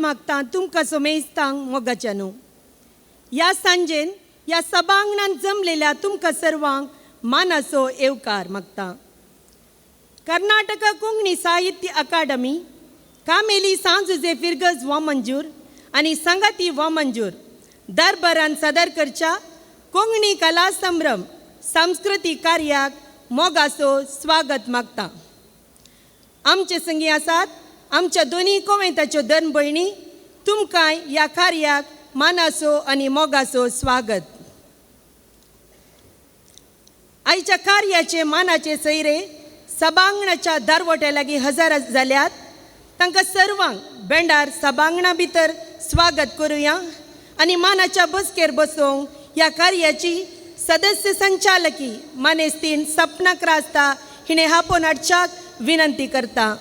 मागता तुमकां सोमेस्तांक मोगाच्या न्हू. ह्या सांजेन ह्या सभांगणान जमलेल्या तुमकां सर्वांक मानाचो येवकार मागता. कर्नाटका कोंकणी साहित्य अकादमी, कामेली सांजुजे फिरगज वामंजूर आनी संगती वामंजूर दरबारान सादर करच्या कोंकणी कला संभ्रम सांस्कृतीक कार्याक मोगाचो स्वागत मागता. आमचे संगी आसात आमच्या दोनी कोमेताच्यो धन भयणी. तुमकांय ह्या कार्याक मानाचो आनी मोगाचो स्वागत. आयच्या कार्याचे मानाचे सैरे सभांगणाच्या दारवट्या लागीं हजर जाल्यात. तांकां सर्वांक बेंडार सभांगणा भितर स्वागत करुया आनी मानाच्या बसकेर बसोवंक ह्या कार्याची सदस्य संचालकी मानेस्तीन सपना क्रास्ता हिणें हापोवन हाडच्याक विनंती करता.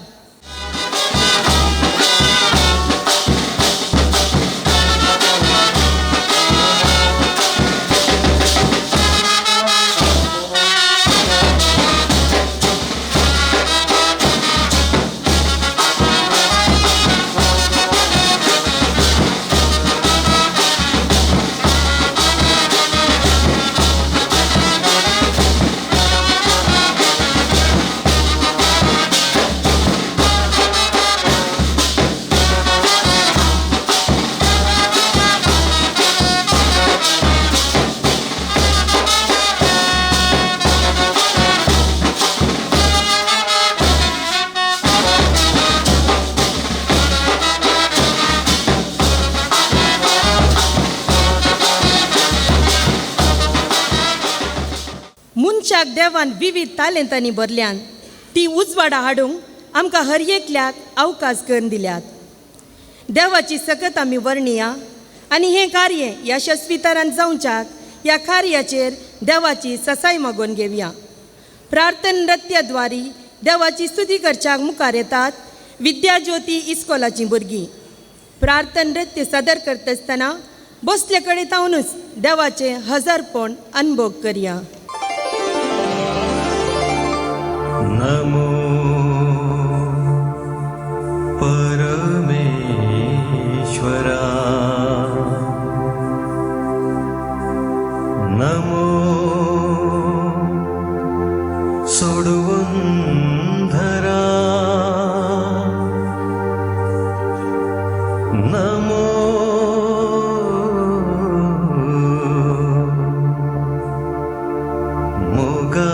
मनशाक देवान विविध तालेंतांनी भरल्यान ती उजवाडा हाडूंक आमकां हर एकल्याक अवकाश करून दिल्यात. देवाची सकत आमी वर्णिया आनी हें कार्य यशस्वी तरान जावच्याक ह्या कार्याचेर देवाची ससाय मागून घेवया. प्रार्थना नृत्याद्वारी देवाची स्तुती करच्याक मुखार येतात विद्याज्योती इस्कॉलाची भुरगीं. प्रार्थना नृत्य सादर करता आसतना बसले कडेन तावनूच देवाचे हजारपण अनुभव करया. नमो परमेश्वरा, नमो सोडवुंधरा, नमो मोगा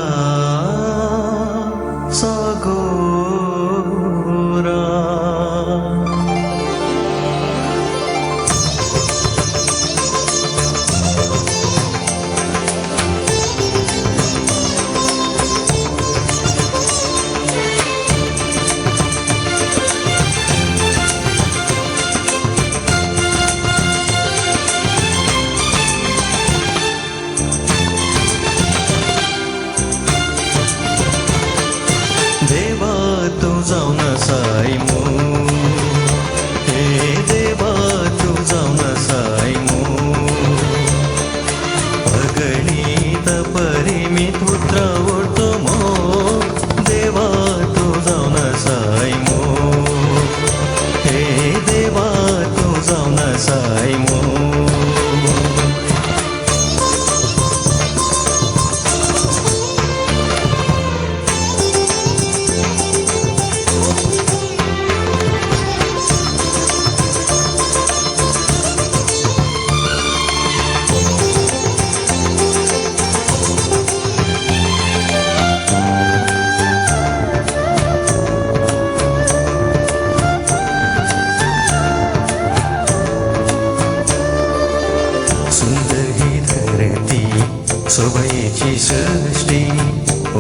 शोभेची सृष्टी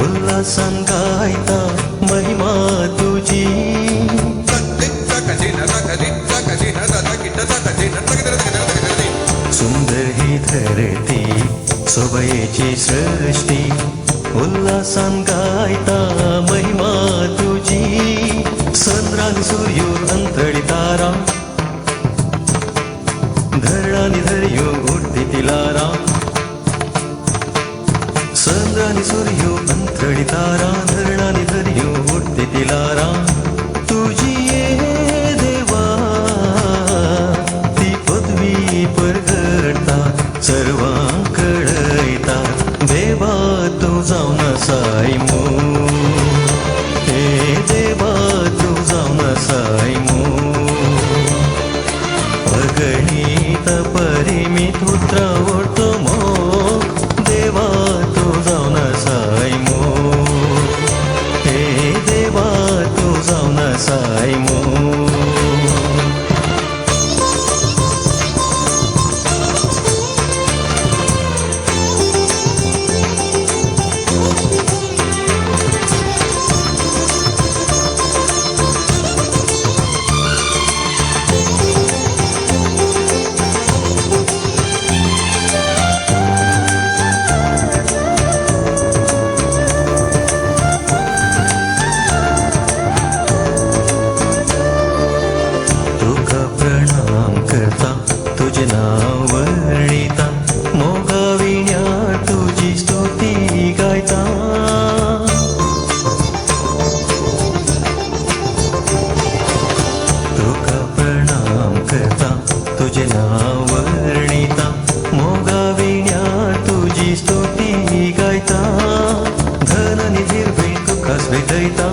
उल्हासान गायता महिमा तुझी. सुंदर ही धरती शोभेची सृष्टी उल्हासान गायता महिमा तुझी. चंद्रान सूर्यो अंतळी तारा धरणानी धर्यो उडती तिलारा. चंद्रानी सूर्यो अंतळी तारा धरणानी धर्यो उडती तिलारा. तुझी ये देवा परिमित उतरवतो मो देवा तू जाऊन साई मो हे देवा तू जाऊन साई मो तुझे नाव वर्णिता मोगाविण्या तुझी स्तुती गायता तुका प्रणाम करता तुझे नाव वर्णिता मोगाविण्या तुझी स्तुती गायता धन निधीर्भे तुकास भेटयता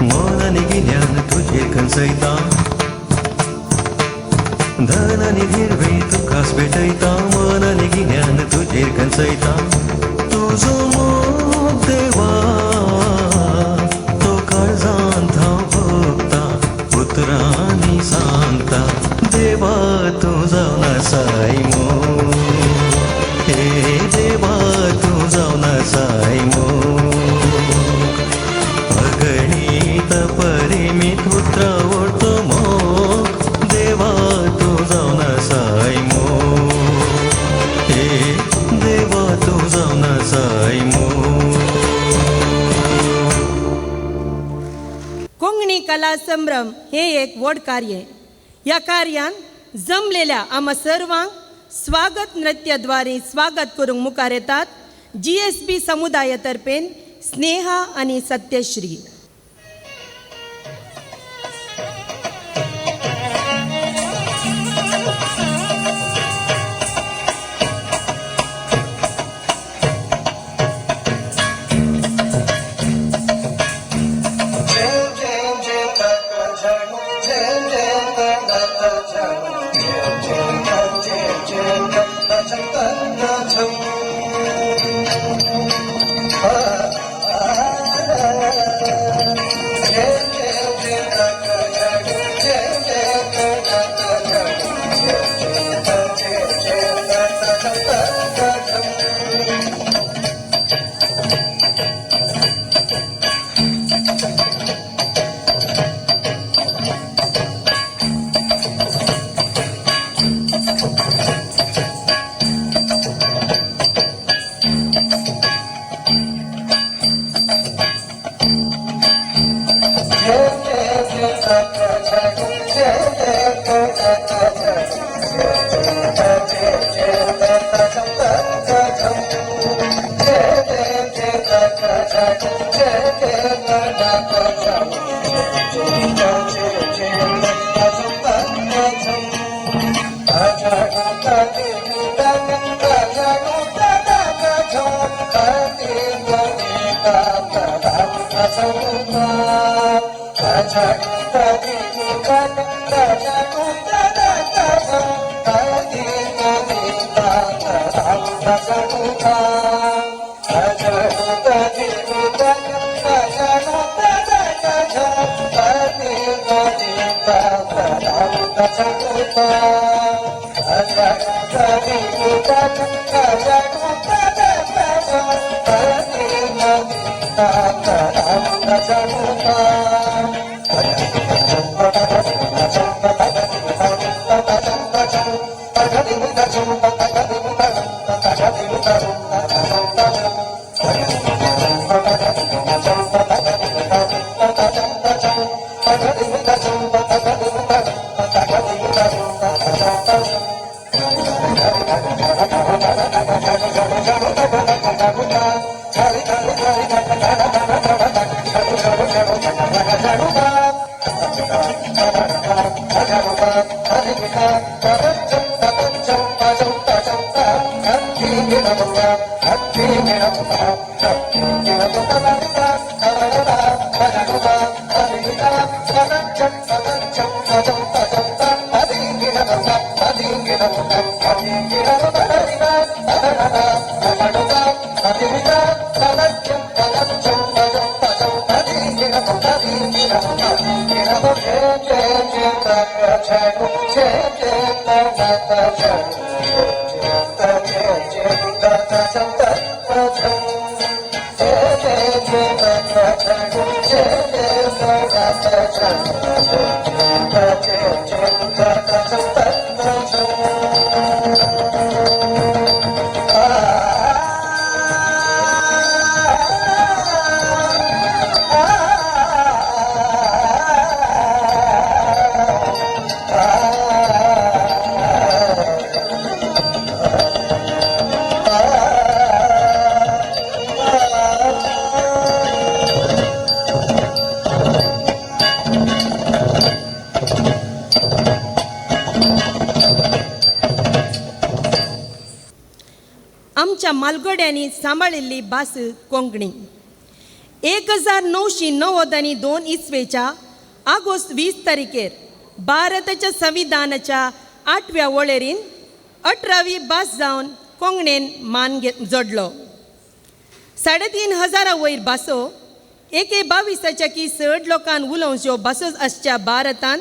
मोनाने ज्ञान तुझे खंचयता धन निधीर्भे तुकास भेटयता मनाने ज्ञान तुझे खंचयता तुझो मोग देवा तो काळजांता भोगता पुत्रांनी सांगता देवा तू जाऊन साई मो हे देवा तू जाऊन साई मो अगणित परिमित उतरवतो मो देवा तू जाऊन साई मो हे देवा तू जाऊन साई मो कोंकणी कला संभ्रम हे एक व्हड कार्य. या कार्यान जमलेल्या आम्हा सर्वांक स्वागत नृत्याद्वारे स्वागत करूंक मुखार येतात GSB समुदायातर्फे स्नेहा आणि सत्यश्री. आमच्या मालगड्यांनी सांबाळिल्ली भास कोंकणी 1992 इसवेच्या ऑगस्ट 20 तारखेर भारताच्या संविधानाच्या 8व्या वळेरीन 18वी भास जावन कोंकणीन मान जोडलो. 3,500 वयर भासो 22 चड लोकांक उलोवच्यो भासो आसच्या भारतांत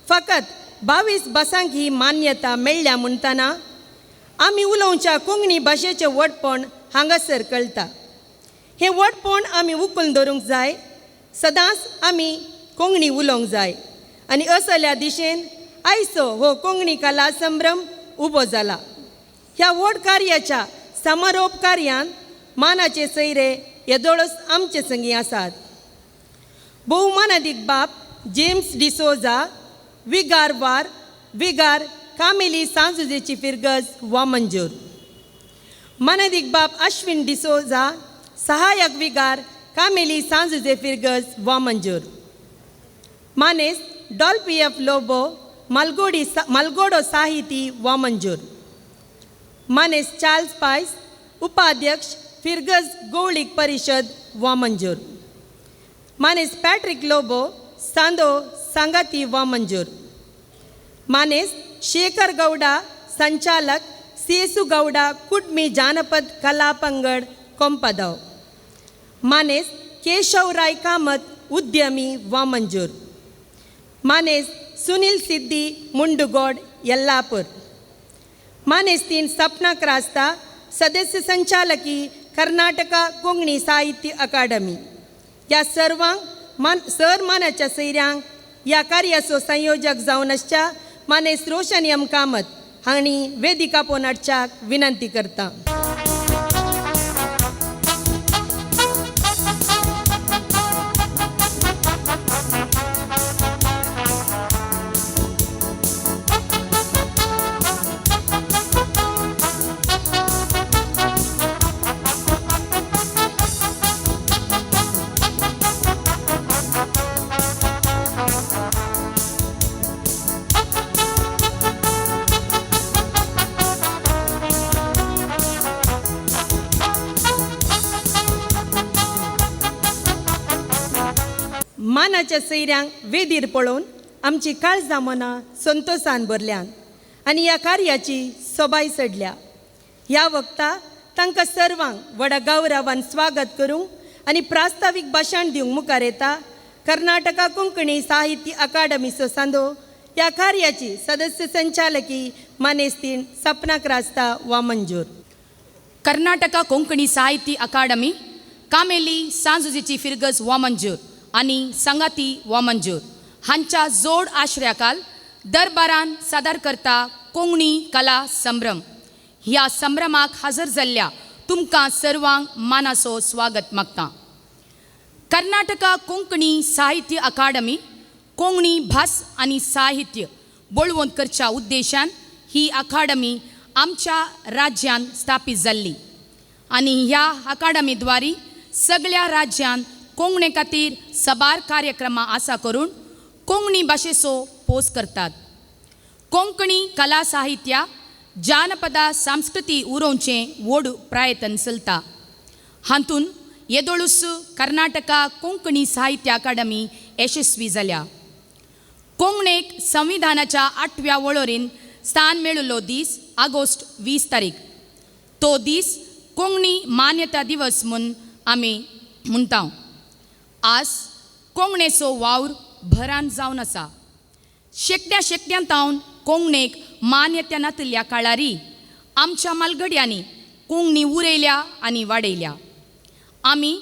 फकत 22 भासांक ही मान्यता मेळ्ळ्या म्हणटना आमी उलोवच्या कोंकणी भाशेचें वडपण हांगासर कळटा. हें वडपण आमी उखलून धरूंक जाय. सदांच आमी कोंकणी उलोवंक जाय आनी असल्या दिशेन आयचो हो कोंकणी कला संभ्रम उबो जाला. ह्या व्हड कार्याच्या समारोप कार्यान मानाचे सयरे येदोळच आमचे संगी आसात. भोवमानादीक बाब जेम्स डिसोजा विगार कामेली सांजुजेची फिरगज वा मंजूर. मानादीक बाब अश्विन डिसोजा सहायक विगार कामेली सांजुजे फिरगज वा मंजूर. मानेस डॉल्पी एफ लोबो मालगोडो साहिती वा मंजूर. मानेस चार्ल्स पायस उपाध्यक्ष फिरगज गवळीक परिषद वा मंजूर. मानेस पॅट्रिक लोबो सांदो सांगाती वा मंजूर. मानेस शेखर गौडा संचालक सेसु गौडा कुडमी जानपद कला पंगड कोंपदव. मानेस केशवराय कामत उद्यमी वा मंजूर. मानेस सुनील सिद्दी मुंडुगोड यल्लापूर. मानेस 3 सपना क्रास्ता सदस्य संचालकी कर्नाटका कोंकणी साहित्य अकादमी. या सर्वांक मानाच्या सैऱ्यांक या कार्याचो संयोजक जावन आसच्या मानेस रोशन एम कामत हांणी वेदिका पोनाडच्याक विनंती करता. मानाच्या सैऱ्यांक वेदीर पळोवन आमची काळजां मनां संतोशान भरल्यान आनी ह्या कार्याची सोबाय चडल्या. ह्या वक्ता तांकां सर्वांक व्हडा गौरवान स्वागत करूंक आनी प्रास्तावीक भाशण दिवंक मुखार येता कर्नाटका कोंकणी साहित्य अकादमीचो सांदो ह्या कार्याची सदस्य संचालकी मानेस 3 सपना क्रास्ता वा मंजूर. कर्नाटका कोंकणी साहित्य अकादमी कामेली सांजुजेची फिरगज वा मंजूर आनी संगाती वा मंजूर हांच्या जोड आश्र्याखाल दरबारान सादर करता कोंकणी कला संभ्रम. ह्या संभ्रमाक हजर जाल्ल्या तुमकां सर्वांक मानाचो स्वागत मागता. कर्नाटका कोंकणी साहित्य अकादमी कोंकणी भास आनी साहित्य बळवंत करच्या उद्देशान ही अकादमी आमच्या राज्यांत स्थापीत जाल्ली आनी ह्या अकादमीद्वारी सगळ्या राज्यांत कोंकणी खातीर सबार कार्यक्रमां आसा करून कोंकणी भाशेचो पोस करतात. कोंकणी कला साहित्या जानपदा संस्कृती उरोवचें व्हड प्रयत्न चलता. हातूंत येदोळूस कर्नाटका कोंकणी साहित्य अकादमी यशस्वी जाल्या. कोंकणीक संविधानाच्या 8व्या वळेरीन स्थान मेळिल्लो दीस ऑगस्ट 20 तारीख. तो दीस कोंकणी मान्यता दिवस म्हूण आमी म्हणटाव. आज कोंकणीचो वावर भरान जावन आसा. शेकड्यांतावन कोंकणीक मान्यता नातल्या काळारी आमच्या मालगड्यांनी कोंकणी उरयल्या आनी वाडयल्या. आमी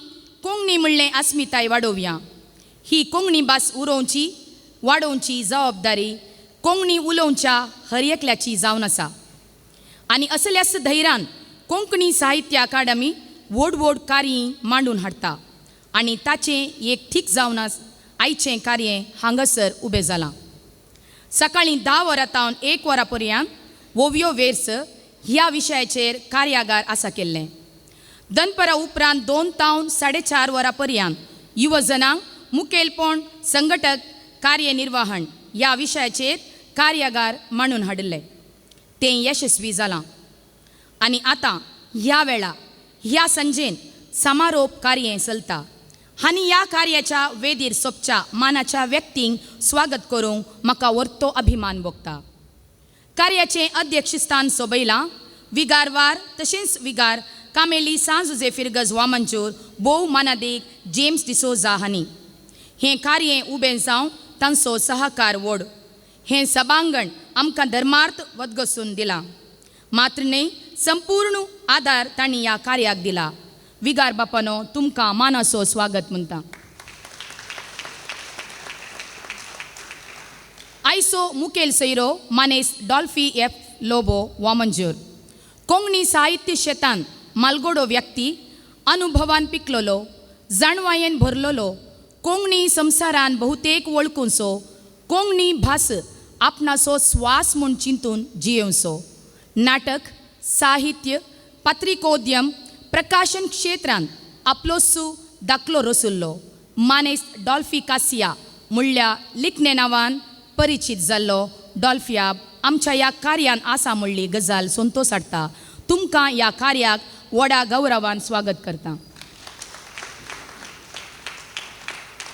कोंकणी म्हणलें अस्मिताय वाडोवया. ही कोंकणी भास उरोवची वाडोवची जबाबदारी कोंकणी उलोवच्या हर एकल्याची जावन आसा. आनी असल्याच धैर्यान कोंकणी साहित्य अकादमी व्हड कार्य मांडून हाडटा आनी ताचें एक ठीक जावन आयचें कार्य हांगासर उबें जालां. सकाळीं 10 वरांतावन 1 वरां पर्यंत ओवियो वेर्स ह्या विशयाचेर कार्यागार आसा केल्लें. दनपरां उपरांत 2 तावन 4:30 वरां पर्यंत युवजनांक मुखेलपण संघटक कार्यनिर्वहण ह्या विशयाचेर कार्यागार मांडून हाडले. तें यशस्वी जालां. आनी आतां ह्या वेळा ह्या संजेन समारोप कार्य चलता आनी ह्या कार्याच्या वेदीर सोबच्या मानाच्या व्यक्तींक स्वागत करूंक म्हाका व्हरतो अभिमान भोगता. कार्याचें अध्यक्षस्थान सोबयलां विगारवार तशेंच विगार कामेली सांजुजे फिर्गस वामंजूर भोव मानादीक जेम्स डिसोजा हांणी. हें कार्य उबें जावन तांचो सहकार व्हड. हें सभांगण आमकां धर्मार्थ वतगसून दिलां. मात्र न्ही संपूर्ण आदार तांणी ह्या कार्याक दिला. विगार बापानो तुमकां मानाचो स्वागत म्हणटा. आयचो मुखेल सोयरो मानेस डॉल्फी एफ लोबो वामंजूर. कोंकणी साहित्य शेतान मालगडो व्यक्ती अनुभवान पिकलोलो जाणवायेन भरलोलो कोंकणी संवसारान बहुतेक वळखूंचो कोंकणी भास आपणाचो स्वास म्हूण चिंतून जियेवचो. नाटक साहित्य पत्रिकोद्यम प्रकाशन क्षेत्रांत आपलोसू दाखलो रचुल्लो मानेस डॉल्फी कासिया म्हणल्या लिखणे नांवान परिचीत जाल्लो डॉल्फिया आमच्या ह्या कार्यान आसा म्हणली गजाल संतोश हाडटा. तुमकां ह्या कार्याक व्हडा गौरवान स्वागत करता.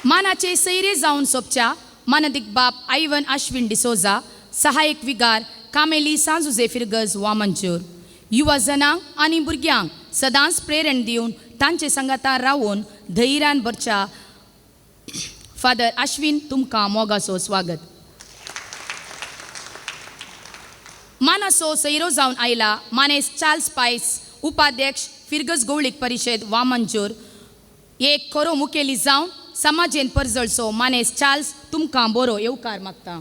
मानाचे सैरे जावन सोबच्या मानदीक बाप आयवन अश्विन डिसोजा सहायक विगार कामेली सांजुजे फिर्गस वामंजूर युवजनांक आनी भुरग्यांक सदांच प्रेरण दिवन तांचे संगातार रावून धैर्यान भरच्या फादर अश्विन तुमकां मोगाचो स्वागत. मानाचो सैरो जावन आयला मानेस चार्ल्स पायस उपाध्यक्ष फिर्गस गवळीक परिशद वामंजूर एक खरो मुखेली जावन समाजेन परजळचो मानेस चार्ल्स तुमकां बरो येवकार मागता.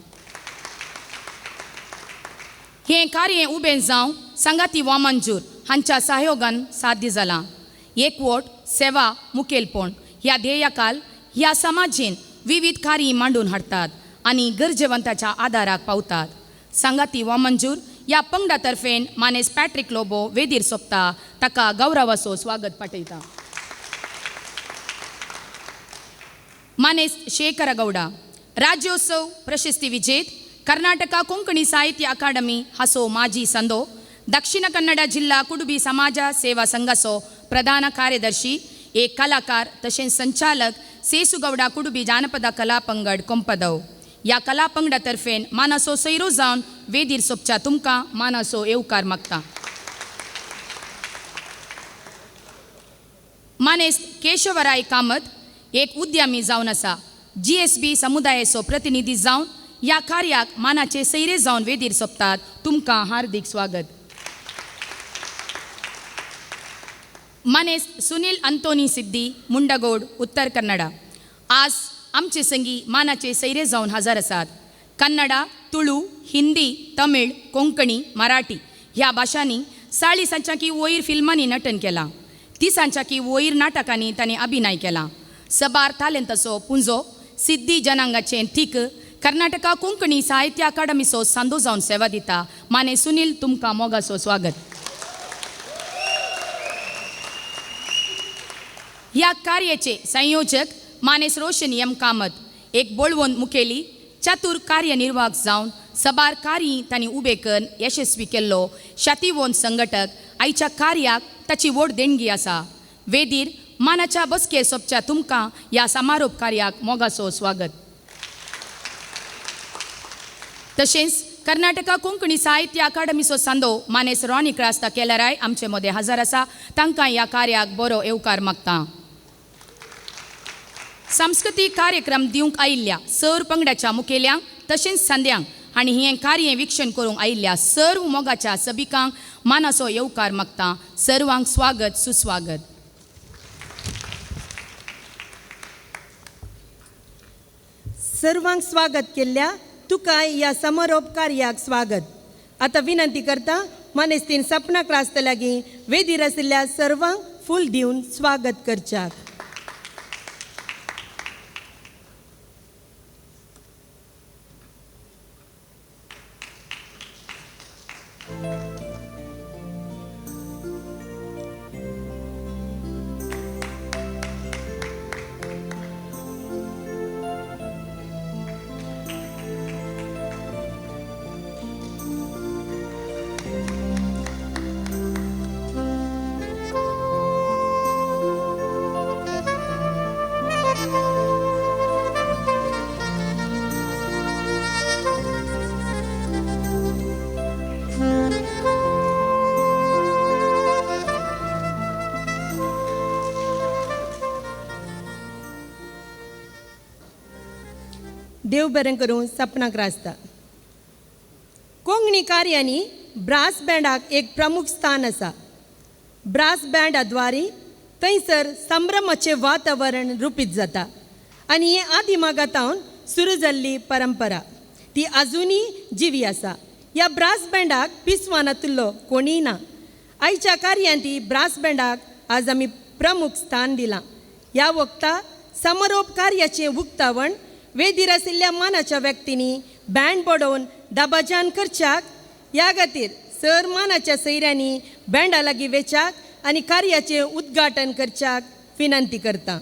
हें कार्य उबें जावन सांगाती वामंजूर हांच्या सहयोगान साध्य जालां. एकवट सेवा मुखेलपण ह्या ध्येयाखाल ह्या समाजेन विविध कार्य मांडून हाडटात आनी गरजेवंताच्या आदाराक पावतात. सांगाती वामंजूर ह्या पंगडा तर्फेन मानेस पॅट्रिक लोबो वेदीर सोंपता ताका गौरवाचो स्वागत पाठयता. मानेस शेखर गौडा राज्योत्सव प्रशस्ती विजेत कर्नाटका कोंकणी साहित्य अकादमी हाचो माजी संदो दक्षिण कन्नड जिल्हा कुडबी समाज सेवा संघाचो प्रधान कार्यदर्शी एक कलाकार तशेंच संचालक सेसुगौडा कुडबी जानपद कला पंगड कोंपदव ह्या कला पंगडा तर्फेन मानाचो सैरो जावन वेदीर सोबच्या तुमकां मानाचो येवकार मागता. मानेस केशवराय कामत एक उद्यमी जावन आसा. GSB समुदायाचो प्रतिनिधी जावन ह्या कार्याक मानाचे सैरे जावन वेदीर सोंपतात. तुमकां हार्दिक स्वागत. मानेस सुनील अंतोनी सिद्धी मुंडगोड उत्तर कन्नडा आज आमचे संगी मानाचे सैरे जावन हजर आसात. कन्नडा तुळू हिंदी तमिळ कोंकणी मराठी ह्या भाशांनी 40 वयर फिल्मांनी नटन केलां. 30 वयर नाटकांनी ताणें अभिनय केला. सबार तालेंताचो पुंजो सिद्धी जनांगाचें थीक कर्नाटका कोंकणी साहित्य अकादमीचो सांदो जावन सेवा दिता. माने सुनील तुमकां मोगाचो स्वागत. ह्या कार्याचे संयोजक मानेस रोशन एम कामत एक बोळवंत मुखेली चतुर कार्यनिर्वाहक जावन सबार कार्य तांणी उबे करून यशस्वी केल्लो शातिवंत संघटक आयच्या कार्याक ताची व्हड देणगी आसा. वेदीर मानाच्या बसके सोबच्या तुमकां ह्या समारोप कार्याक मोगाचो स्वागत. तशेंच कर्नाटका कोंकणी साहित्य अकादमीचो सांदो मानेस रॉनी क्रास्ता केल्याराय आमचे मदें हजर आसा. तांकां ह्या कार्याक बरो येवकार मागता. सांस्कृतीक कार्यक्रम दिवंक आयिल्ल्या सर पंगडाच्या मुखेल्यांक तशेंच संद्यांक आनी हें कार्य विक्षण करूंक आयिल्ल्या सर्व मोगाच्या सभिकांक मानाचो येवकार मागता. सर्वांक स्वागत सुस्वागत. सर्वांक स्वागत केल्ल्या तुका ह्या समारोप कार्याक स्वागत. आतां विनंती करता मानेस्तीन सपना क्रास्त लागीं वेदीर आशिल्ल्या सर्वांक फूल दिवन स्वागत करच्याक. देव बरें करूं. सपना क्रास्ता कोंकणी कार्यांनी ब्रास बँडाक एक प्रमुख स्थान आसा. ब्रास बँड आद्वारी थंयसर संभ्रमाचें वातावरण रुपीत जाता आनी हें आदिमागातावन सुरू जाल्ली परंपरा ती आजुनी जिवी आसा. ह्या ब्रास बँडाक पिसवानातलो कोणीय ना. आयच्या कार्यांत ही ब्रास बँडाक आज आमी प्रमुख स्थान दिलां. ह्या वक्ता समारोप कार्याचें उक्तावण वेदीर आशिल्ल्या मानाच्या व्यक्तींनी बँड बडोवन दबाजान करच्याक. ह्या खातीर सर मानाच्या सयऱ्यांनी बँडा लागीं वेचाक आनी कार्याचें उद्घाटन करच्याक विनंती करता.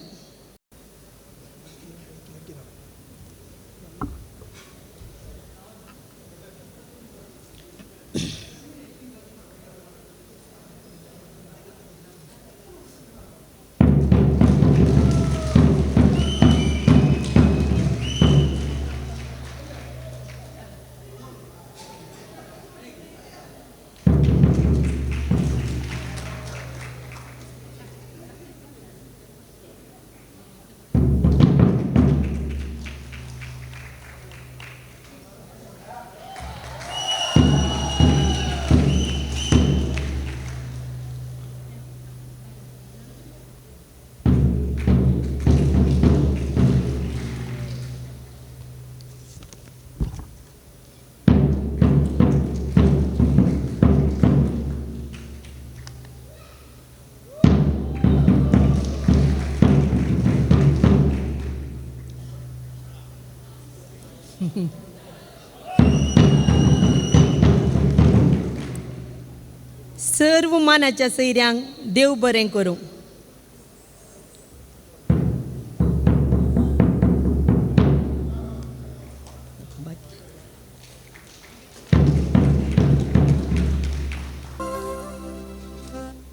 सर्व मानाच्या सयऱ्यांक देव बरें करूं.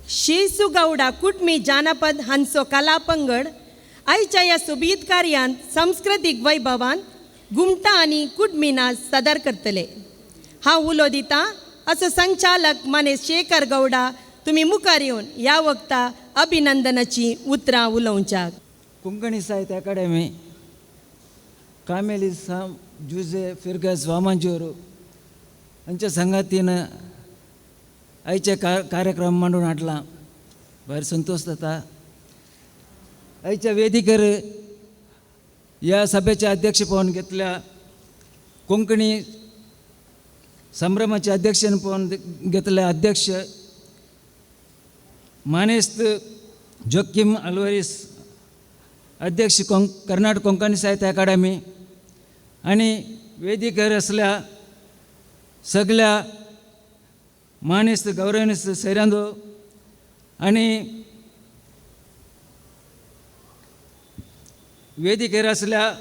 शेसू गौडा कुटमी जानपद हांचो कला पंगड आयच्या ह्या सोबीत कार्यांत सांस्कृतीक वैभवान घुमटां आनी कुटमी नाच सादर करतले. हांव उलो दितां असो संचालक माने शेखर गौडा तुमी मुखार येवन ह्या वक्ता अभिनंदनाची उतरां उलोवच्याक. कोंकणी साहित्य अकादमी कामेली साम जुजे फिरगस वामंजूर हांच्या संगातीन आयचे कार्यक्रम मांडून हाडला. भायर संतोश जाता. आयच्या वेदिकेर ह्या सभेचे अध्यक्षपद घेतल्या कोंकणी संभ्रमाचे अध्यक्षपद घेतल्या अध्यक्ष मानेस्त जोक्कीम अल्वारीस अध्यक्ष कर्नाटक कोंकणी साहित्य अकादमी आणि वेदिकेर असल्या सगळ्या मानेस्त गौरवनीस सैरांदो आणि वेदिकेर असल्या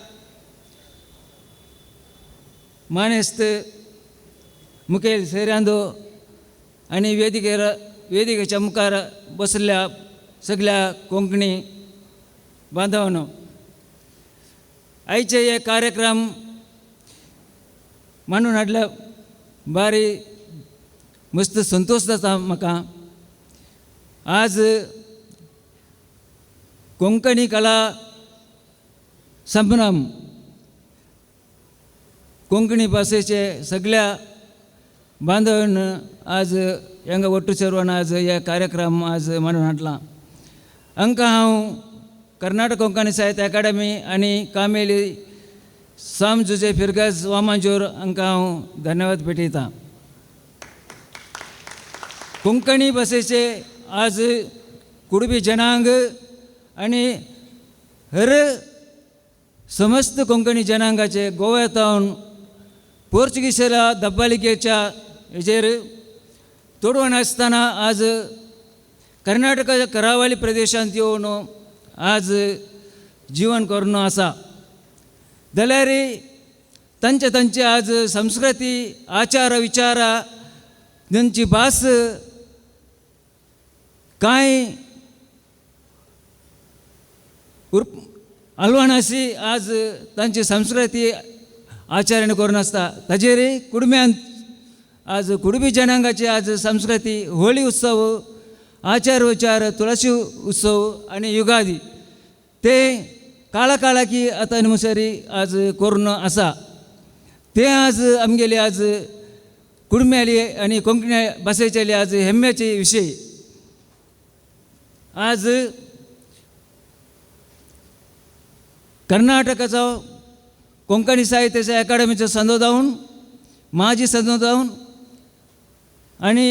मानेस्त मुखेल सैरांदो आणि वेदिकेच्या मुखार बसल्या सगळ्या कोंकणी बांधवांनो, आयचे हे कार्यक्रम मांडून हाडल्या बारी मस्त संतोष जाता म्हाका. आज कोंकणी कला संभ्रम कोंकणी भाशेचे सगळ्या बांधवन आज हांगा ಒಟ್ಟು ಸೇರುವನ आज ह्या कार्यक्रम आज म्हणून हाडला. हांकां हांव कर्नाटक कोंकणी साहित्य अकादमी आनी कामेली साम जुजे फिरगज वामांजूर हांकां हांव धन्यवाद भेटयतां. कोंकणी भाशेचे आज कुडबी जनांग आनी हेर समस्त कोंकणी जनांगाचे गोव्यातावन पोर्चुगीसाच्या दब्बालिकेच्या हेजेर तोडवण आसतना आज कर्नाटकाच्या करावळी प्रदेशांत येवन आज जीवन करून आसा. जाल्यार तांचे आज संस्कृती आचार विचार तांची भास कांय अलवणासी आज तांची संस्कृती आचरण करून आसता. ताजेर कुडम्यांत आज कुडबी जनांगाची आज संस्कृती होळी उत्सव आचार विचार तुळशी उत्सव आनी युगादी ते काळा की आतां अनुसरी आज करून आसा. ते आज आमगेले आज कुडम्याली आनी कोंकणी भाशेचे आज हेम्याचे विशय. आज कर्नाटकाचो कोंकणी साहित्य अकादमीचो संदो जावन माजी संदो जावन आनी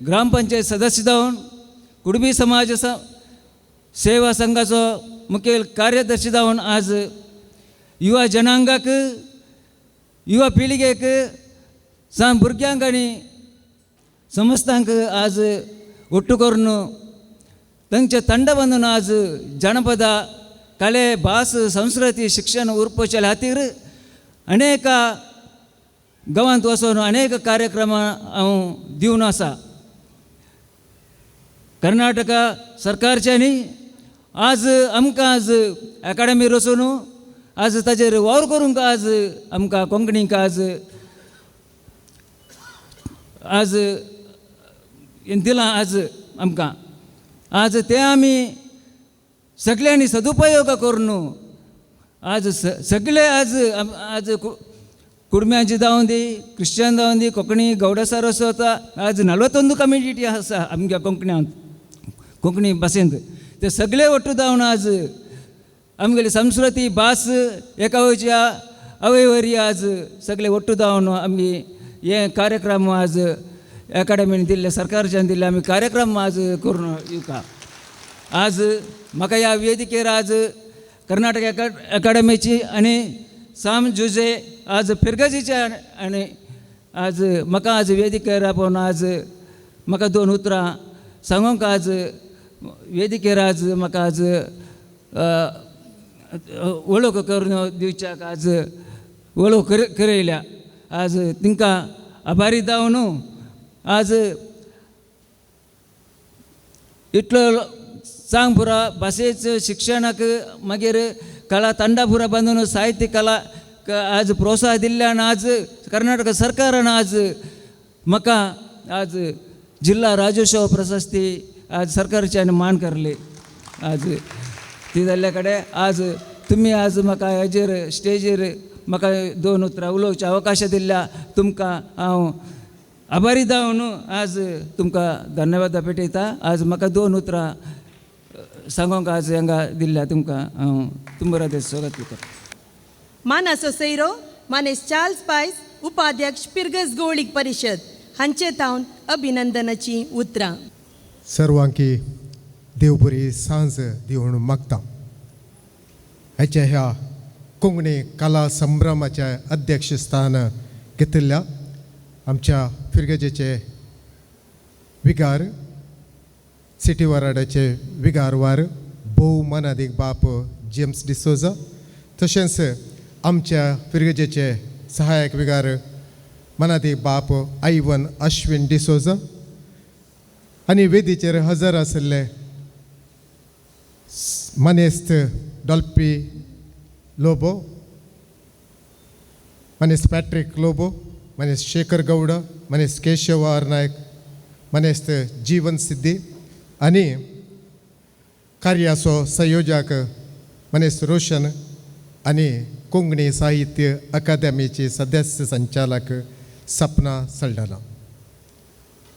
ग्रामपंचायत सदस्य जावन कुडबी समाज सेवा संघाचो मुखेल कार्यदर्शी जावन आज युवा जनांगाक युवा पिळगेक साम भुरग्यांक आनी समस्तांक आज ಒಟ್ಟು करून तांचे ತಂಡ बांदून आज जनपद कले भास संस्कृती शिक्षण उरपाच्या खातीर अनेक गांवांत वचून अनेक कार्यक्रम हांव दिवन आसा. कर्नाटका सरकारच्यांनी आज आमकां आज अकादमी रचून आज ताजेर वावर करूंक आज आमकां कोंकणीक आज दिलां आज आमकां. आज ते आमी सगळ्यांनी सदुपयोग करून आज सगळे आज कुडम्यांची जावं दी क्रिश्चन जावं दी कोंकणी गौडा सारस्वत आज 41 कम्युनिटी आसा आमच्या कोंकण्यांत कोंकणी भाशेंत. ते सगळे ಒಟ್ಟು जावन आज आमगेली संस्कृती भास एका वयच्या अवयवरी आज सगळे ಒಟ್ಟು जावन आमी हे कार्यक्रम आज अकादमीन दिल्ले सरकारच्यान दिल्ले आमी कार्यक्रम आज करून येवका. आज म्हाका ह्या वेदिकेर आज कर्नाटक अकादमीची आनी साम जुजे आज फिरगजीचे आनी आज म्हाका आज वेदिकेर आपोवन आज म्हाका 2 उतरां सांगूंक आज वेदिकेर आज म्हाका आज वळख करून दिवच्याक आज वळख करयल्या. आज तिंकां आभारी जावन आज इतलो सांग पुरा भाशेचो शिक्षणाक मागीर कला तांडा पुरा बांदून साहित्य कला आज प्रोत्साहन दिल्ल्यान आज कर्नाटक सरकारान आज म्हाका आज जिल्हा राज्योत्सव प्रशस्ती आज सरकारच्यान मान करले. आज ती जाल्ल्या कडेन आज तुमी आज म्हाका हेजेर स्टेजीर म्हाका 2 उतरां उलोवचे अवकाश दिल्ल्या तुमकां हांव आभारी जावन आज तुमकां धन्यवाद भेटयता. आज म्हाका 2 उतरां सांगूंक आज हांगा दिल्ल्या तुमकां हांव तुमकां स्वागत करता. मानासो सैरो मानेस चार्ल्स पायस उपाध्यक्ष पिरगस गवळीक परिशद हांचे तावन अभिनंदनाची उतरां. सर्वांकी देवबरी सांज दिवून मागता. हाच्या ह्या कोंकणी कला संभ्रमाचे अध्यक्षस्थान घेतिल्ल्या आमच्या फिरगजेचे विगार सिटी वराडाचे विगारवार भोव मनादीक बाप जेम्स डिसोजा तशेंच आमच्या फिरगजेचे सहायक विगार मनादीक बाप आयवन अश्विन डिसोजा आनी वेदीचेर हजर आशिल्ले मनेस्त डॉल्पी लोबो मनेस्त पॅट्रिक लोबो मनेस शेखर गौड मनेस केशव आर नायक मनेस जीवन सिद्धी आणि कार्याचो संयोजक मनेस रोशन आणि कोंकणी साहित्य अकादमीचे सदस्य संचालक सपना सल्डाना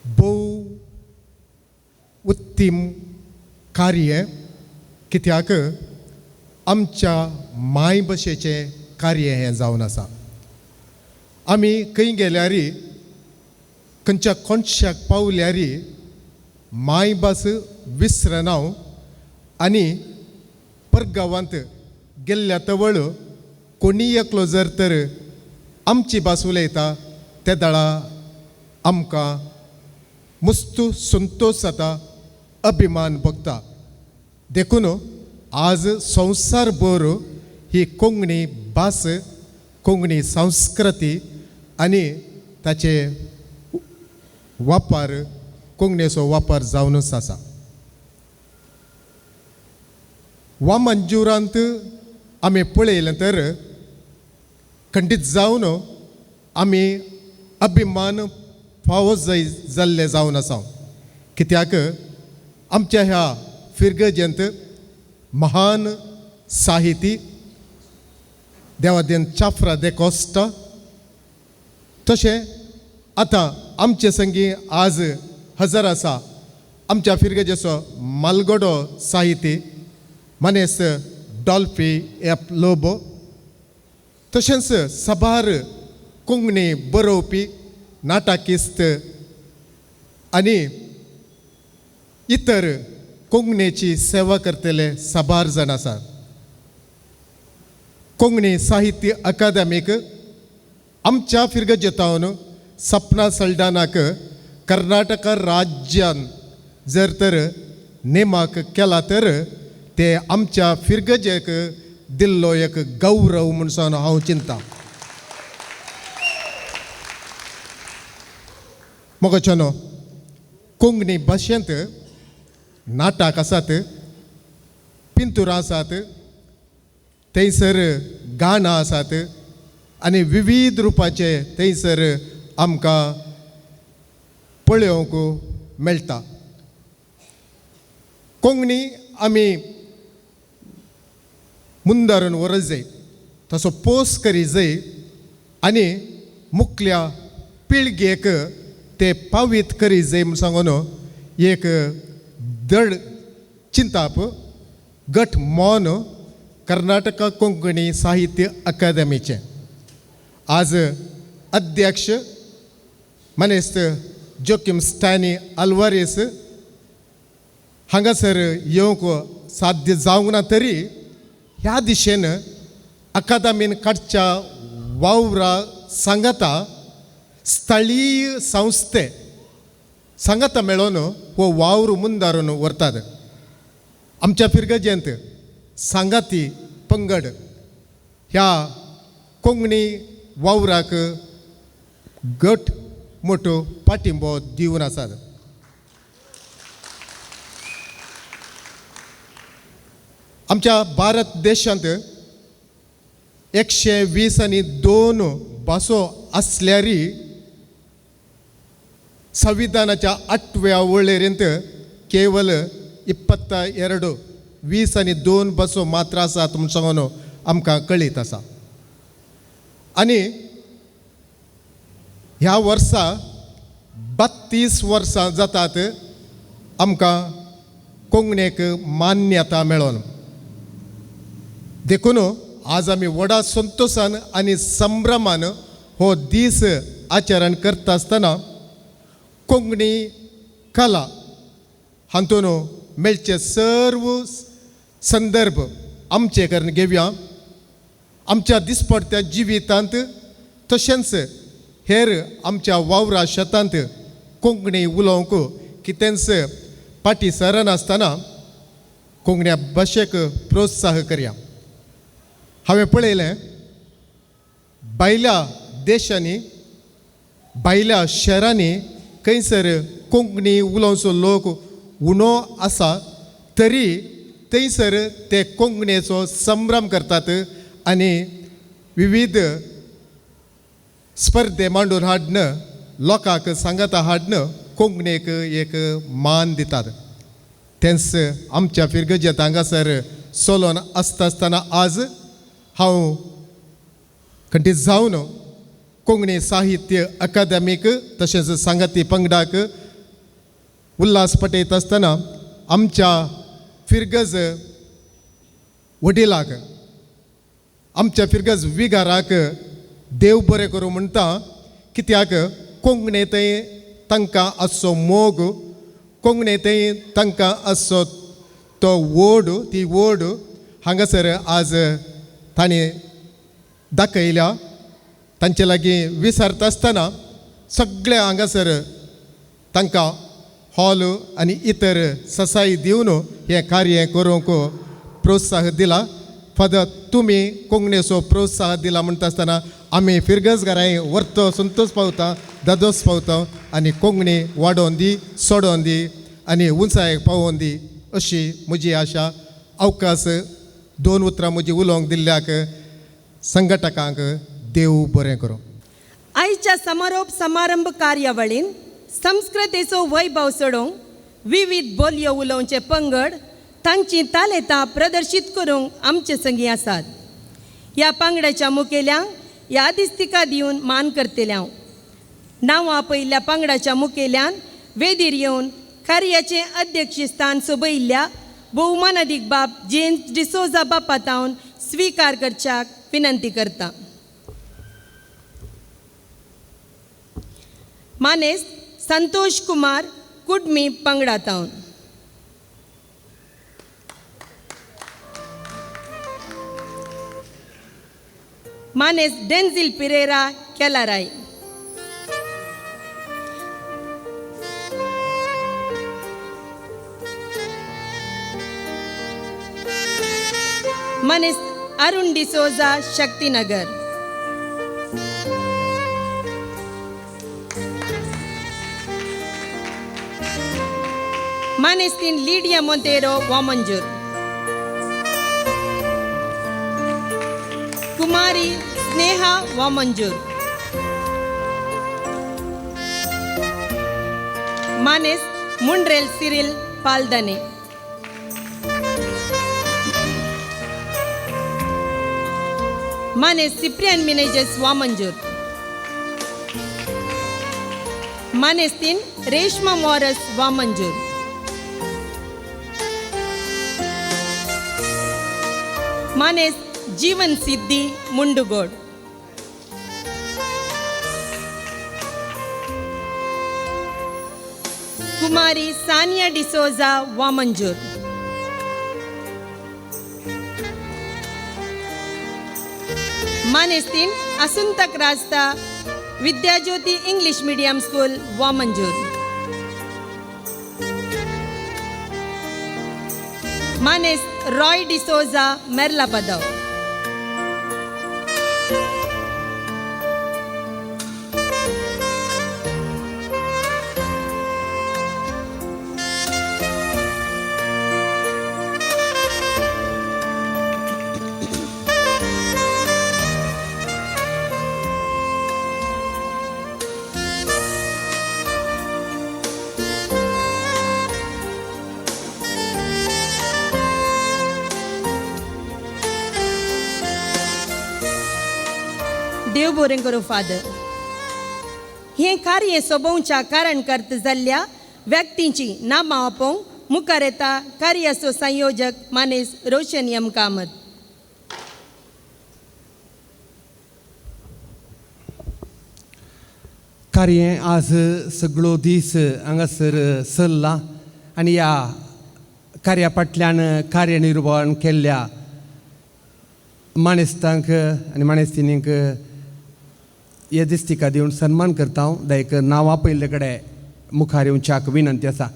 भोव उत्तम कार्य कित्याक आमच्या माय भाशेचें कार्य हें जावन आसा आमी खंय गेल्यारी खंयच्या कोणशाक पावल्यारी मायभास विसरना आनी परगांवांत गेल्ल्या तवळ कोणी एकलो जर तर आमची भास उलयता त्या दाळा आमकां मस्तू संतोष जाता अभिमान भोगता देखून आज संवसारभर ही कोंकणी भास कोंकणी संस्कृती आनी ताचे वापर कोंकणीचो वापर जावनूच आसा वामनजुरांत आमी पळयलें तर खंडीत जावन आमी अभिमान फावो जाल्ले जावन आसा कित्याक आमच्या ह्या फिरगजेंत महान साहिती देवादेन चाफ्रा दे कोस्टा तशें आतां आमचे संगी आज हजर आसा आमच्या फिरगजेचो मालगडो साहिती मनेस डॉल्फी एप लोबो तशेंच सबार कोंकणी बरोवपी नाटकिस्त आनी इतर कोंकणीची सेवा करतले सबार जाण आसात कोंकणी साहित्य अकादमीक आमच्या फिरगजेतावन सपना सल्डानाक कर्नाटका राज्यान जर तर नेमाक केला तर ते आमच्या फिरगजेक दिल्लो एक गौरव म्हणून हांव चिंता मोगचनो कोंकणी भाशेंत नाटक आसात पिंतुरां आसात थंयसर गाणां आसात आनी विविध रुपाचे थंयसर आमकां पळोवंक मेळटा कोंकणी आमी मुंदारून व्हरत जाय तसो पोस करी जाय आनी मुखल्या पिळगेक ते पावीत करी जाय म्हूण सांगून एक दड चिंताप गट मौन कर्नाटका कोंकणी साहित्य अकादमीचे आज अध्यक्ष मनेस जोकिम स्टॅनी आल्वारेस हांगासर येवंक साध्य जावंक ना तरी ह्या दिशेन अकादमीन काडच्या वावरा सांगाता स्थळीय संस्थे सांगाता मेळोन हो वावर मुंदारून व्हरतात आमच्या फिरगजेंत सांगाती पंगड ह्या कोंकणी वावराक गट मोठो पाठिंबो दिवन आसात आमच्या भारत देशांत 122 भासो आसल्यारी संविधानाच्या 8व्या वळेरेंत केवल 22 भासो मात्र आसात म्हूण सांगून आमकां कळीत आसा आनी ह्या वर्सा 32 वर्सां जातात आमकां कोंकणीक मान्यता मेळोन देखून आज आमी व्हडा संतोशान आनी संभ्रमान हो दीस आचरण करता आसतना कोंकणी कला हातून मेळचे सर्व संदर्भ आमचे करून घेवया आमच्या दिसपडत्या जिवितांत तशेंच हेर आमच्या वावरा शेतांत कोंकणी उलोवंक कितेंच पाटी सरनासतना कोंकणी भाशेक प्रोत्साह करया हांवें पळयलें भायल्या देशांनी भायल्या शहरांनी खंयसर कोंकणी उलोवचो लोक उणो आसा तरी थंयसर ते कोंकणीचो संभ्रम करतात आनी विविध स्पर्धे मांडून हाडणं, लोकांक सांगता हाडणं कोंकणीक एक मान दितात. तेंच आमच्या फिरगजेत हांगासर सोलोन आसतना आज हांव खंडीत जावन कोंकणी साहित्य अकादमीक तशेंच सांगाती पंगडाक उल्हास पटयत आसतना आमच्या फिरगज वडिलाक, आमच्या फिरगज विगाराक देव बरें करूं म्हणटा. कित्याक कोंकणींतय तांकां आसचो मोग, कोंकणींतय तांकां आसचो तो वोड, ती वोड हांगासर आज तांणी दाखयल्या. तांचे लागीं विसरता आसतना सगळ्या हांगासर तांकां हॉल आनी इतर ससाई दिवन हें कार्य करूंक प्रोत्साह दिला. फादर, तुमी कोंकणीचो प्रोत्साह दिला म्हणटा आसतना आमी फिरगजगारांय व्हरतो संतोश पावता, दादोस पावता आनी कोंकणी वाडोवन दी, सोडोवन दी आनी उंचायेक पावोवन दी अशी म्हजी आशा. अवकाश 2 उतरां म्हजी उलोवंक दिल्ल्याक संघटकांक देव बरें करूं. आयच्या समारोप समारंभ कार्यावळीन संस्कृतेचो वैभव सोडूंक विविध बोलयो उलोवचे पंगड तांची तालेतां प्रदर्शीत करूंक आमचे संगी आसात. ह्या पंगडाच्या मुखेल्यांक ह्या दिस्तिका दिवन मान करतल्या. नांवां पयल्या पंगडाच्या मुखेल्यान वेदीर येवन कार्याचें अध्यक्षस्थान सोबयिल्ल्या भोवमानादीक बाब जेम्स डिसोजा बापातावन स्विकार करच्याक विनंती करता. मानेस संतोष कुमार कुडमी पंगडातावन. मानेस डेन्झिल पिरेरा केलाराय. मानेस अरुण डिसोजा शक्तिनगर. मानेस्तीन लिडिया मोंतेरो वामंजूर. कुमारी स्नेहा वामंजूर. मानेस मुंड्रेल सिरिल पालदने. मानेस सिप्रियन मिनेजेस वामंजूर. मानेस्तीन रेशमा मॉरस वामंजूर. मानेस जीवन सिद्धी मुंडुगोड. कुमारी सानिया डिसोजा वामंजूर. मानेस्तीन असुंतक रास्ता Vidyajyoti English medium school Vamanjoor. मानेस रॉय डिसोजा मेरला पदव. देव बरें करूं फादर. हें कार्य सोबोवच्या कारण करता जाल्ल्या व्यक्तींची नांवां आपोवंक मुखार येता कार्याचो संयोजक मानेस रोशन एम कामत. कार्य आज सगळो दीस हांगासर चल्ला आनी ह्या कार्या फाटल्यान कार्यनिर्वहण केल्ल्या माणेस्तांक आनी माणेस्तिनींक हे दिस्तिका दिवन सन्मान करता हांव. दायक नांवां पयले कडेन मुखार येवच्याक विनंती आसा.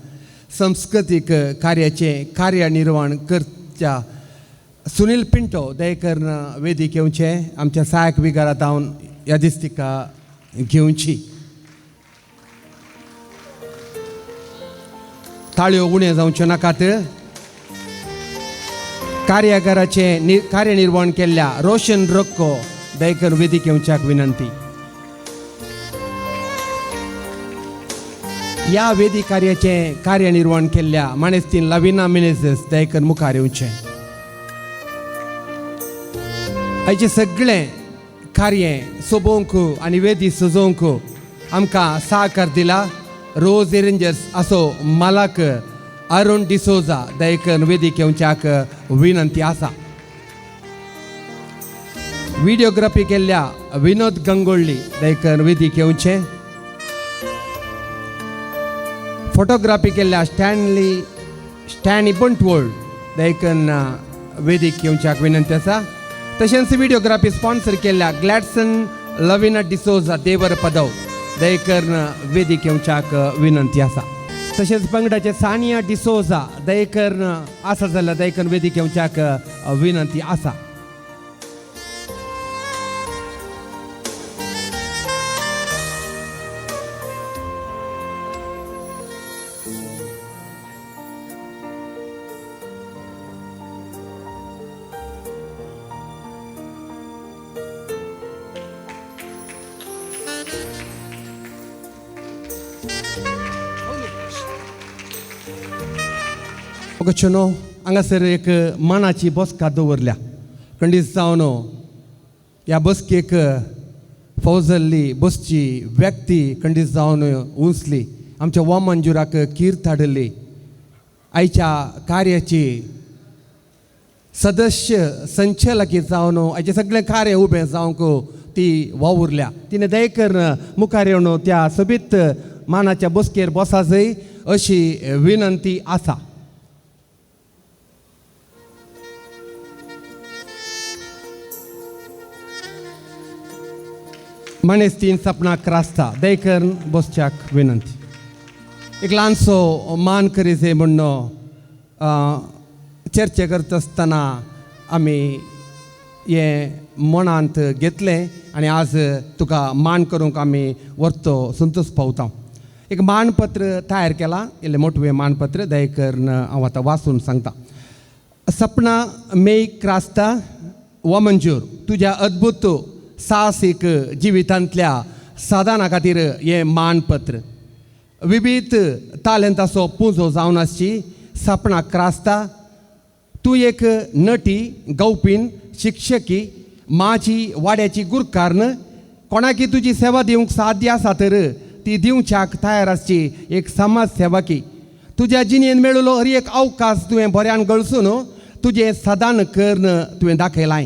सांस्कृतीक कार्याचें कार्यनिर्वहण करच्या सुनील पिंटो दयेकर वेदीक येवचें. आमच्या सहायक विगारात हांव ह्या दिस्तिका घेवची. ताळयो उणें जावच्यो नाकात. कार्यागाराचें कार्यनिर्वहण केल्ल्या रोशन रक्को दयेकर वेदीक येवच्याक विनंती. ह्या वेदी कार्याचें कार्यनिर्वहण केल्ल्या माणेस्तीन लाविना मिनेझस दयेकन मुखार येवचें. आयचें सगळें कार्य सोबोवंक आनी वेदी सजोवंक आमकां सहकार दिला रोज एरेंजर्स असो मालक अरुण डिसोजा दयेकन वेदीक येवच्याक विनंती आसा. व्हिडिओग्राफी केल्ल्या विनोद गंगोळ्ळी दयेकन वेदीक येवचें. फोटोग्राफी केल्ल्या स्टॅनी बंटवोळ दयेकन वेदीक येवच्याक विनंती आसा. तशेंच व्हिडिओग्राफी स्पॉन्सर केल्ल्या ग्लॅडसन लविना डिसोजा देवर पदव दयेकन वेदीक येवच्याक विनंती आसा. तशेंच पंगडाचे सानिया डिसोजा दयेकन आसा जाल्यार दयेकन वेदीक येवच्याक विनंती आसा. ओगच्योनो हांगासर एक मानाची बसका दवरल्या. खंडीत जावन ह्या बसकेक फौजल्ली बसची व्यक्ती खंडीत जावन उंचली आमच्या वामंजुराक कीर्त हाडली. आयच्या कार्याची सदस्य संचालकी जावन आयचें सगळें कार्य उबें जावंक ती वावुरल्या. तिणें दयेकन मुखार येवन त्या सोबीत मानाच्या बसकेर बसाजय अशी विनंती आसा. माणेस्तीन सपना क्रास्ता दयेकन बसच्याक विनंती. एक ल्हानसो मान करीजे म्हणून चर्चे करता आसतना आमी हे मनांत घेतलें आनी आज तुका मान करूंक आमी व्हरतो संतोश पावता. एक मानपत्र तयार केलां. इल्लें मोठवें मानपत्र दयेकन हांव आतां वाचून सांगता. सपना मे क्रास्ता वमंजूर तुज्या अद्भुत साहसीक जिवितांतल्या साधना खातीर हें मानपत्र. विविध तालंताचो पुंजो जावन आसची सपना क्रास्ता. तूं एक नटी गवपीन शिक्षकी माजी वाड्याची गुरकारन कोणाकी तुजी सेवा दिवंक साध्य आसा तर ती दिवच्याक तयार आसची एक समाज सेवकी. तुज्या जिणेन मेळिल्लो हर एक अवकाश तुवें बऱ्यान गळसून तुजें सदान करन तुवें दाखयलां.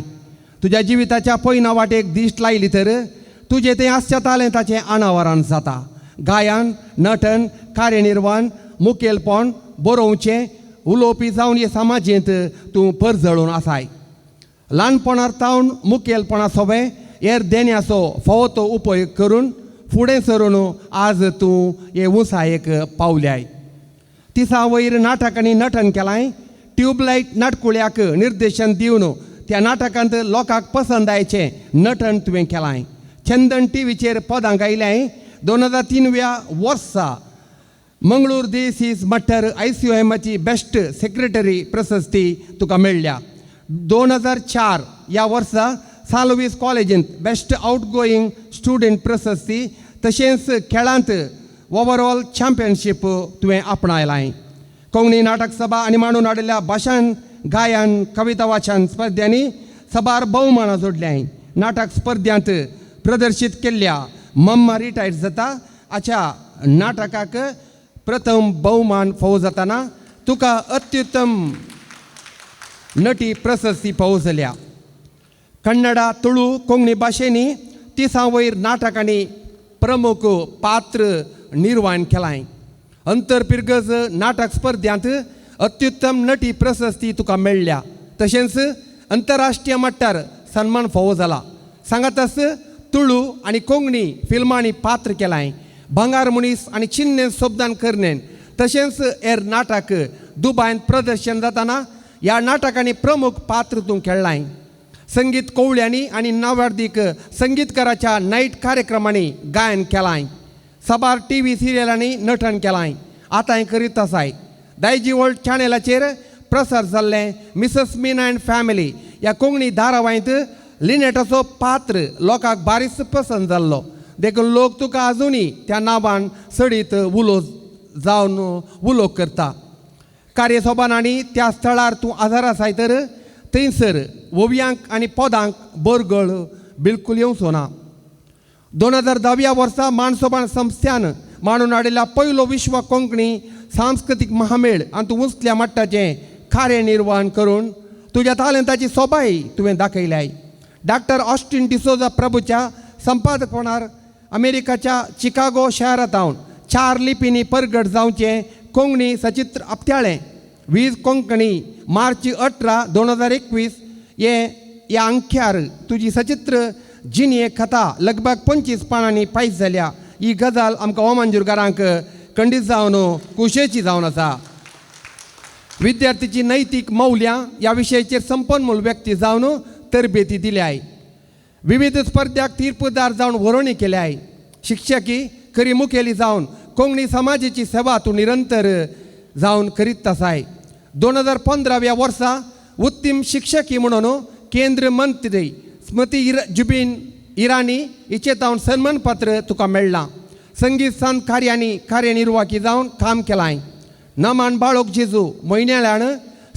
तुज्या जिविताच्या पयना वाटेक दिश्ट लायली तर तुजें तें आसच्या तालेंताचें अनावरण जाता. गायन नटन कार्यनिर्वहण मुखेलपण बरोवचें उलोवपी जावन हे समाजेंत तूं परजळून आसाय. ल्हानपणांत तावन मुखेलपणा सोबें हेर देण्याचो फावो उपेग करून फुडें सरून आज तूं हे उंचायेक पावल्याय. तिसा वयर नाटक आनी नटन केलां. ट्यूबलायट नाटकुळ्याक निर्देशन दिवन त्या नाटकांत लोकांक पसंद आयचें नटन तुवें केलां. चंदन टीव्हीचेर पदां गायल्याय. 2003व्या वर्सा मंगळूर देसीस मट्टर ICOMची बेस्ट सेक्रेटरी प्रशस्ती तुका मेळ्ळ्या. 2004 ह्या वर्सा सालवीस कॉलेजींत बेस्ट आउटगोईंग स्टुडंट प्रशस्ती तशेंच खेळांत ओवरऑल चॅम्पियनशीप तुवें आपणायलां. कोंकणी नाटक सभा आनी मांडून हाडिल्ल्या भाशण गायन कविता वाचन स्पर्धांनी सबार भोवमानां जोडल्याय. नाटक स्पर्धांत प्रदर्शीत केल्ल्या मम्मा रिटायर्ड जाता हाच्या नाटकाक प्रथम भोवमान फावो जाताना तुका अत्युत्तम नटी प्रशस्ती फावो जाल्या. कन्नडा तुळू कोंकणी भाशेनी 30 वयर नाटक आनी प्रमुख पात्र निर्वाहन केलां. अंतरपिरगज नाटक स्पर्धांत अत्युत्तम नटी प्रशस्ती तुका मेळ्ळ्या. तशेंच अंतरराष्ट्रीय मट्टार सन्मान फावो जाला. सांगातास तुळू आनी कोंकणी फिल्मांनी पात्र केलां. भंगार मनीस आनी चिन्ने सोबदान करनेन तशेंच हेर नाटक दुबायन प्रदर्शन जाताना ह्या नाटकांनी प्रमुख पात्र तूं खेळ्ळां. संगीत कवळ्यांनी आनी नवार्दीक संगीतकाराच्या नायट कार्यक्रमांनी गायन केलां. सबार TV सिरियलांनी नटन केलां. आतांय करीत आसाय. दायजी वर्ल्ड चॅनलाचेर प्रसार जाल्लें मिसेस मीना अँड फॅमिली ह्या कोंकणी धारावाहींत लिनेटाचो पात्र लोकांक बारीच पसंद जाल्लो. देखून लोक तुका आजुनी त्या नांवान सडीत उलो जावन उलोवप करता. कार्यसभान आनी त्या स्थळार तूं आजार आसाय तर थंयसर ओवयांक आनी पदांक बरगळ बिलकूल येवचो ना. 2010 वर्सा मानसोबान संस्थ्यान मांडून हाडिल्ल्या पयलो विश्व कोंकणी सांस्कृतीक महामेळ आनी तूं उंचल्या मट्टाचें कार्यनिर्वहन करून तुज्या तालंताची सोबाय तुवें दाखयल्याय. डॉक्टर ऑस्टिन डिसोजा प्रभूच्या संपादकपणान अमेरिकाच्या चिकागो शारांतावन 4 लिपींनी परगट जावचें कोंकणी सचित्र आपत्याळें 20 कोंकणी मार्च 18, 2021 ह्या अंख्यार तुजी सचित्र जिणे कथा लगभग 25 पानांनी पायस जाल्या. ही गजाल आमकां ओमांजूरकारांक खंडीत जावन कुशेची जावन आसा. विद्यार्थीची नैतीक मौल्यां ह्या विशयाचेर संपन्मूल व्यक्ती जावन तरबेती दिल्याय. विविध स्पर्धाक तीर्पदार जावन वरोणी केल्याय. शिक्षकी खरी मुखेली जावन कोंकणी समाजाची सेवा तूं निरंतर जावन करीत आसाय. 2015 वर्सा उत्तम शिक्षकी म्हणून केंद्र मंत्री स्मृती जुबिन इराणी हिचे तावन सन्मानपत्र तुका मेळ्ळां. संगीत संत कार्यांनी कार्यनिर्वाहकी जावन काम केलाय. नमान बाळोक जेजू म्हयन्याळ्यान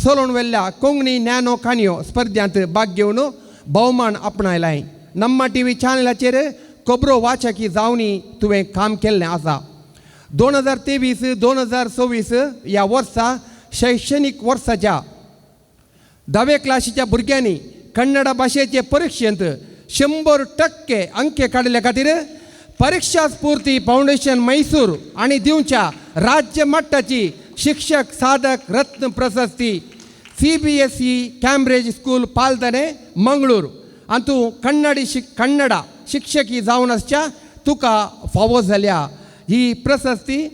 चलोवन वेल्ल्या कोंकणी नॅनो काणयो स्पर्धांत भाग घेवन भोवमान आपणायलाय. नम्मा TV चॅनलाचेर खबरो वाचकी जावनी तुवें काम केल्लें आसा. 2023-2024 ह्या वर्सा शैक्षणीक वर्साच्या 10वे क्लासीच्या भुरग्यांनी कन्नड भाशेचे परीक्षेंत 100% अंक काडले खातीर परीक्षा स्फूर्ती फाउंडेशन मैसूर आनी दिवच्या राज्य मट्टाची शिक्षक साधक रत्न प्रशस्ती CBSE कॅम्ब्रिज स्कूल पालतने मंगळूर आनी तूं कन्नडा शिक्षकी जावन आसच्या तुका फावो जाल्या. ही प्रशस्ती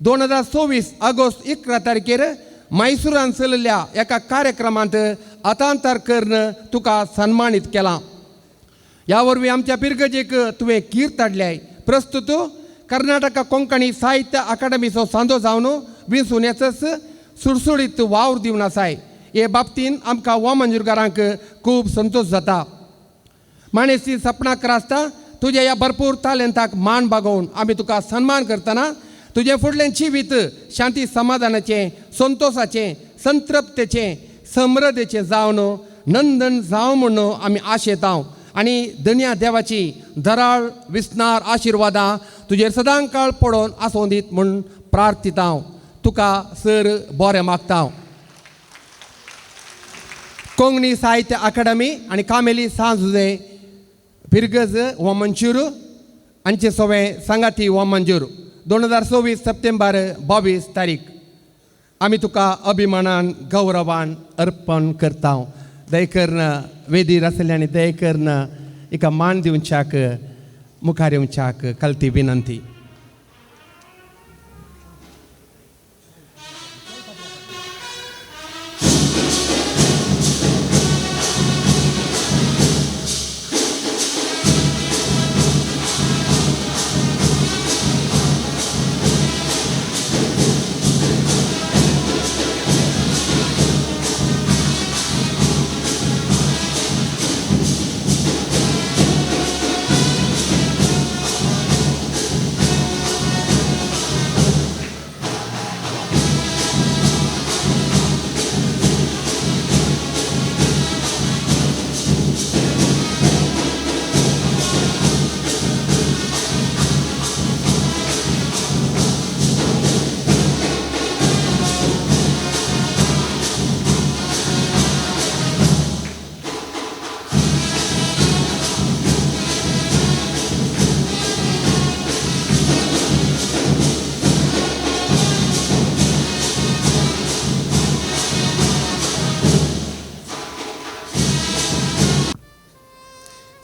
2024 ऑगस्ट 11 तारखेर मैसूरान चलिल्ल्या एका कार्यक्रमांत हस्तांतर करून तुका सन्मानीत केलां. ह्या वरवीं आमच्या पिरगजेक तुवें कीर्त हाडल्याय. प्रस्तुत कर्नाटका कोंकणी साहित्य अकादमीचो सांदो जावन विंसून येचस सुडसुडीत वावर दिवन आसाय. हे बाबतींत आमकां ओमांजूरकारांक खूब संतोश जाता. माणेसी सपना क्रास्ता तुज्या ह्या भरपूर तालंताक मान बागोवन आमी तुका सन्मान करतना तुजें फुडलें जिवीत शांती समाधानाचें संतोषाचें संतृप्तेचें समृद्धेचें जावन नंदन जावं म्हणून आमी आशेतांव आनी दन्या देवाची धराळ विस्नार आशिर्वादां तुजेर सदां काळ पडोवन आसूं दीत म्हूण प्रार्थितांव. तुका सर बरें मागतां. कोंकणी साहित्य अकादमी आनी कामेली सांजुजे फिरगज ओमांजूर हांचे सगळे सांगाती ओमांजूर 2024 सप्टेंबर 22 तारीख आमी तुका अभिमानान गौरवान अर्पण करता. दयकर्न वेदीर आसले आनी दयकर्न एका मान दिवच्याक मुखार येवच्याक कलती विनंती.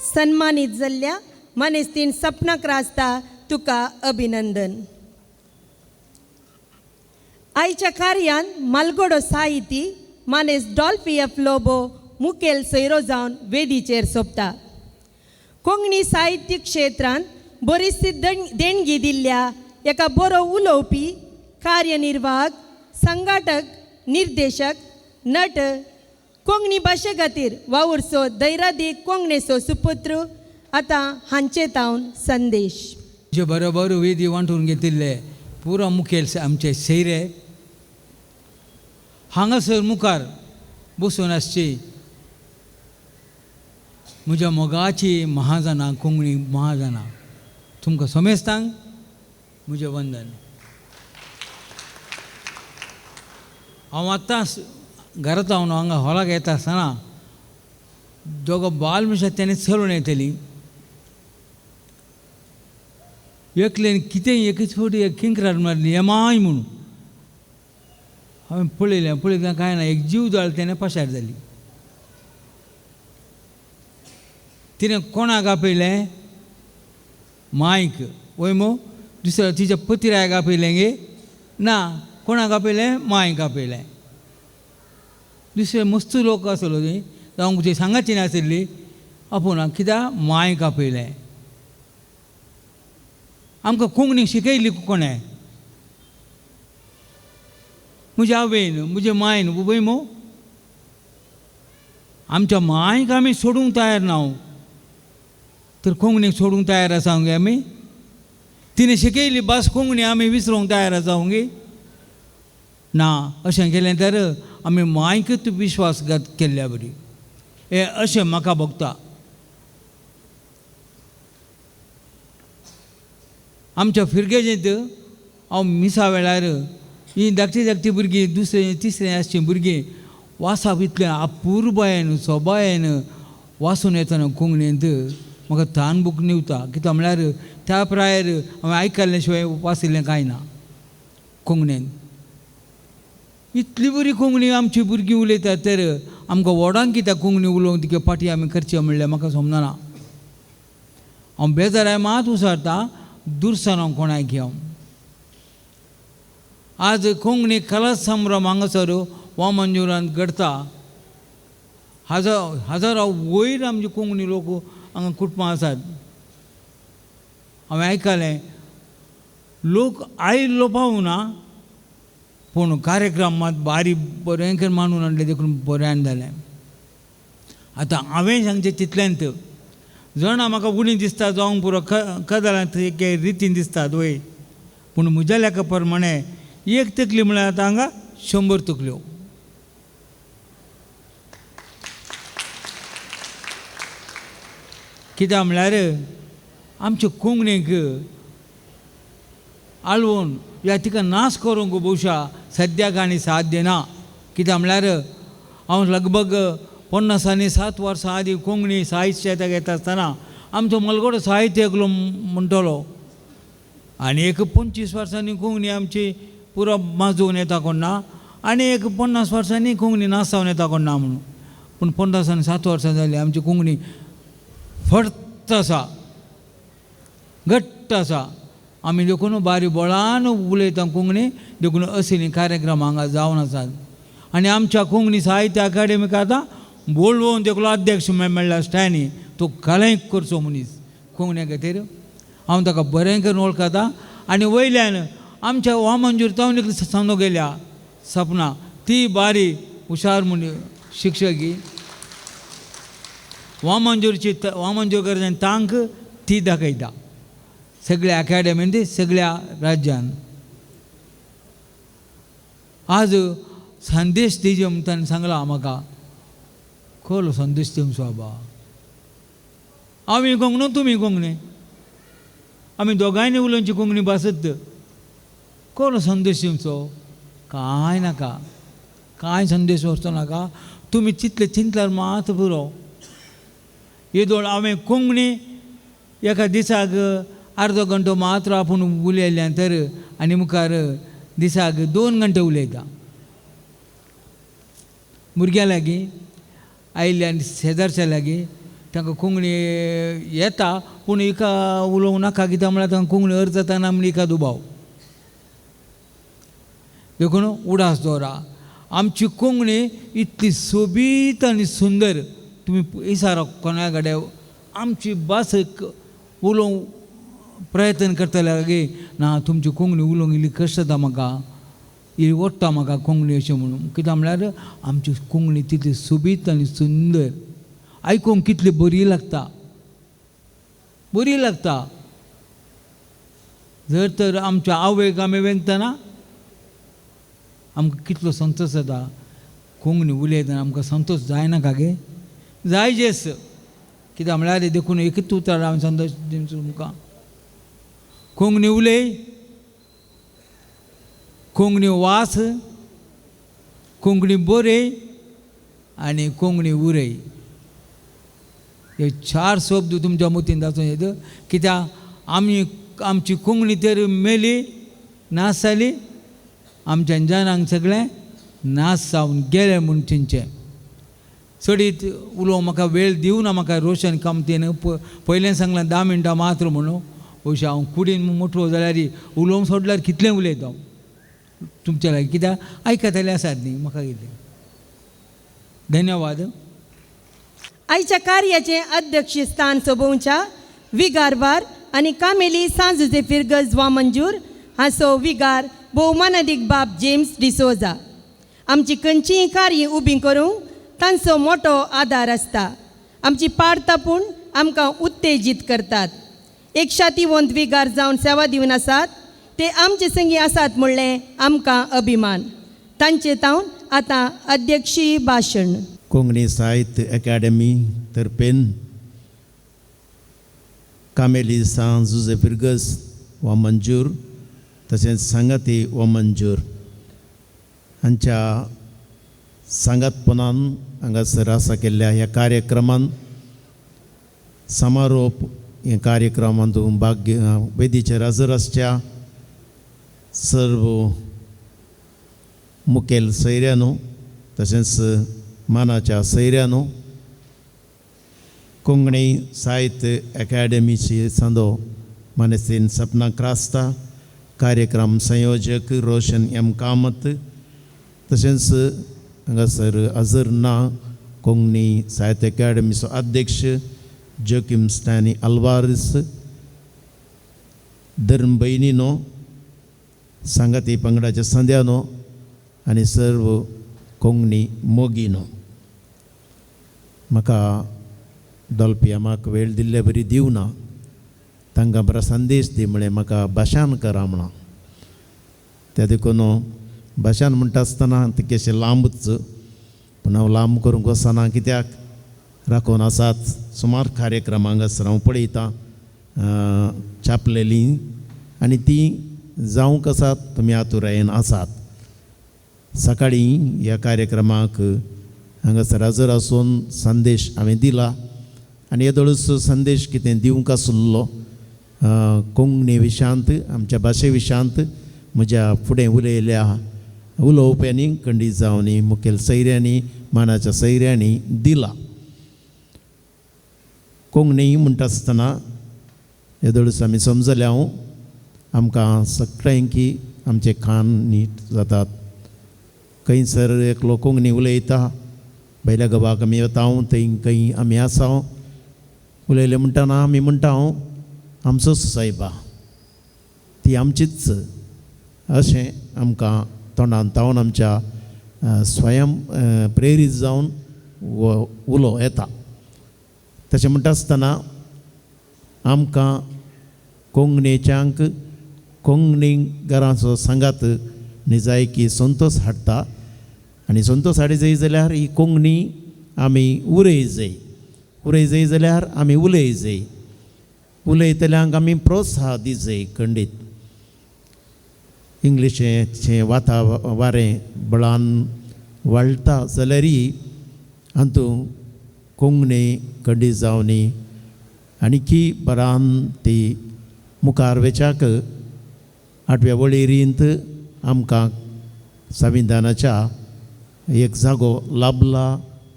सन्मानीत जाल्ल्या मानेस्तीन सपना क्रास्ता तुका अभिनंदन. आयच्या कार्यान मालगोडो साहिती मानेस डॉल्फी एफ लोबो मुखेल सोयरो जावन वेदीचेर सोंपता. कोंकणी साहित्य क्षेत्रांत बरीचशी देणगी दिल्ल्या एका बरो उलोवपी कार्यनिर्वाहक संघाटक निर्देशक नट कोंकणी भाशे खातीर वावुरचो दैरादी कोंकणीचो सुपुत्र आतां हांचे तावन संदेश. जे बरोबर वेदी वांटून घेतिल्ले पुरो मुखेल आमचे सैरे हांगासर मुखार बसून आसची म्हज्या मोगाची महाजनां कोंकणी महाजनां तुमकां समेस्तांक म्हजें वंदन. हांव आतां घरांत हांव हांगा हॉलाक येता आसतना दोगो बाल मनशां तेणी चलून येतलीं. एकल्यान कितें एकच फावटी एक किंकराट मारली येमाय म्हणून. हांवें पळयलें कांय ना, एक जीव जाळ तेणें पाशार जाली. तिणें कोणाक आपयलें? मांयक. वय मो दुसऱ्या तिच्या पतिरायक आपयलें गे? ना, कोणाक आपयलें? मांयक आपयलें. दुसरे मस्त लोक आसलो थंय, जावं ती सांगाची नासली आपुणाक, कित्याक मांयक आपयलें. आमकां कोंकणी शिकयली कोणें? म्हज्या आवयन, म्हजे मायन. वय मो आमच्या मांयक आमी सोडूंक तयार ना, तर कोंकणीक सोडूंक तयार आसा गे आमी? तिणें शिकयली भास कोंकणी आमी विसरूंक तयार आसा गे? ना, अशें केलें तर आमी मांयकूच विश्वासघात केल्ल्या बरी. हें अशें म्हाका भोगता. आमच्या फिरगेजेंत हांव मिसा वेळार ही धाकटी भुरगीं दुसरें तिसरें आसचीं भुरगीं वासाप इतलें अपुर्बायेन सोबायेन वासून येतना कोंकणींत म्हाका तानबूक निवता. कित्याक म्हळ्यार त्या प्रायर हांवें आयकल्ल्या शिवाय वाचिल्लें कांय ना कोंकणीन. इतली बरी कोंकणी आमची भुरगीं उलयतात, तर आमकां व्हडांक कित्याक कोंकणी उलोवंक तिके पाटी आमी करचें म्हणलें म्हाका समजना. हांव बेजाराय मात उसळटा, दुरसानांव कोणाय घेवं. आज कोंकणी कला संभ्रम हांगासर वामनजुरांत घडता. हजारा वयर आमचे कोंकणी लोक हांगा कुटुंबां आसात. हांवें आयकलें लोक आयिल्लो पावना, पूण कार्यक्रम मात बारीक बरें मांडून हाडले, देखून बऱ्यान जालें. आतां हांवें सांगचें तितल्यांत जाणां म्हाका उणी दिसता जावंक पुरो कदलांत एक रितीन दिसतात वय, पूण म्हज्या लेखा प्रमाणे एक तकली म्हळ्यार आतां हांगा 100 तकल्यो. कित्याक म्हळ्यार आमचे कोंकणीक आळवून या तिका नाश करूंक भोवशा सद्याक आनी साध्य ना. कित्याक म्हळ्यार हांव लगभग 57 वर्सां आदीं कोंकणी साहित्याक येता आसतना आमचो मलगडो साहित्य एकलो म्हणटलो, आनी एक 25 वर्सांनी कोंकणी आमची पुरो माजून येता कोण ना, आनी एक 50 वर्सांनी कोंकणी नासावन येता कोण ना म्हणून. पूण 57 वर्सां जालीं आमची कोंकणी फर्त आसा, घट्ट आसा. आमी देखून बारी बोळान उलयता कोंकणी, देखून असली कार्यक्रम हांगा जावन आसात. आनी आमच्या कोंकणी साहित्य अकादेमीक आतां बोलवून देखून अध्यक्ष मेळ्ळा स्टॅनी, तो कलायक करचो मनीस कोंकणी खातीर. हांव ताका बरें करून वळखता. आनी वयल्यान आमच्या वामनजूर तावनीक सांगो गेल्या सपना, ती बारी हुशार म्हण शिक्षकी वामनजूर गरजेन तांक ती दाखयता सगळ्या अकॅडमींत सगळ्या राज्यांत. आज संदेश दिजे म्हणून ताणें सांगला म्हाका. खलो संदेश दिवचो बाबा? आमी कोंकणी तुमी कोंकणी, आमी दोगांयनी उलोवची कोंकणी भासत. खलो संदेश दिवचो? कांय नाका, कांय संदेश वचचो नाका. तुमी चिंतले चिंतल्यार मात पुरो. येदोळ हांवें कोंकणी एका दिसाक अर्दो घंटो मात्र आपूण उलयल्यां तर आनी मुखार दिसाक 2 घंटे उलयता. भुरग्यां लागीं आयिल्ल्या शेजारच्या लागीं तांकां कोंकणी येता, पूण हिका उलोवंक नाका, कित्याक म्हळ्यार तांकां कोंकणी अर्थ जाता म्हण हिका दुबाव. देखून उडास दवरा. आमची कोंकणी इतली सोबीत आनी सुंदर. तुमी इसारो कोणा कडेन आमची भास उलोवंक प्रयत्न करतले गे ना, तुमची कोंकणी उलोवंक इल्ली कश्ट जाता म्हाका, इल्ली ओडटा म्हाका कोंकणी अशें म्हणून. कित्याक म्हळ्यार आमची कोंकणी तितली सोबीत आनी सुंदर, आयकूंक कितली बरी लागता, बरी लागता. जर तर आमच्या आवयक आमी वेंगतना आमकां कितलो संतोश जाता. कोंकणी उलयतना आमकां संतोश जायना का गे? जायजेच. कित्याक म्हळ्यार देखून एकूच उतर हांवें संतोश दिवचो तुमकां. कोंकणी उलय, कोंकणी वास, कोंकणी बरय आनी कोंकणी उरय. हे 4 शब्द तुमच्या मतीन जावचो येता. कित्याक आमची कोंकणी तर मेली, नाश जाली, आमच्या जनांक सगळें नाश जावन गेले म्हूण चिंतचें. चडीत उलोवंक म्हाका वेळ दिवना. म्हाका रोशन कामतीन पयलें सांगलां 10 मिनटां मात्र म्हणून. अशें हांव कुडीन मोठो जाल्यार उलोवंक सोडल्यार कितलें उलयता हांव तुमच्या लागीं. कित्याक आयकतले आसात न्ही म्हाका कितें. धन्यवाद. आयच्या कार्याचे अध्यक्षस्थान सोबोवच्या विगारवार आनी कामेली सांजुजे फिर्गस वामंजूर हांचो विगार भोवमानादीक बाब जेम्स डिसोजा. आमची खंयचीय कार्य उबी करूंक तांचो मोठो आदार आसता. आमची पाडतापूण आमकां उत्तेजीत करतात. एक शातिवंत विगार जावन सेवा दिवन आसात. ते आमचे संगी आसात म्हणलें आमकां अभिमान. तांचे तावन आतां अध्यक्षी भाशण. कोंकणी साहित्य अकादेमी तर्फेन कामेली सान जुजे फिर्गस वामंजूर तशेंच सांगाती वामंजूर हांच्या सांगातपणान हांगासर आसा केल्ल्या ह्या कार्यक्रमान समारोप हे कार्यक्रमांत भाग वेदीचेर हजर आसच्या सर्व मुखेल सयऱ्यांनो तशेंच मानाच्या सयऱ्यांनो, कोंकणी साहित्य अकादेमीची संदो मनसेन सपना क्रास्ता, कार्यक्रम संयोजक रोशन एम कामत, तशेंच हांगासर हजर ना कोंकणी साहित्य अकादेमीचो अध्यक्ष जोकिम स्टॅनी आल्वारस, धर्म भयणीनो, सांगाती पंगडाच्या संद्यानो आनी सर्व कोंकणी मोगीनो. म्हाका डॉल्पियामाक वेळ दिल्ले बरी दिवना. तांकां बरो संदेश दी म्हळें म्हाका भाशान करा म्हणा. त्या देखून भाशान म्हणटा आसतना तितकेशें लांबच, पूण हांव लांब करूंक वचना. कित्याक राखून आसात सुमार कार्यक्रमां हांगासर हांव पळयतां छापलेलीं आनी तीं जावंक आसात. तुमी आतुरायेन आसात. सकाळीं ह्या कार्यक्रमाक हांगासर हजर आसून संदेश हांवें दिला आनी येदोळूच संदेश कितें दिवंक आसलो कोंकणी विशयांत, आमच्या भाशे विशयांत म्हज्या फुडें उलयल्या उलोवप्यांनी खंडीत जावनी मुखेल सयऱ्यांनी मानाच्या सयऱ्यांनी दिला. कोंकणी म्हणटा आसतना येदोळूच आमी समजले हांव आमकां सगळ्यांकी आमचे खाण नीट जातात. खंयसर एकलो कोंकणी उलयता, भायल्या गांवाक आमी वता थंय खंय आमी आसा उलयले म्हणटाना आमी म्हणटा आमचोच सायबा, ती आमचीच अशें आमकां तोंडान तावन आमच्या स्वयं प्रेरीत जावन उलो येता. तशें म्हणटा आसतना आमकां कोंकणीच्यांक कोंकणीकारांचो सांगात निजायकी संतोश हाडटा आनी संतोश हाडी जाय जाल्यार ही कोंकणी आमी उरय जाय. उरय जाय जाल्यार आमी उलय जाय. उलयतल्यांक आमी प्रोत्साहन दी जाय. खंडीत इंग्लिशेचें वारें बळान वाळटा जाल्यारय हातूंत कोंकणी खंडीत जावनी आनीकी बरान ती मुखार वेचाक 8व्या वळेरींत आमकां संविधानाच्या एक जागो लाभला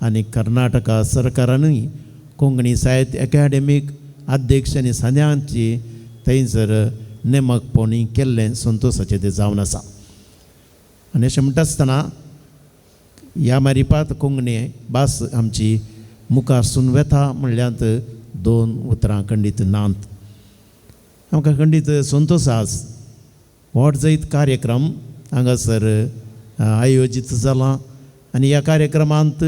आनी कर्नाटका सरकारानूय कोंकणी साहित्य अकादेमीक अध्यक्ष आनी सद्यांची थंयसर नेमकपणी केल्लें संतोशाचें तें जावन आसा. आनी अशें म्हणटा आसतना ह्या मारिपात कोंकणी भास आमची मुखार सून वेता म्हणल्यार 2 उतरां खंडीत नांत. आमकां खंडीत संतोश आस. व्हड जायत कार्यक्रम हांगासर आयोजीत जाला आनी ह्या कार्यक्रमांत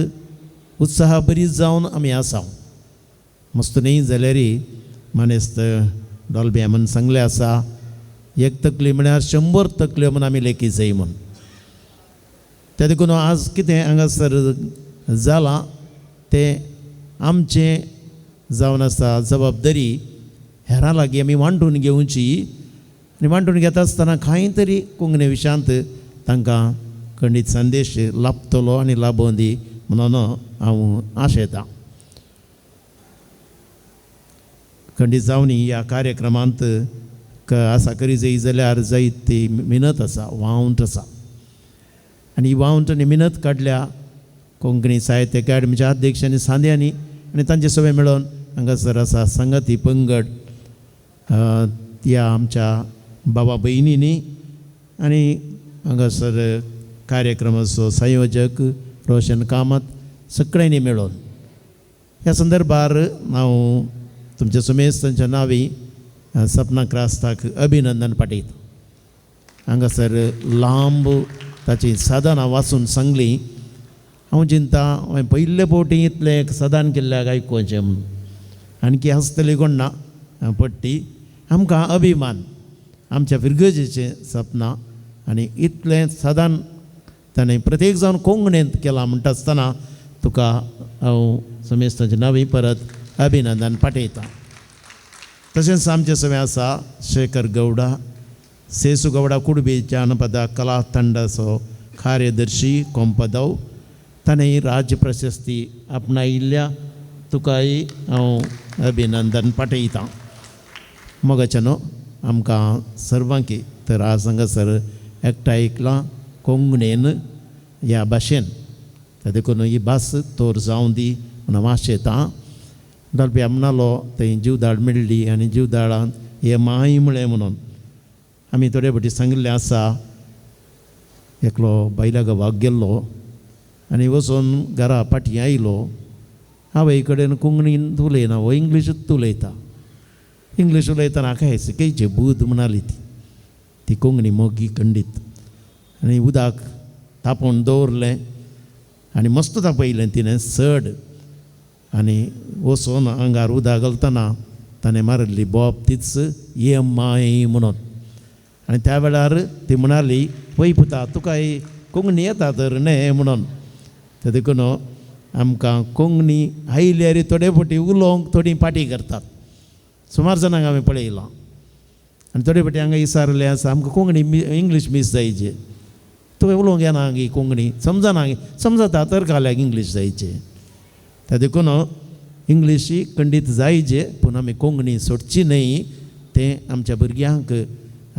उत्साह बरी जावन आमी आसा. मस्त न्ही जाल्यार मानेस्त डॉल्बी म्हणून सांगलें आसा एक तकली म्हळ्यार 100 तकल्यो म्हणून आमी लेखी जाय म्हूण. त्या देखून आज कितें हांगासर जालां तें आमचें जावन आसा जबाबदारी हेरां लागीं आमी वांटून घेवची आनी वांटून घेता आसतना खंय तरी कोंकणी विशयांत तांकां खंडीत संदेश लाभतलो आनी लाभोवन दी म्हणून हांव आशेतां. खंडीत जावन ह्या कार्यक्रमांत आसा करी जाय जाल्यार जायती मिनत आसा, वावंट आसा. आनी ही वावंट आनी मिनत काडल्या कोंकणी साहित्य अकादेमीच्या अध्यक्षांनी सांद्यांनी आनी तांचे सगळे मेळोन हांगासर आसा संगती पंगड ह्या आमच्या बाबा भयणींनी आनी हांगासर कार्यक्रमाचो संयोजक रोशन कामत सगळ्यांनी मेळोन ह्या संदर्भार हांव तुमच्या सुमेस्तांच्या नांवी सपना क्रास्ताक अभिनंदन पाठयता. हांगासर लांब ताची साधनां वाचून सांगली. हांव चिंता हांवें पयले फावटी इतलें सदान केल्ल्याक आयकुचें म्हूण. आणकी आसतली कोण ना पट्टी. आमकां अभिमान आमच्या फिरगजेचें सपना आनी इतलें सदान ताणें प्रत्येक जावन कोंकणींत केलां म्हणटा आसतना तुका हांव समेस्तांच्या नांवी परत अभिनंदन पाठयतां. तशेंच आमचे सगळे आसा शेखर गौडा, सेसू गौडा कुडबी जानपदा कला ತಂಡसो कार्यदर्शी कोंपदव. ताणें राज्य प्रशस्ती आपणायिल्ल्या तुकाय हांव अभिनंदन पाठयतां. मोगाच्यानो आमकां सर्वांकी तर आज हांगासर एकठांय येयलां कोंकणीन ह्या भाशेन. त्या देखून ही भास तोर जावं दी म्हूण हांव आशेतां. घालपी म्हणलो थंय जीवदाळ मेळ्ळी आनी जीवदाळांत हे माय म्हळें म्हणून आमी थोडे फावटी सांगिल्लें आसा. एकलो बायल्या गांवाक गेल्लो आनी वचून घरा फाटीं आयलो. आवय कडेन कोंकणीन उलयना, हो इंग्लीशूच उलयता. इंग्लीश उलयतना म्हाका हेसकेचे बूद म्हणाली ती कोंकणी मोगी खंडीत. आनी उदक तापोवन दवरलें आनी मस्त तापयलें तिणें चड. आनी वचून आंगार उदक घालतना ताणें मारिल्ली बोब तीच ये माय म्हणून. आनी त्या वेळार ती म्हणाली वय पुता तुका कोंकणी येता तर न्हय म्हणून. त्या देखून आमकां कोंकणी आयल्यार थोडे फावटी उलोवंक थोडी पाटी करतात. सुमार जाणांक हांवें पळयलां आनी थोडे फावटी हांगा विचारलें आसा आमकां कोंकणी इंग्लीश मिस जायचे. तुवें उलोवंक येना गी कोंकणी समजना गी. समजता तर काल्याक इंग्लीश जायचे. त्या देखून इंग्लीश खंडीत जायचे पूण आमी कोंकणी सोडची न्हय. तें आमच्या भुरग्यांक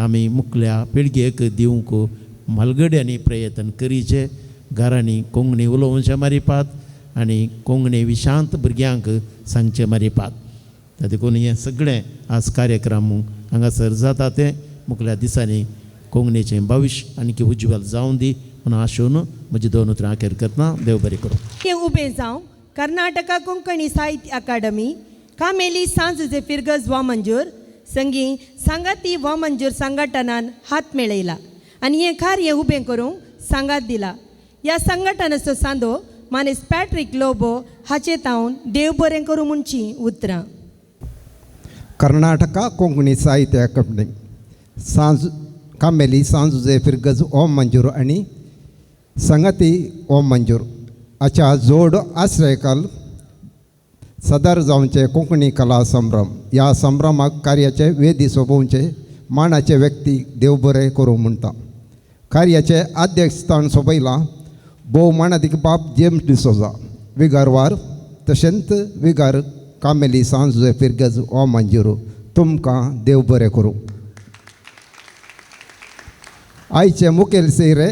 आमी मुखल्या पिळगेक दिवंक मलगड्यांनी प्रयत्न करीचे. घरांनी कोंकणी उलोवचे मारिपात आनी कोंकणी विशांत भुरग्यांक सांगचे मारिपात. त्या देखून हें सगळें आज कार्यक्रम हांगासर जाता तें मुखल्या दिसांनी कोंकणीचें भविश्य आनीक उज्वल जावं दी म्हणून आशून म्हजी 2 उतरां अखेर करतना देव बरें करूं. हे उबे जावं कर्नाटका कोंकणी साहित्य अकादमी कामेली सांजुजे फिरगज वामंजूर संगी सांगाती वामंजूर संघटनान हात मेळयला आनी हें कार्य उबें करूंक सांगात दिला. ह्या संघटनाचो सांदो मानेस पॅट्रिक लोबो हाचे तावन देव बरें करूं म्हणची उतरां. कर्नाटका कोंकणी साहित्य अकादमी कामेली सांजुजे फिरगज ओम मंजूर आनी संगती ओम मंजूर हाच्या जोड आश्रयकाल सदर जावचे कोंकणी कला संभ्रम. ह्या संभ्रमाक कार्याचे वेदी सोपोवचे मानाचे व्यक्ती देव बरें करूं म्हणटा. कार्याचे अध्यक्षस्थान सोपयलां भोव मानादीक बाब जेम्स डिसोजा विगारवार. तशेंच विगार कामेली सांजुजे फिरगज ओम मंजूर. तुमकां देव बरें करूं. आयचे मुखेल सेरे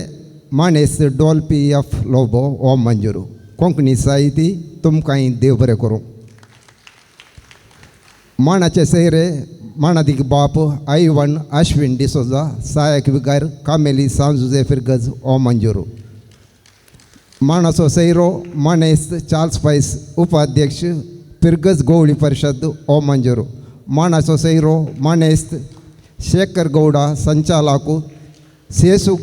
मानेस डॉल्पी एफ लोबो ओम मंजूर. कोंकणी साहिती तुमकांय देव बरें करूं. मानाचे सेरे मानादीक बाप आयवन अश्विन डिसोजा सहायक विगार कामेली सांजुजे फिरगज ओम मंजूर. मानाचो सैरो मानेस चार्ल्स पायस उपाध्यक्ष फिरगज गवळी परिषद ओम मंजूर. मानाचो सैरो मानेस शेखर गौडा संचालक सेसू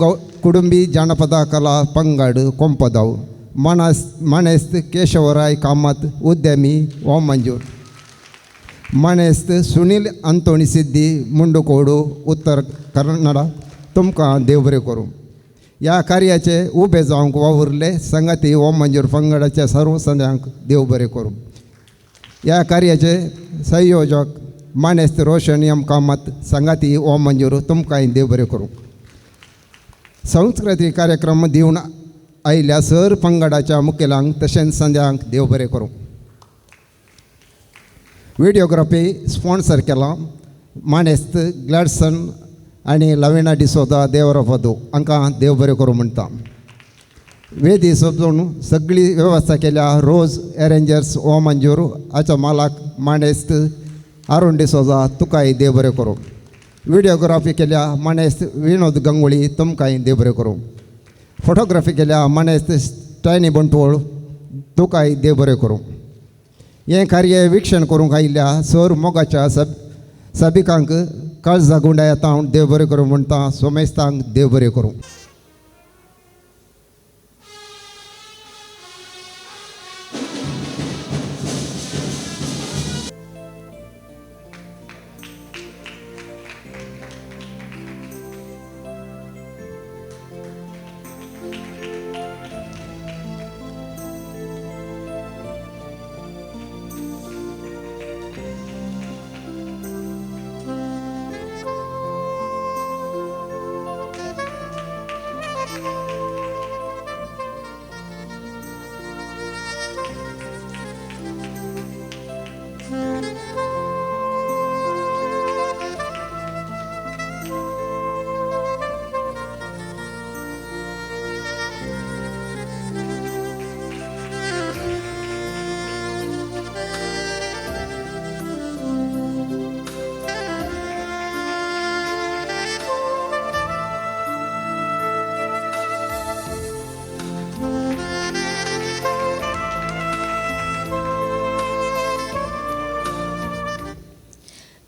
कुडुंबी जानपदा कला पंगड कोंपदव. मानेस केशवराय कामत उद्यमी ओम मंजूर. मानेस्त सुनील अंतोणी सिद्धी मुंडकोडू उत्तर कन्नड तुमकां देव बरें करूं. ह्या कार्याचे उबे जावंक वावुरले संगाती ओम मंजूर पंगडाच्या सर्व सद्यांक देव बरें करूं. ह्या कार्याचे संयोजक मानेस्त रोशन एम कामत संगाती ओम मंजूर तुमकांय देव बरें करूं. संस्कृती कार्यक्रम दिवन आयिल्ल्या सर पंगडाच्या मुखेलांक तशेंच संद्यांक देव बरें करूं. व्हिडिओग्राफी स्पॉन्सर केला मानेस्त ग्लॅडसन आनी लविना डिसोदा देवरापदू हांकां देव बरें करूं म्हणटा. वेदी सजोवन सगळी वेवस्था केल्या रोज अरेंजर्स ओ मंजूर हाच्या मालाक मानेस्त अरुण डिसोजा तुकाय देव बरें करूं. व्हिडिओग्राफी केल्या मानेस्त विनोद गंगुळी तुमकांय देव बरें करूं. फोटोग्राफी केल्या मानेस्त टायनी बंटोळ तुकाय देव बरें करूं. हें कार्य विक्षण करूंक आयिल्ल्या सर मोगाच्या सभिकांक काळजा गुंडा येता हांव देव बरें करूं म्हणटा. सोमेस्तांक देव बरें करूं.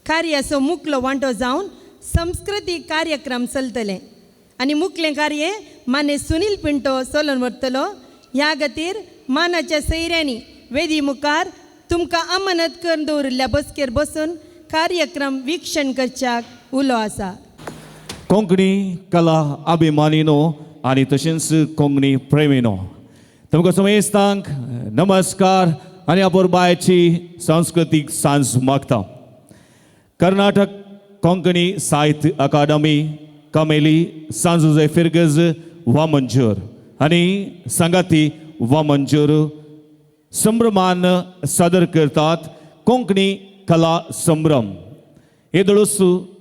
कार्याचो मुखलो वांटो जावन संस्कृतीक कार्यक्रम चलतले आनी मुखलें कार्य माने सुनील पिंटो चलोवन व्हरतलो. ह्या खातीर मानाच्या सयऱ्यांनी वेदी मुखार तुमकां अमानत करून दवरिल्ल्या बसकेर बसून कार्यक्रम विक्षण करच्याक उलो आसा. कोंकणी कला अभिमानीनो आनी तशेंच कोंकणी प्रेमीनो, तुमकां समेस्तांक नमस्कार आनी अपुरबायची सांस्कृतीक सांज मागता. कर्नाटक कोंकणी साहित्य अकादमी कामेली सांजुजे फिर्गज वामंजूर आनी संगाती वामंजूर संभ्रमान सादर करतात कोंकणी कला संभ्रम. येदळूस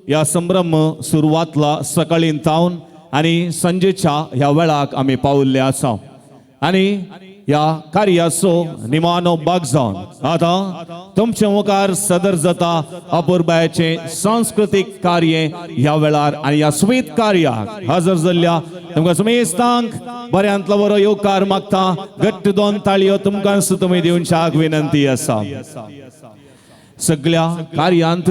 ह्या संभ्रम सुरवातला सकाळीं तावन आनी सांजेच्या ह्या वेळाक आमी पावल्ले आसा आनी ह्या कार्याचो निमाणो भाग जावन आतां तुमचे मुखार सदर जाता अपुरबायेचें सांस्कृतीक कार्य. ह्या वेळार आनी ह्या स्वीत कार्याक हजर जाल्ल्या तुमकां समेस्तांक बऱ्यांतलो बरो येवकार मागता. घट्ट दोन ताळयो तुमकां तुमी दिवच्याक विनंती आसा. सगळ्या कार्यांत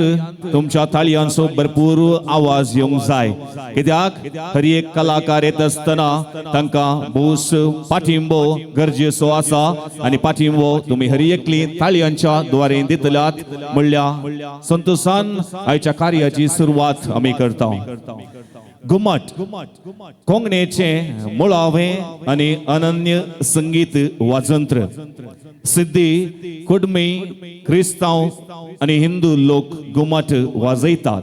तुमच्या ताळयांचो भरपूर आवाज येवंक जाय, कित्याक खरी एक कलाकार येत आसतना तांकां भोस पाठिंबो गरजेचो आसा आनी पाठिंबो तुमी हरी एकली ताळयांच्या द्वारे दितल्यात म्हणल्या संतोशान आयच्या कार्याची सुरवात आमी करता. घुमट कोंकणीचें मुळावें आनी अनन्य संगीत वाजंत्र. सिद्धी कुडमी क्रिस्तांव आनी हिंदू लोक घुमट वाजयतात.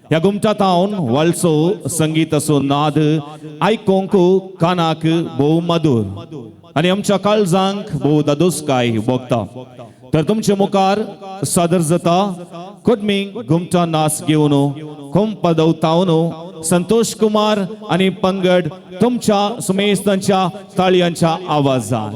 ह्या घुमटांत व्हडसो संगीताचो नाद आयकोंक कानाक भोव मधुर आनी आमच्या काळजांक भोव दादोसकाय भोगता. तर तुमचे मुखार सादर जाता कुडमी घुमटा नाच घेवन कंपदवतावन संतोष कुमार आनी पंगड तुमच्या समेस्तांच्या ताळयांच्या आवाजान.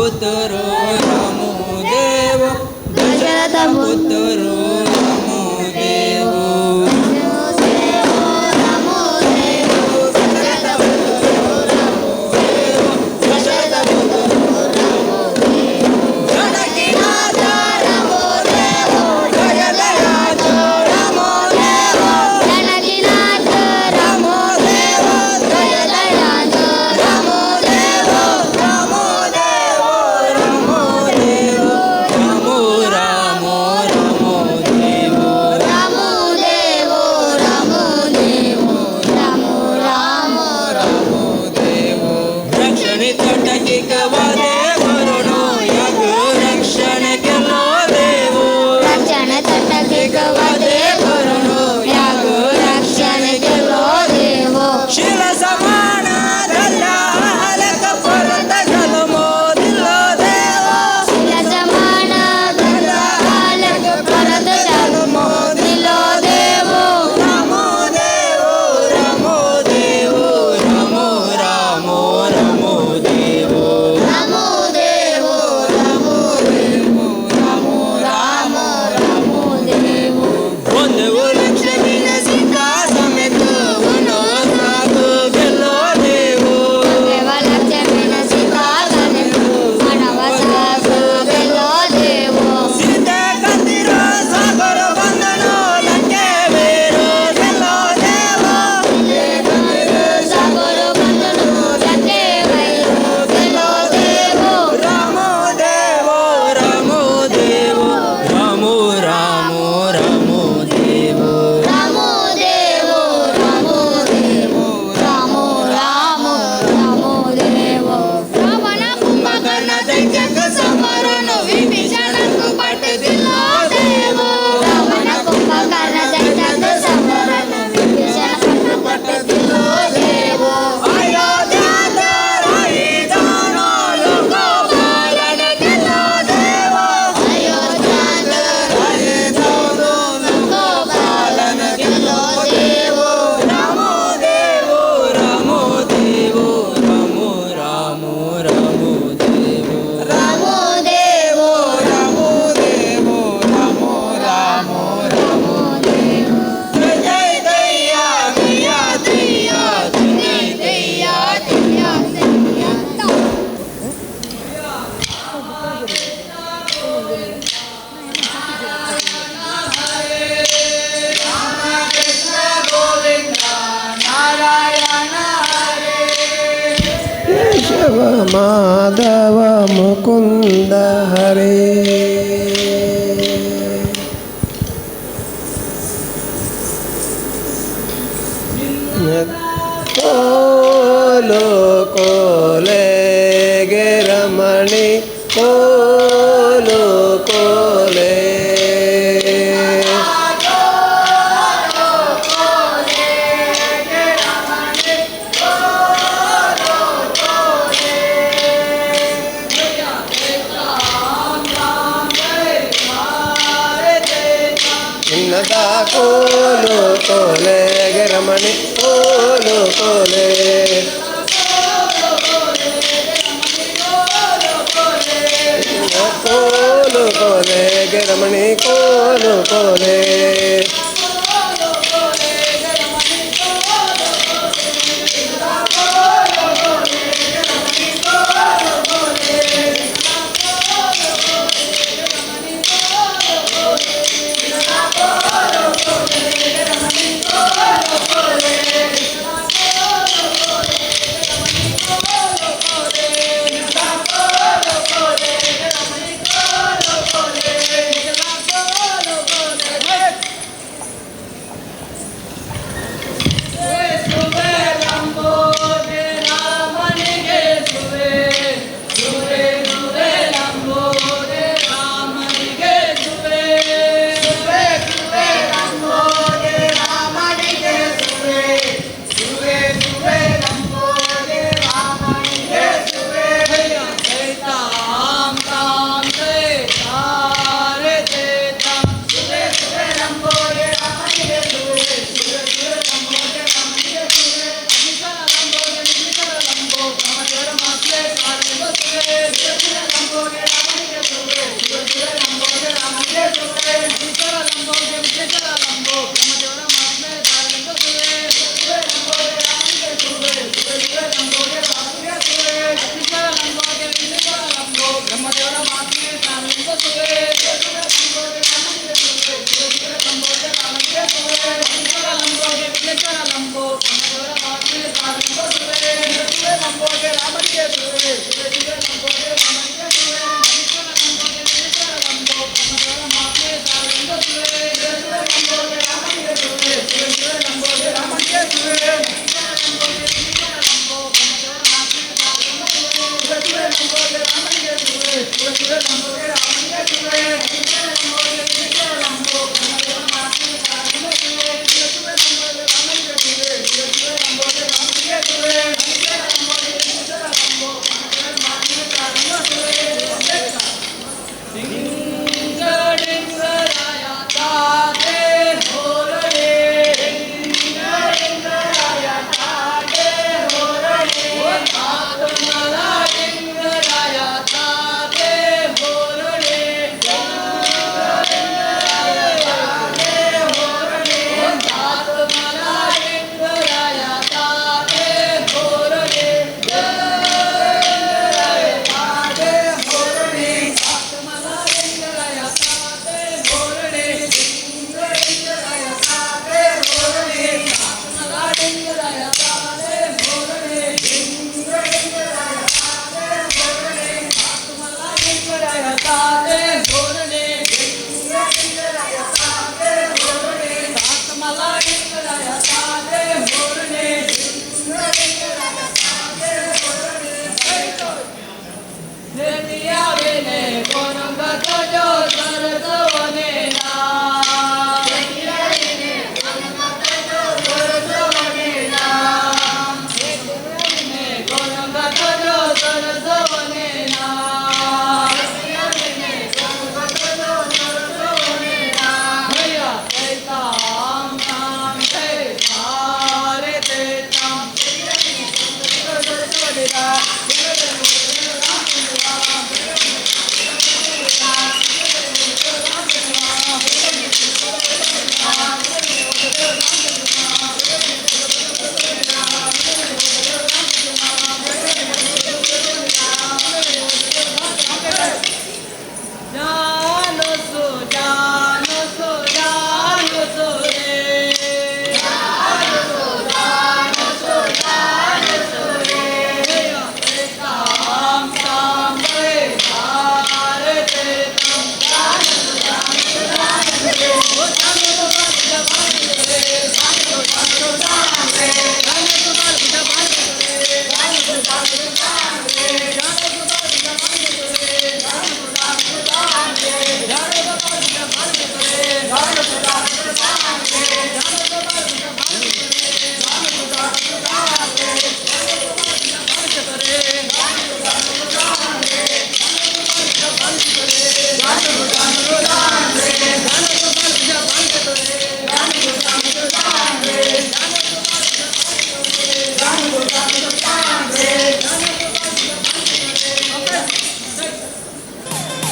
पुत्र रामो देव दशरथ पुत्र रामो देव माधव मुकुंद हरे कोलो कोले गे रमणी कोलो कोले कोलो कोले गे रमणी कोलो कोले कोलो कोले गे रमणी कोलो कोले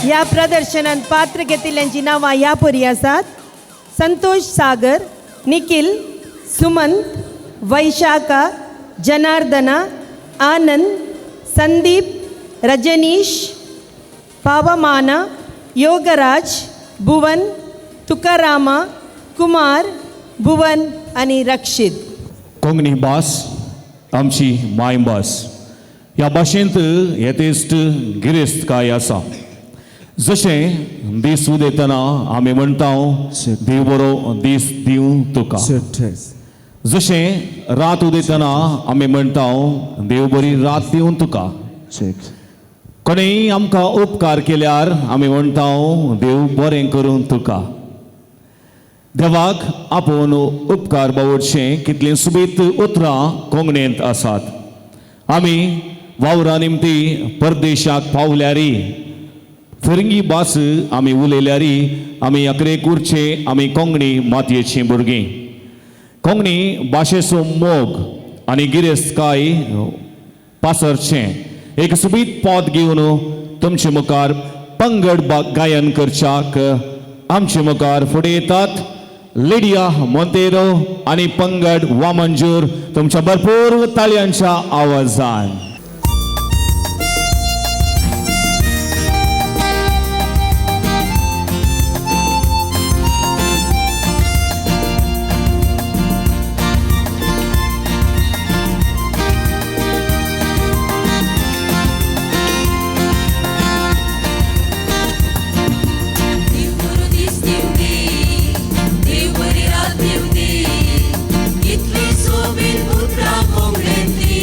या प्रदर्शनात पात्र घेतिल्ल्यांची नांवां ह्या परी आसात: संतोष सागर, निखिल, सुमंत, वैशाखा, जनार्दना, आनंद, संदीप, रजनीश, पावमाना, योगराज, भुवन, तुकारामा, कुमार, भुवन आणि रक्षित. कोंकणी भास आमची मायभास. ह्या भाशेंत येतेस्त गिरेस्तकाय आसा. जशें दीस उदेतना आमी म्हणटा देव बरो दीस दिवं तुका. जशें रात उदेतना आमी म्हणटा देव बरी रात दिवं तुका. कोणेय आमकां उपकार केल्यार आमी म्हणटा देव बरें करूं तुका. देवाक आपोवन उपकार बावडचें कितलीं सुबीत उतरां कोंकणींत आसात. आमी वावरा निमती परदेशाक पावल्यारी फिरंगी भास आमी उलयल्यारी आमी अकरे कुर्चे आमी कोंकणी मातयेचीं भुरगीं. कोंकणी भाशेचो मोग आनी गिरेस्तकाय पासरचें एक सुबीत पद घेवन तुमचे मुखार पंगड गायन करच्याक आमचे मुखार फुडें येतात लिडिया मोंतेरो आनी पंगड वामंजूर. तुमच्या भरपूर ताळयांच्या आवाजान. Itli sobin putra kognenti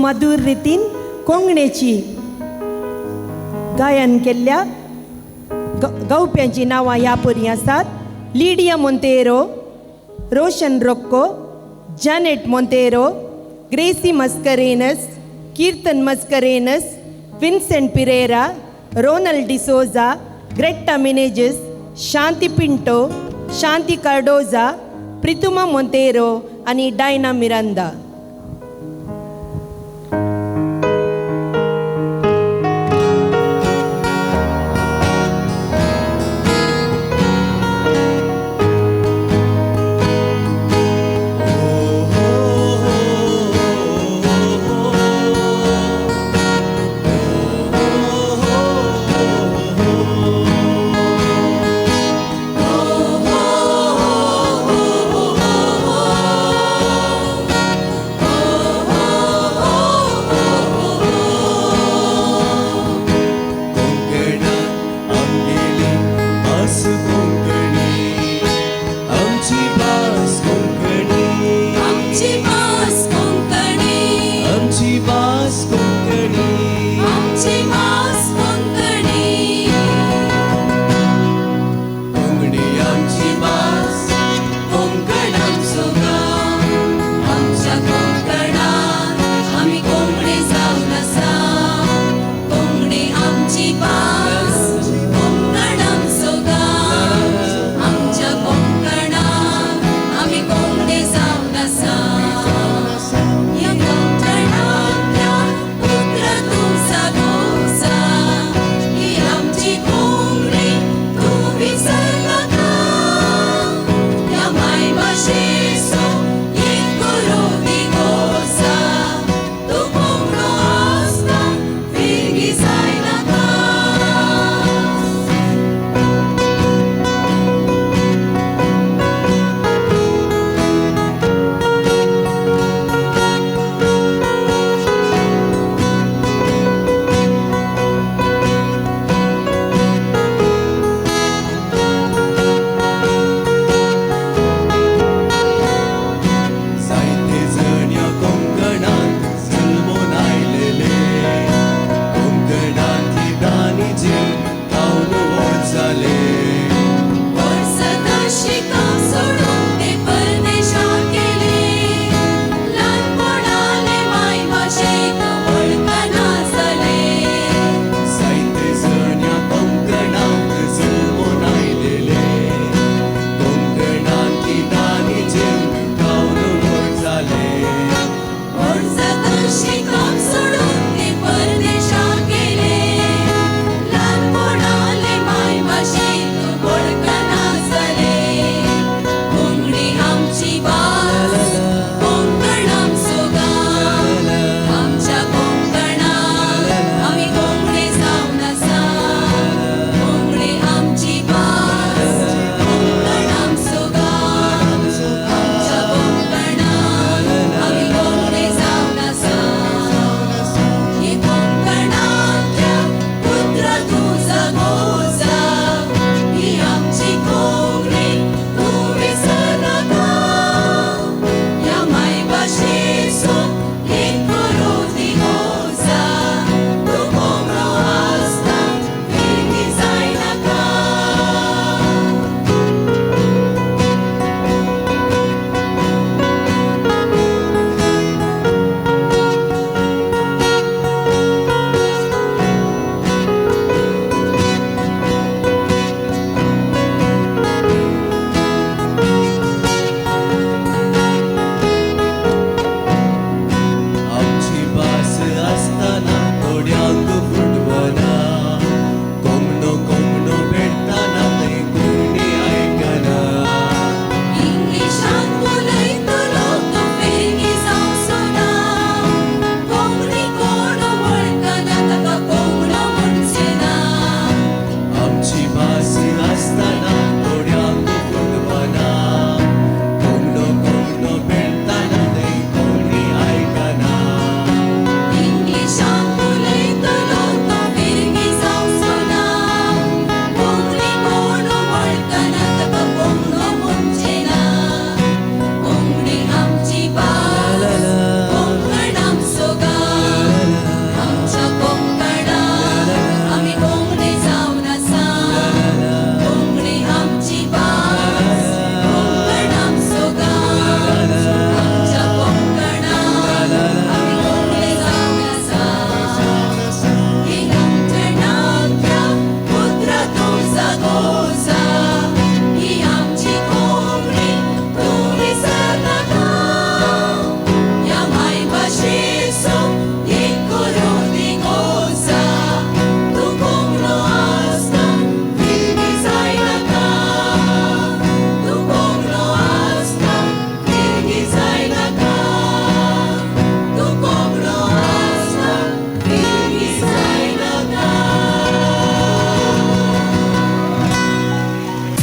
मधुर रितीन कोंकणीची गायन केल्ल्या गावप्यांची नांवां ह्या परी आसात. Lydia Monteiro, Roshan Rocco, Janet Monteiro, Gracy Mascarenhas, Keertan Mascarenhas, Vincent Pereira, Ronald D'Souza, Greta Menezes, Shanti Pinto, Shanti Cardoza, Prituma Monteiro आणि डायना मिरांदा.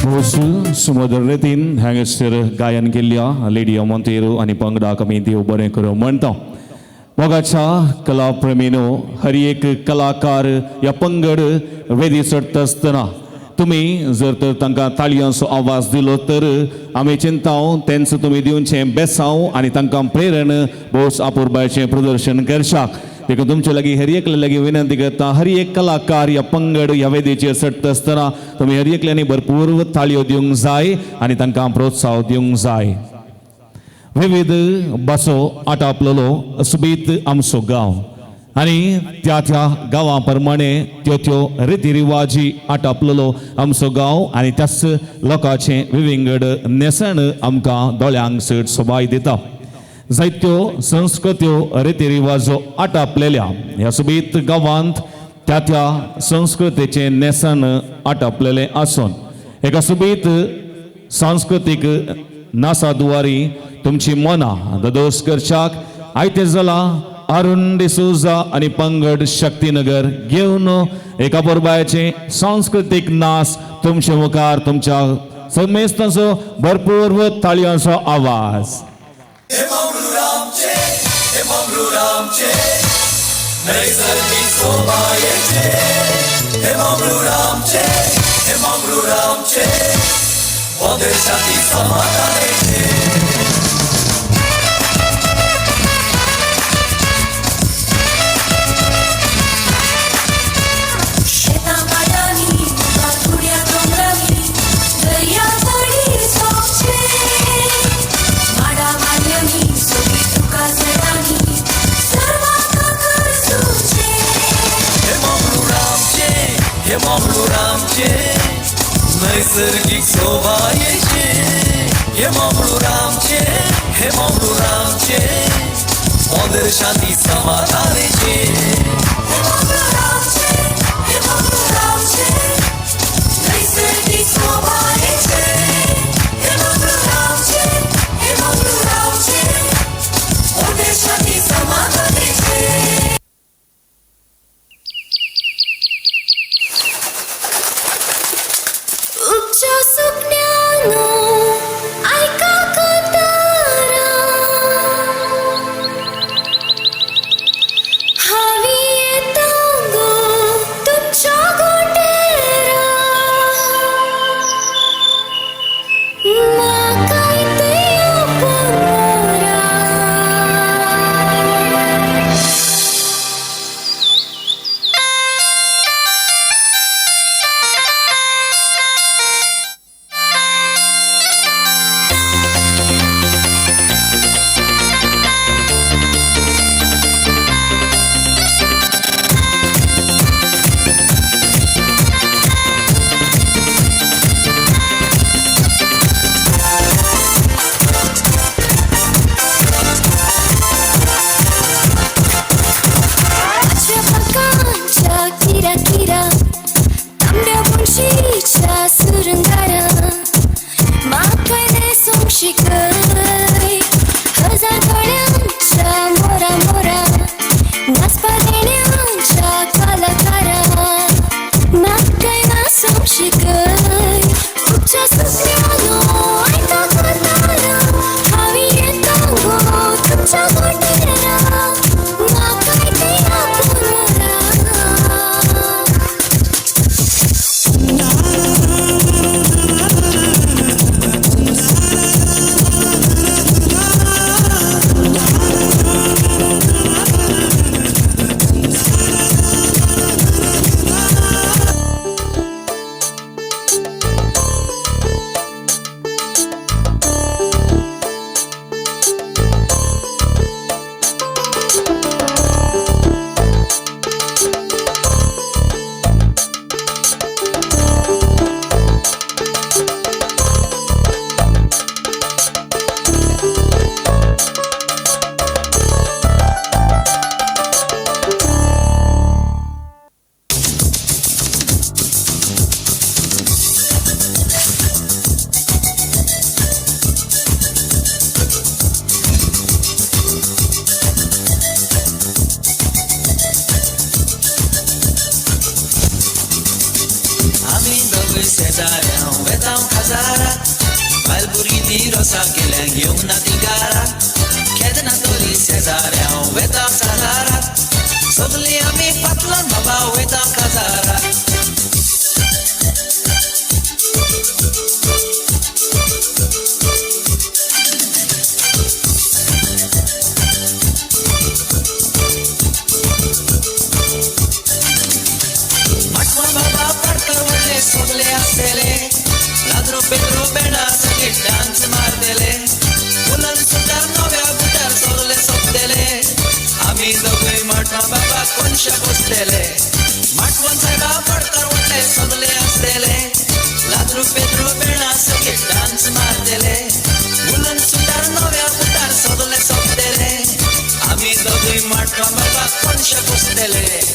भोव सुमधुर रितीन हांगासर गायन केल्ल्या लेडिया मोंतेरो आनी पंगडाक आमी देव बरें करूं म्हणटा. मोगाच्या कला प्रेमीनो, हर एक कलाकार या पंगड वेदी चडटा आसतना तुम्ही जर तर तांकां ताळयांचो आवाज दिलो तर आमी चिंताव तेंच तुमी दिवचें बेसांव आनी तांकां प्रेरण भोस आपुरबायेचें प्रदर्शन करशाक. देखून तुमचे लागीं हर एकले लागीं विनंती करता, हर एक कलाकार या पंगड ह्या वेदेचेर चडटा आसतना तुमी हर एकल्यांनी भरपूर ताळयो दिवंक जाय आनी तांकां प्रोत्साह दिवंक जाय. विविध बसो आटापलेलो सुबीत आमचो गांव आनी त्या त्या गांवा प्रमाणे त्यो त्यो रिती रिवाजी आटापलेलो आमचो गांव आनी त्याच लोकांचें विविंगड नेसण आमकां दोळ्यांक चड सोबाय दिता. जायत्यो संस्कृत्यो रिती रिवाजो आटापलेल्या ह्या सुबीत गांवांत त्या त्या संस्कृतीचें नेसण आटापलेलें आसून एका सुबीत सांस्कृतीक नासाद्वारी तुमची मनां दोस करशाक आयते जाला अरुण डिसोजा आनी पंगड शक्तीनगर घेवन एका परबायेचें सांस्कृतीक नाच तुमचे मुखार तुमच्या समेस्तांचो भरपूर ताळयांचो आवाज. नैसर्गिक शोभायेचे हे मामळू रामचे, हे मामळू रामचे मधुर शांती समाधानाचे. हे मामळू रामचे, हे मामळू रामचे नैसर्गिक शोभायेचे हे मामळू रामचे, हे मामळू रामचे मधुर शांती समाधानाचे. उच्च सुकन्यानो ऐका कतारा हावी येता गो तुमच्या गोटेरा म्हाका इथे अपरारा. बाजारात बालबुरी ती रोसा केल्या घेऊन ना ती गारात खेदना तोरी शेजाऱ्या वेता साजारात सगळी आम्ही पातळून बाबा वेता काजारात सगळे असलेले लाद्रो पेद्रो बेडा सगळे डान्स मारतेले मुलं सुद्धा नव्या बुटार सगळे सोपतेले आम्ही दोघे माटवा बाबा कोणशा बसतेले माटवण साहेबा पडकर वाटले सगळे असलेले लाद्रो पेद्रो बेडा सगळे डान्स मारतेले मुलं सुद्धा नव्या बुटार सगळे सोपतेले आम्ही दोघे माटवा बाबा कोणशा बसतेले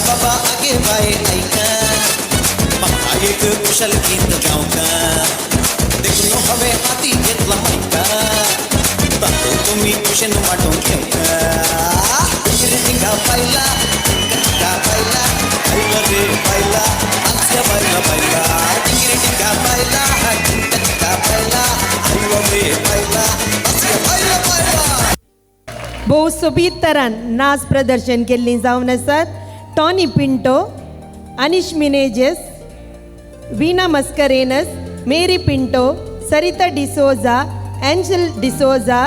बाबा आगे बाय ऐका मका एक कुशल गीत गाव का देखून हवे हाती घेतला मायका तातो तुम्ही कुशन वाटून घेऊ का टिंगा पाहिला टिंगा पाहिला पाहिला रे पाहिला आजच्या पाहिला पाहिला टिंगा पाहिला टिंगा पाहिला पाहिला रे पाहिला आजच्या पाहिला पाहिला भोव सोबीत तरान नाच प्रदर्शन केल्लीं जावन आसात टॉनी पिंटो अनिश मिनेजेस वीना मस्करेनस मेरी पिंटो सरिता डिसोजा एंजल डिसोजा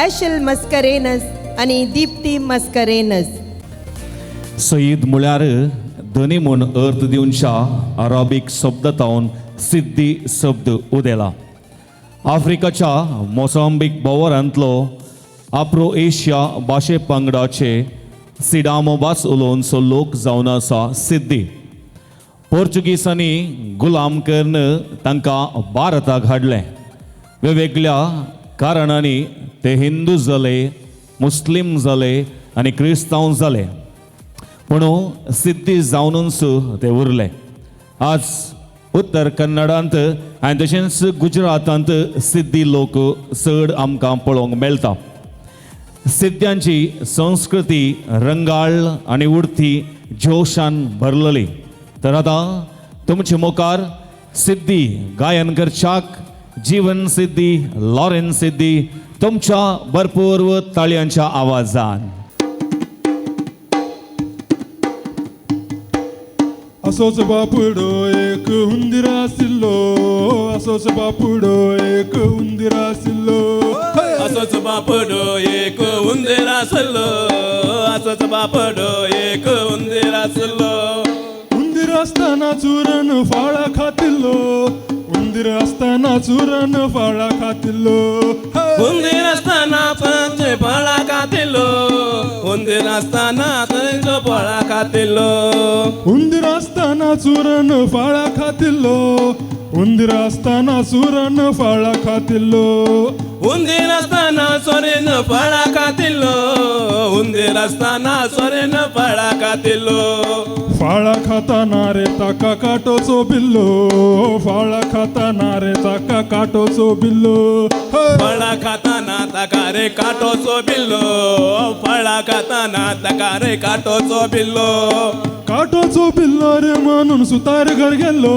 ॲशल मस्करेनस आणि दीप्ती मस्करेनस सईद म्हळ्यार धनी म्हूण अर्थ दिवच्या अराबिक शब्दांतून सिद्धी शब्द उदेला आफ्रिकाच्या मोसांबीक बोवारांतलो आफ्रो एशिया भाशे पंगडाचे सिडामो भास उलोवनचो लोक जावन आसा सिद्धी पोर्चुगीसांनी गुलाम करून तांकां भारताक हाडलें वेगवेगळ्या कारणांनी ते हिंदू जाले मुस्लीम जाले आनी क्रिस्तांव जाले पूण सिद्धी जावनूच ते उरले आज उत्तर कन्नडांत आनी तशेंच गुजरातांत सिद्धी लोक चड आमकां पळोवंक मेळटा सिद्ध्यांची संस्कृती रंगाळ आणि उडती जोशान भरलेली तर आता तुमचे मुखार सिद्धी गायन करच्याक जीवन सिद्धी लॉरेन सिद्धी तुमच्या भरपूर ताळयांच्या आवाजान असोच बापुडो एक हुंदीर आशिल्लो असोच बापुडो एक हुंदीर आशिल्लो असोच बापुडो एक हुंदीर आशिल्लो असोच बापुडो एक हुंदीर आशिल्लो हुंदीर आसतना चुरण फाळा खातिल्लो हुंदीर आसतना चुरण फाळा खातिल्लो हुंदीर आसतना पंचे फळा खातिल्लो हुंदीर आसतना थंयचो फळा खातिल्लो हुंदीर आसतना चुरण फाळा खातिल्लो हुंदीर आसतना चुरण फाळा खातिल्लो हुंदीर आसतना सोरेन फळा खातिल्लो हुंदीर आसतना सोरेन फळा खातिल्लो फाळा खाताना रे ताका काटोचो बिल्लो फाळा खाताना रे ताका काटोचो बिल्लो फळा खाताना ताका रे काटोचो बिल्लो फळा खाताना ताका रे काटोचो बिल्लो काटोचो बिल्लो रे म्हणून सुतार घर गेल्लो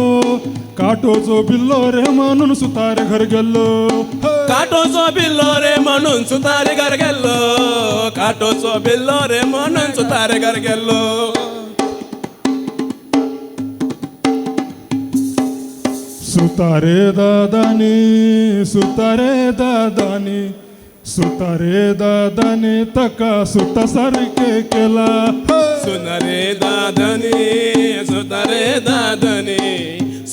काटोचो बिल्लो रे म्हणून सुतार घर गेल्लो काटोचो बिल्लो रे म्हणून सुतार घर गेल्लो काटोचो बिल्लो रे म्हणून सुतार घर गेल्लो सुतारे दादानी सुतारे दादानी तका सुता सारखे केला सुतारे दादानी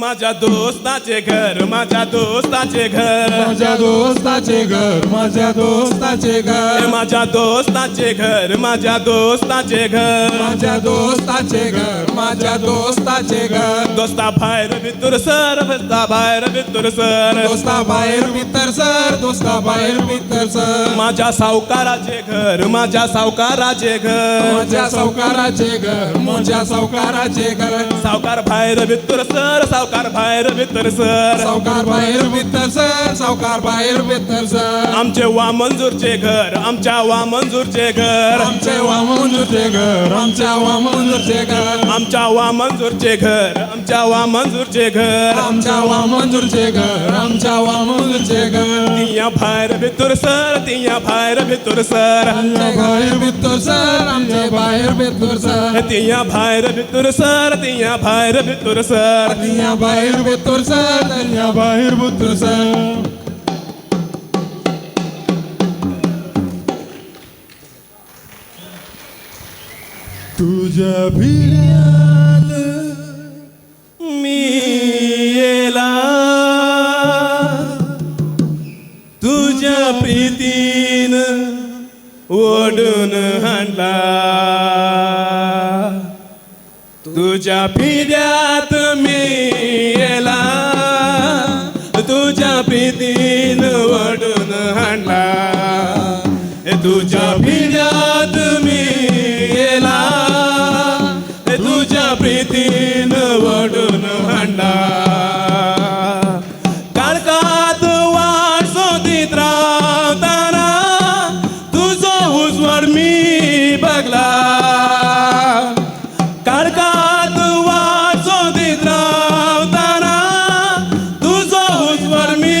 माझ्या दोस्ताचे घर माझ्या दोस्ताचे घर माझ्या दोस्ताचे घर माझ्या दोस्ताचे घर माझ्या दोस्ताचे घर माझ्या दोस्ताचे घर माझ्या दोस्ताचे घर माझ्या दोस्ताचे घर दोस्ता भायर भितर सर दोस्ता भायर भितर सर दोस्ता बाहेर भितर सर दोस्ता बाहेर भितर सर माझ्या सावकाराचे घर माझ्या सावकाराचे घर माझ्या सावकाराचे घर माझ्या सावकाराचे घर सावकार बाहेर भितर सर सावकार बाहेर भितर सर सावकार बाहेर भितर सर सावकार बाहेर भितर सर आमचे वामंजूरचे घर आमच्या वामंजूरचे घर आमचे वामंजूरचे घर आमच्या वामंजूरचे घर आमच्या वामंजूरचे घर आमच्या वामंजूरचे घर आमच्या वामंजूरचे घर आमच्या वामंजूरचे घर तिया बाहेर भितर सर तिया बाहेर भितर सर आमच्या बाहेर भितर सर आमच्या बाहेर भितर सर तिया बाहेर भितर सर तिया बाहेर भितर सर तिया बाहेर भितर सर तिया बाहेर भितर सर तुझ्या भिड्यात मी येला तुझ्या प्रीतीन ओढून हाणला तुझ्या पिढ्यात मी येला तुझ्या प्रीतीन ओढून हाणला तुझ्या पिढ्यात मी येला तुझ्या प्रीतीन ओढून हाणला काळकात वाट सोदीत रावताना तुझो उजवाड मी बघला काळकात वाट सोदीत रावताना तुझो उजवाड मी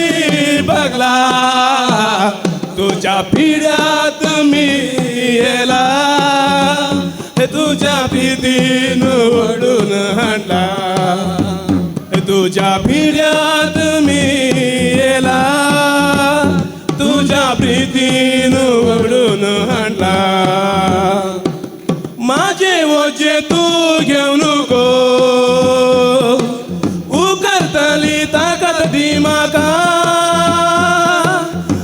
बघला तुझ्या पिढ्यात मी येला तुझ्या प्रीतीन ओढून हाणला तुझ्या पिढ्यात मी येला तुझ्या प्रीतीन ओढून हाणला माझे ओझे तू घेऊ नको उकरतली ताकद दी माका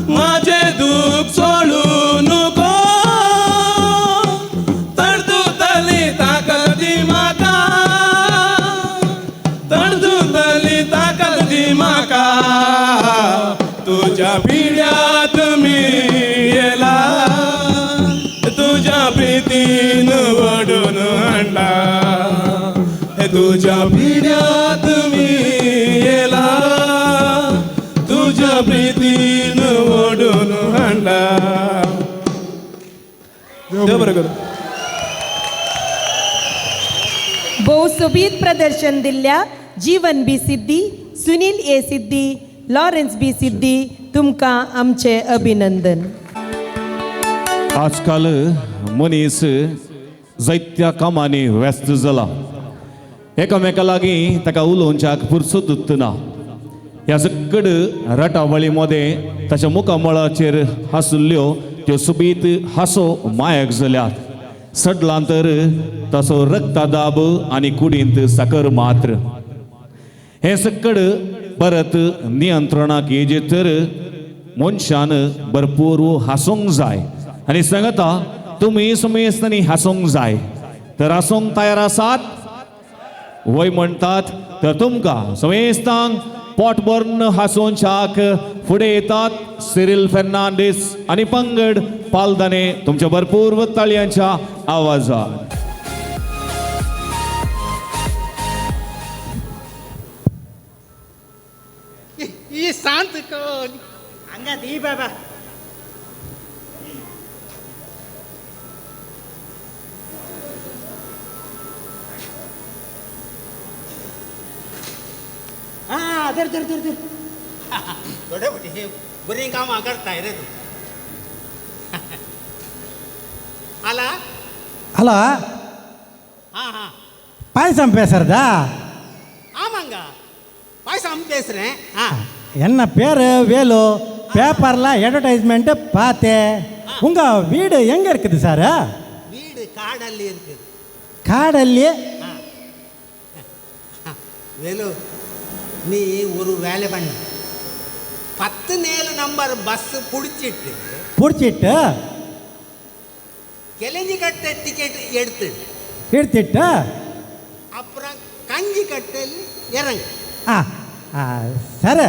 माझे दुःख सोडू नको तडतुतली ताकद दी माका तडतुतली ताकद दी माका तुझ्या पिढ्यात मी येला तुझ्या प्रीतीन ओढून हाणला तुझ्या पिढ्यात मी येला तुझ्या प्रीतीन ओढून हाणला देव बरं करू भोव सोबीत प्रदर्शन दिल्ल्या जीवन बी सिद्धी सुनील ए सिद्धी लॉरेन्स बी सिद्धी तुमकां आमचे अभिनंदन आजकाल मनीस जायत्या कामांनी व्यस्त जाला एकामेका लागीं ताका उलोवच्याक फुरसत ना ह्या सकड रटावळी मध्ये ताच्या मुखामळाचेर हांसुल्ल्यो त्यो सुबीत हांसो मायक जाल्यात सडलां तर तसो रक्तदाब आनी कुडींत साकर मात्र हे सकड परत नियंत्रणाक येजे तर मनशान भरपूर हांसोंक जाय आनी सांगता तुमी समेस्तांनी हांसोंक जाय तर हांसोंक तयार आसात वय म्हणटात तर तुमकां समेस्तांक पोट भरून हांसोवच्याक फुडें येतात सिरिल फेर्नांडीस आनी पंगड पालदाने तुमच्या भरपूर ताळयांच्या आवाजात ही शांत कोण अंगात ही बाबा हा धर धर धर धर थोडे मोठे हे बरी कामां करताय रे तू आला ಹಲೋ ಹಾ ಹಾ பாயசம் பேசுறதா ஆமாங்க பாயசம் பேசுறேன் ஆ என்ன பேர் வேலு பேப்பரில் அட்வர்டைஸ்மெண்ட்டு பார்த்தேன் உங்கள் வீடு எங்கே இருக்குது சார் வீடு காடல்லி இருக்குது காடல்லி வேலு நீ ஒரு வேலை பண்ணு 17 நம்பர் பஸ் பிடிச்சிட்டு கெலஞ்சிக்கட்டை டிக்கெட் எடுத்துட்டு அப்புறம் கஞ்சிக்கட்டையில் இறங்கு சார்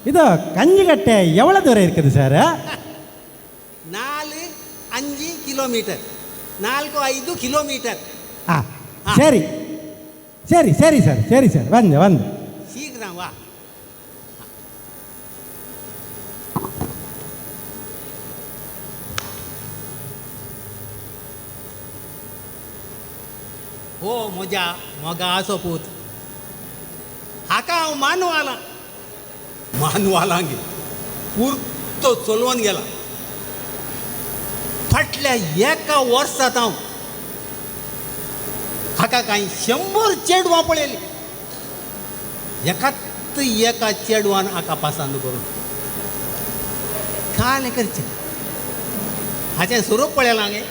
இது கஞ்சிக்கட்டை எவ்வளோ தூரம் இருக்குது சார் 4-5 கிலோமீட்டர் 4-5 கிலோமீட்டர் சரி சரி சரி சார் சரி சார் வந்து சீக்கிரம் வா हो मगा असो पूत हाका हांव मानवालांगे पुरतो चलोवन गेला फाटल्या एका वर्सांत हांव हाका कांय 100 चेडवां पळयली एकाच एका चेडवान हाका पसंद करून कालें करचें हाचें स्वरूप पळयलां गे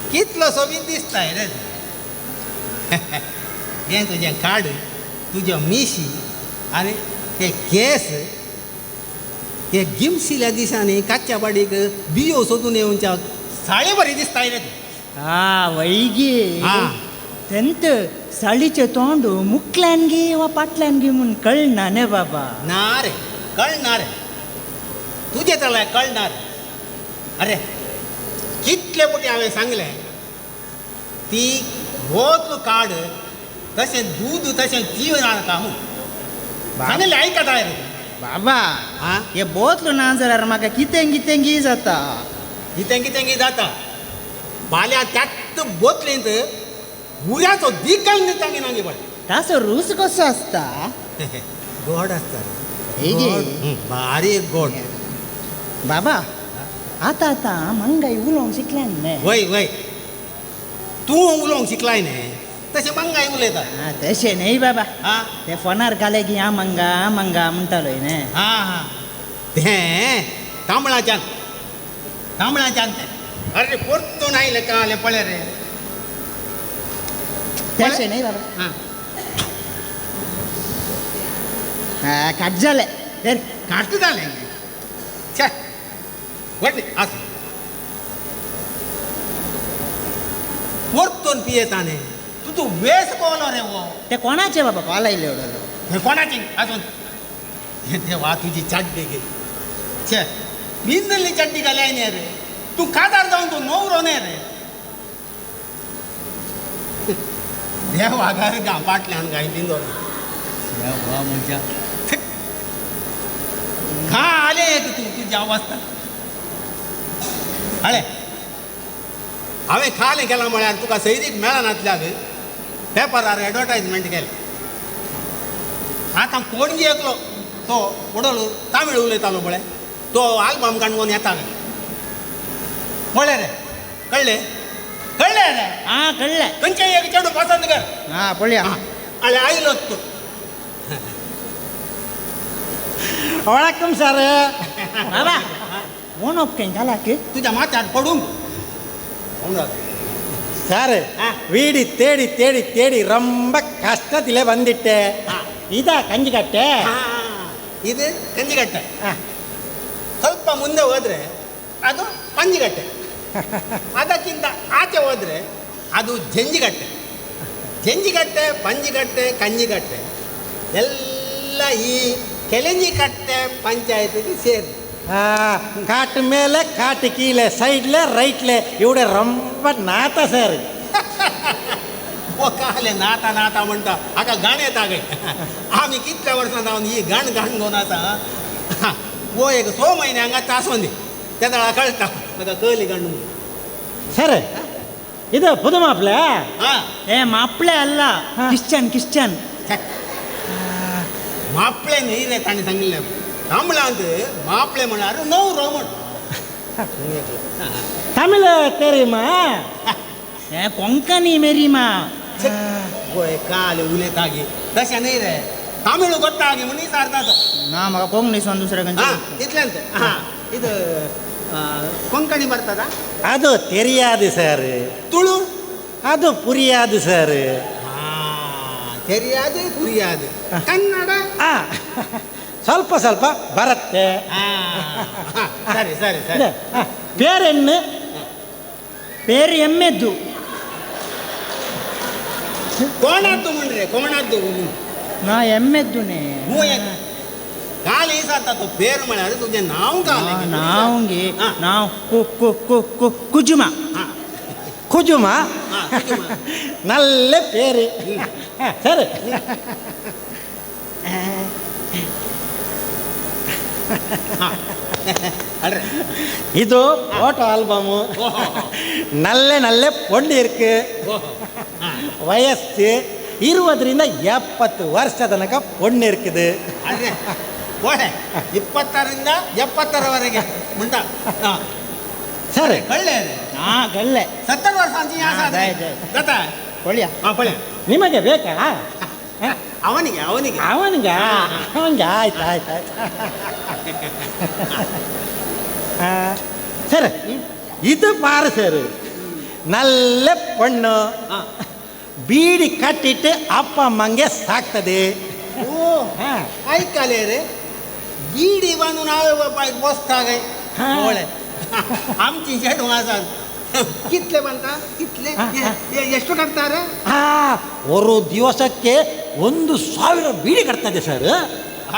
कितलो सोबीत दिसताय रे हें तुजें काड तुज्यो मिशी आनी ते केस हे गिमशिल्या दिसांनी काच्या बाडीक बियो सोदून येवच्या साळे बरी दिसताय रे वैगी तेंत साळीचें तोंड मुखल्यान गे वा पाटल्यान गे म्हूण कळना न्ही बाबा ना रे कळना रे तुजे तळ्या कळना रे अरे कितले पुटी हांवें सांगलें ती बोतल काड तशें दूद तशें जीव नाका म्हूण सांगलें आयकता रे बाबा हे बोतलो ना जाल्यार म्हाका कितें कितें गी जाता कितें जाता बाल्या त्याच बोतलेंत उऱ्याचो दिकल दिता गे नागे बरें ताचो रूच कसो आसता गोड आसता रे बारीक गोड बाबा आतां मंगाई उलोवंक शिकल्यान न्ही वय तूं उलोवंक शिकलाय न्ही तशें मंगाय उलयता तशें न्ही बाबा ते फोनार घाले की हांव मंगा म्हणटालोय न्ही तें तांबळाच्यान तें अरे परतून आयलें काले पळय रे तशें न्ही बाबा काट जालें काट जालें छे व्हडली आस परतून पियेता न्ही तूं वेस कोलो रे वो ते कोणाचे बाबा कॉल आयले एवढं कोणाची अजून देवा तुजी चड्डी गे छे बिंदल्ली चड्डी घाल्याय न्ही रे तूं काजार जावन तूं नवरो न्ही रे देवा घर गा फाटल्यान गाय बिंदो देवा म्हज्या खा आले तूं तुजी अवस्था हळे हांवें खालें केलां म्हळ्यार तुका सैरीक मेळनातल्याक पेपरार एडवर्टायजमेंट केलें आतां पणजी एकलो तो उडलो तामीळ उलयतालो पळय तो आल्बम काडून येता पळय रे कळ्ळें रे कळ्ळें खंयचे एक चेडू पसंद कर पळया आले आयलोच तूं वळखम सर बाबा फोन ऑप्शन झाला की तुझ्या माथ्यार पडून ಸರ್ ವೀಡಿ ತೇಡಿ ತೇಡಿ ತೇಡಿ ರೊಂಬ ಕಷ್ಟದಿಲೆ ಬಂದಿಟ್ಟೆ ಇದ ಕಂಜಿಗಟ್ಟೆ ಇದು ಕಂಜಿಗಟ್ಟೆ ಸ್ವಲ್ಪ ಮುಂದೆ ಹೋದ್ರೆ ಅದು ಪಂಜಿಗಟ್ಟೆ ಅದಕ್ಕಿಂತ ಆಚೆ ಹೋದ್ರೆ ಅದು ಜಂಜಿಗಟ್ಟೆ ಪಂಜಿಗಟ್ಟೆ ಕಂಜಿಗಟ್ಟೆ ಎಲ್ಲ ಈ ಕೆಳಂಜಿಕಟ್ಟೆ ಪಂಚಾಯತಿಗೆ ಸೇರಿ ಕಾಟ್ ಮೇಲೆ ಕಾಟ್ ಕೀಲೆ ಸೈಡ್ಲೆ ರೈಟ್ಲೆ ಇವಡೆ ರೊಂಬ ನಾತ ಸರ್ ओ काले नाता नाता म्हणटा हाका गाण येता गे आमी कितल्या वर्सां जावन ही गाण घेवन आसा वो एक 6 म्हयने हांगा तासोंदी त्या दाळा कळटा म्हाका कळली गाण ಸರ್ ಇದು ಪುದು ಮಾಪ್ಲೆ मापळे ಅಲ್ಲ ಕಿಶ್ಚನ್ मापळे न्ही रे ताणें सांगिल्लें तांबळांत मापळे म्हळ्यार नवरो म्हण तमिळ तेरीमा कोंकणी मेरीमा गोय काले उलयता गे तशें न्ही रे तामीळ गोत्ता गे म्हण विचारता तो ना म्हाका कोंकणीसून दुसऱ्या इतल्यान ಇದು ಕೊಂಕಣಿ ಬರ್ತದ ಅದು ತೆರಿயாது ಸರ್ ತುಳು ಅದು ಪುರಿயாது ಸರ್ ಸರಿಯಾದ ಪುರಿಯಾದ ಕನ್ನಡ ಸ್ವಲ್ಪ ಸ್ವಲ್ಪ ಬರುತ್ತೆ. ಸರಿ ಸರಿ ಸರಿ. ಬೇರೆನ್ನು ಬೇರೆ ಎಮ್ಮೆದ್ದು ಕೋಣದ್ದು ಮುಂಡ್ರೆ ಕೋಣದ್ದು ನಾ ಎಮ್ಮೆದ್ದುನೇ ಕಾಲಿ ಸಾತು ಬೇರು ಮಳೆ ಅದು ತುಜೆ ನಾವು ಕಾಲಿ ನಾವಂಗೆ ನಾವು ಕುಜುಮ ಕುಜುಮ ನಲ್ಲ ಪೇರು ಸರಿ. ಇದು ಫೋಟೋ ಆಲ್ಬಮು. நல்ல நல்ல பொண்ணு இருக்கு. வயசு 20ರಿಂದ 70 ವರ್ಷ ತನಕ பொண்ணு இருக்குது. 20ರಿಂದ 70ರವರೆಗೆ ಮುಂಡ ಸರಿ. ಕಳ್ಳೆ ಕಳ್ಳೆ 70 ವರ್ಷ ನಿಮಗೆ ಬೇಕಾ? ಅವನಿಗೆ ಅವನಿಗೆ ಅವನಿಗೆ ಅವನಿಗೆ ಆಯ್ತು ಆಯ್ತು ಆಯ್ತು. ಸರಿ, ಇದು ಪಾರು ಸರ್. நல்ல பொண்ணு ಬೀಡಿ ಕಟ್ಟಿಟ್ಟು ಅಪ್ಪ ಅಮ್ಮಂಗೆ ಸಾಕ್ತದೆ. ಓ ಆಯ್ಕಲೇ ರೇ ಬೀಡಿ ಬಂದು ನಾವೇ ಬೋಸ್ತಾಗ ಆಮ್ಚಿ ಜೇಡು ಮಾಸ ಕಿತ್ಲೆ ಬಂತ ಕಿತ್ಲೆ ಎಷ್ಟು ಕಟ್ತಾರೆ? ಒಂದು ದಿವಸಕ್ಕೆ 1000 ಬೀಡಿ ಕಟ್ತದೆ ಸರ್.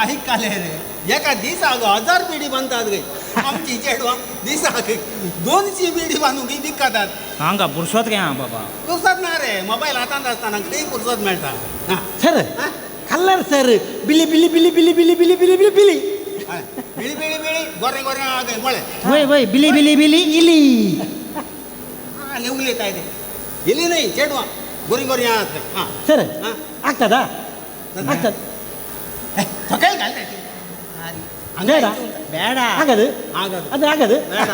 ಆಯ್ಕಲೇ ರೇ ಯಾಕ ದಿವಸ ಆಗೋ 1000 ಬೀಡಿ ಬಂತಾದ್ರೆ आमची चेडवा दिसा 200 बीडी बांधून दिक्कतात. हांगा पुरसोत घ्या बाबा. पुरसोत ना रे मोबाईल हातांत आसतना कितेंय पुरसोत मेळटा. सर कलर सर बिली बिली बिली बिली बिली बिली बिली बिली बिली बिली बिली बिली गोरे गोरे आगे मोळे वय वय बिली बिली बिली इली ಅಲ್ಲಿ ಉಗ್ಲಿತಾ ಇದೆ. ಇಲ್ಲಿ ನೈ ಚೇಡುವ गोरी गोरी ಆಗುತ್ತೆ. ಸರ್ ಆಗ್ತದಾ? ಆಗ್ತದ ಸಕಲ್ ಕಾಲ್ತೆ ಬೇಡ ಬೇಡ ಆಗದು ಅದು ಆಗದು ಬೇಡ.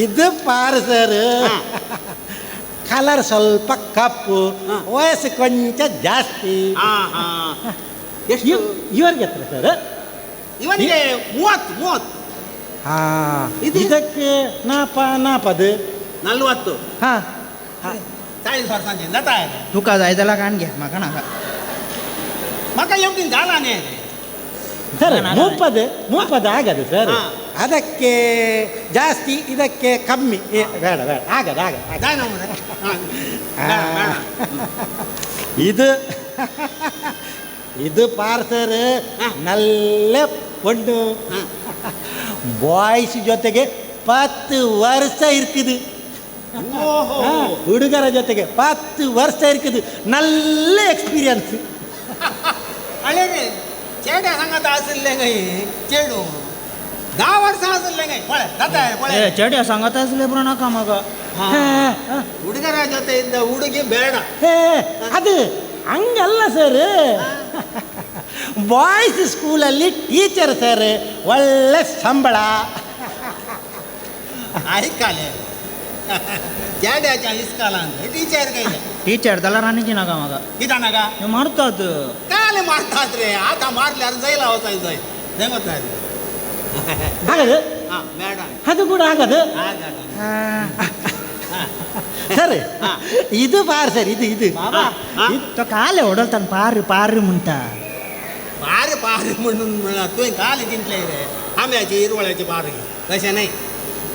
ಇದು ಪಾರು ಸರ್. ಕಲರ್ ಸ್ವಲ್ಪ ಕಪ್ಪು, ವಯಸ್ಸು ಕೊಂಚ ಜಾಸ್ತಿ. ಎಷ್ಟು ಇವ್ರಿಗೆ ಎತ್ತರ ಸರ್? ಇವನಿಗೆ 30. ಇದಕ್ಕೆ ನಾಪದು 40. हां 40 वर्षांचे जाता आहे. तुका जायला कान घ्या माका नाका. मका एवढी झाला नाही ಸರ್ 30 ಆಗದು ಸರ್. ಅದಕ್ಕೆ ಜಾಸ್ತಿ ಇದಕ್ಕೆ ಕಮ್ಮಿ. ಬೇಡ ಬೇಡ ಆಗದು ಇದು ಇದು ಪಾರ್ಸರ್ ನಲ್ಲ ಪೊಣ್ಣು ಬಾಯ್ಸ್ ಜೊತೆಗೆ 10 ವರ್ಷ ಇರ್ಕಿದು. ಹುಡುಗರ ಜೊತೆಗೆ 10 ವರ್ಷ ಇರ್ಕಿದು. ನಲ್ಲ ಎಕ್ಸ್ಪೀರಿಯನ್ಸ್. अरे रे चेड्या सांगत असले काही चेडू 10 वर्ष असले काही पळे जाता आहे पळे चेड्या सांगत असले पण नका मग. ಹುಡುಗರ ಜೊತೆ ಇದ್ದ ಹುಡುಗಿ ಬೇಡ. ಅದು ಹಂಗಲ್ಲ ಸರ್. ಬಾಯ್ಸ್ ಸ್ಕೂಲಲ್ಲಿ ಟೀಚರ್ ಸರ್, ಒಳ್ಳೆ ಸಂಬಳ. ऐकाले चेड्याच्या इस्काला ಅಂದ್ರೆ ಟೀಚರ್ ಕೈಲೆ ಟೀಚರ್ ದಲಾರಾನಿಗೆ ನಗ ಮಗ ಇದಾನಗ ಮಾಡ್ತಾದು ಕಾಲೆ ಮಾಡ್ತಾದ್ರೆ ಆತ ಮಾಡ್ಲಿ ಅದು ಜೈಲ ಹೋಗ್ತಾ ಇದ್ದ ಗೊತ್ತಾ ಇದೆ. ಆಗದು ಬೇಡ ಅದು ಕೂಡ ಆಗದು ಸರ್. ಇದು ಪಾರು ಸರ್. ಇದು ಇದು तो काले ओढलतान पार पार म्हणता पार पार म्हणून म्हणा तू काले जिंकले रे आंब्याची हिरवळ्याची पार कशा नाही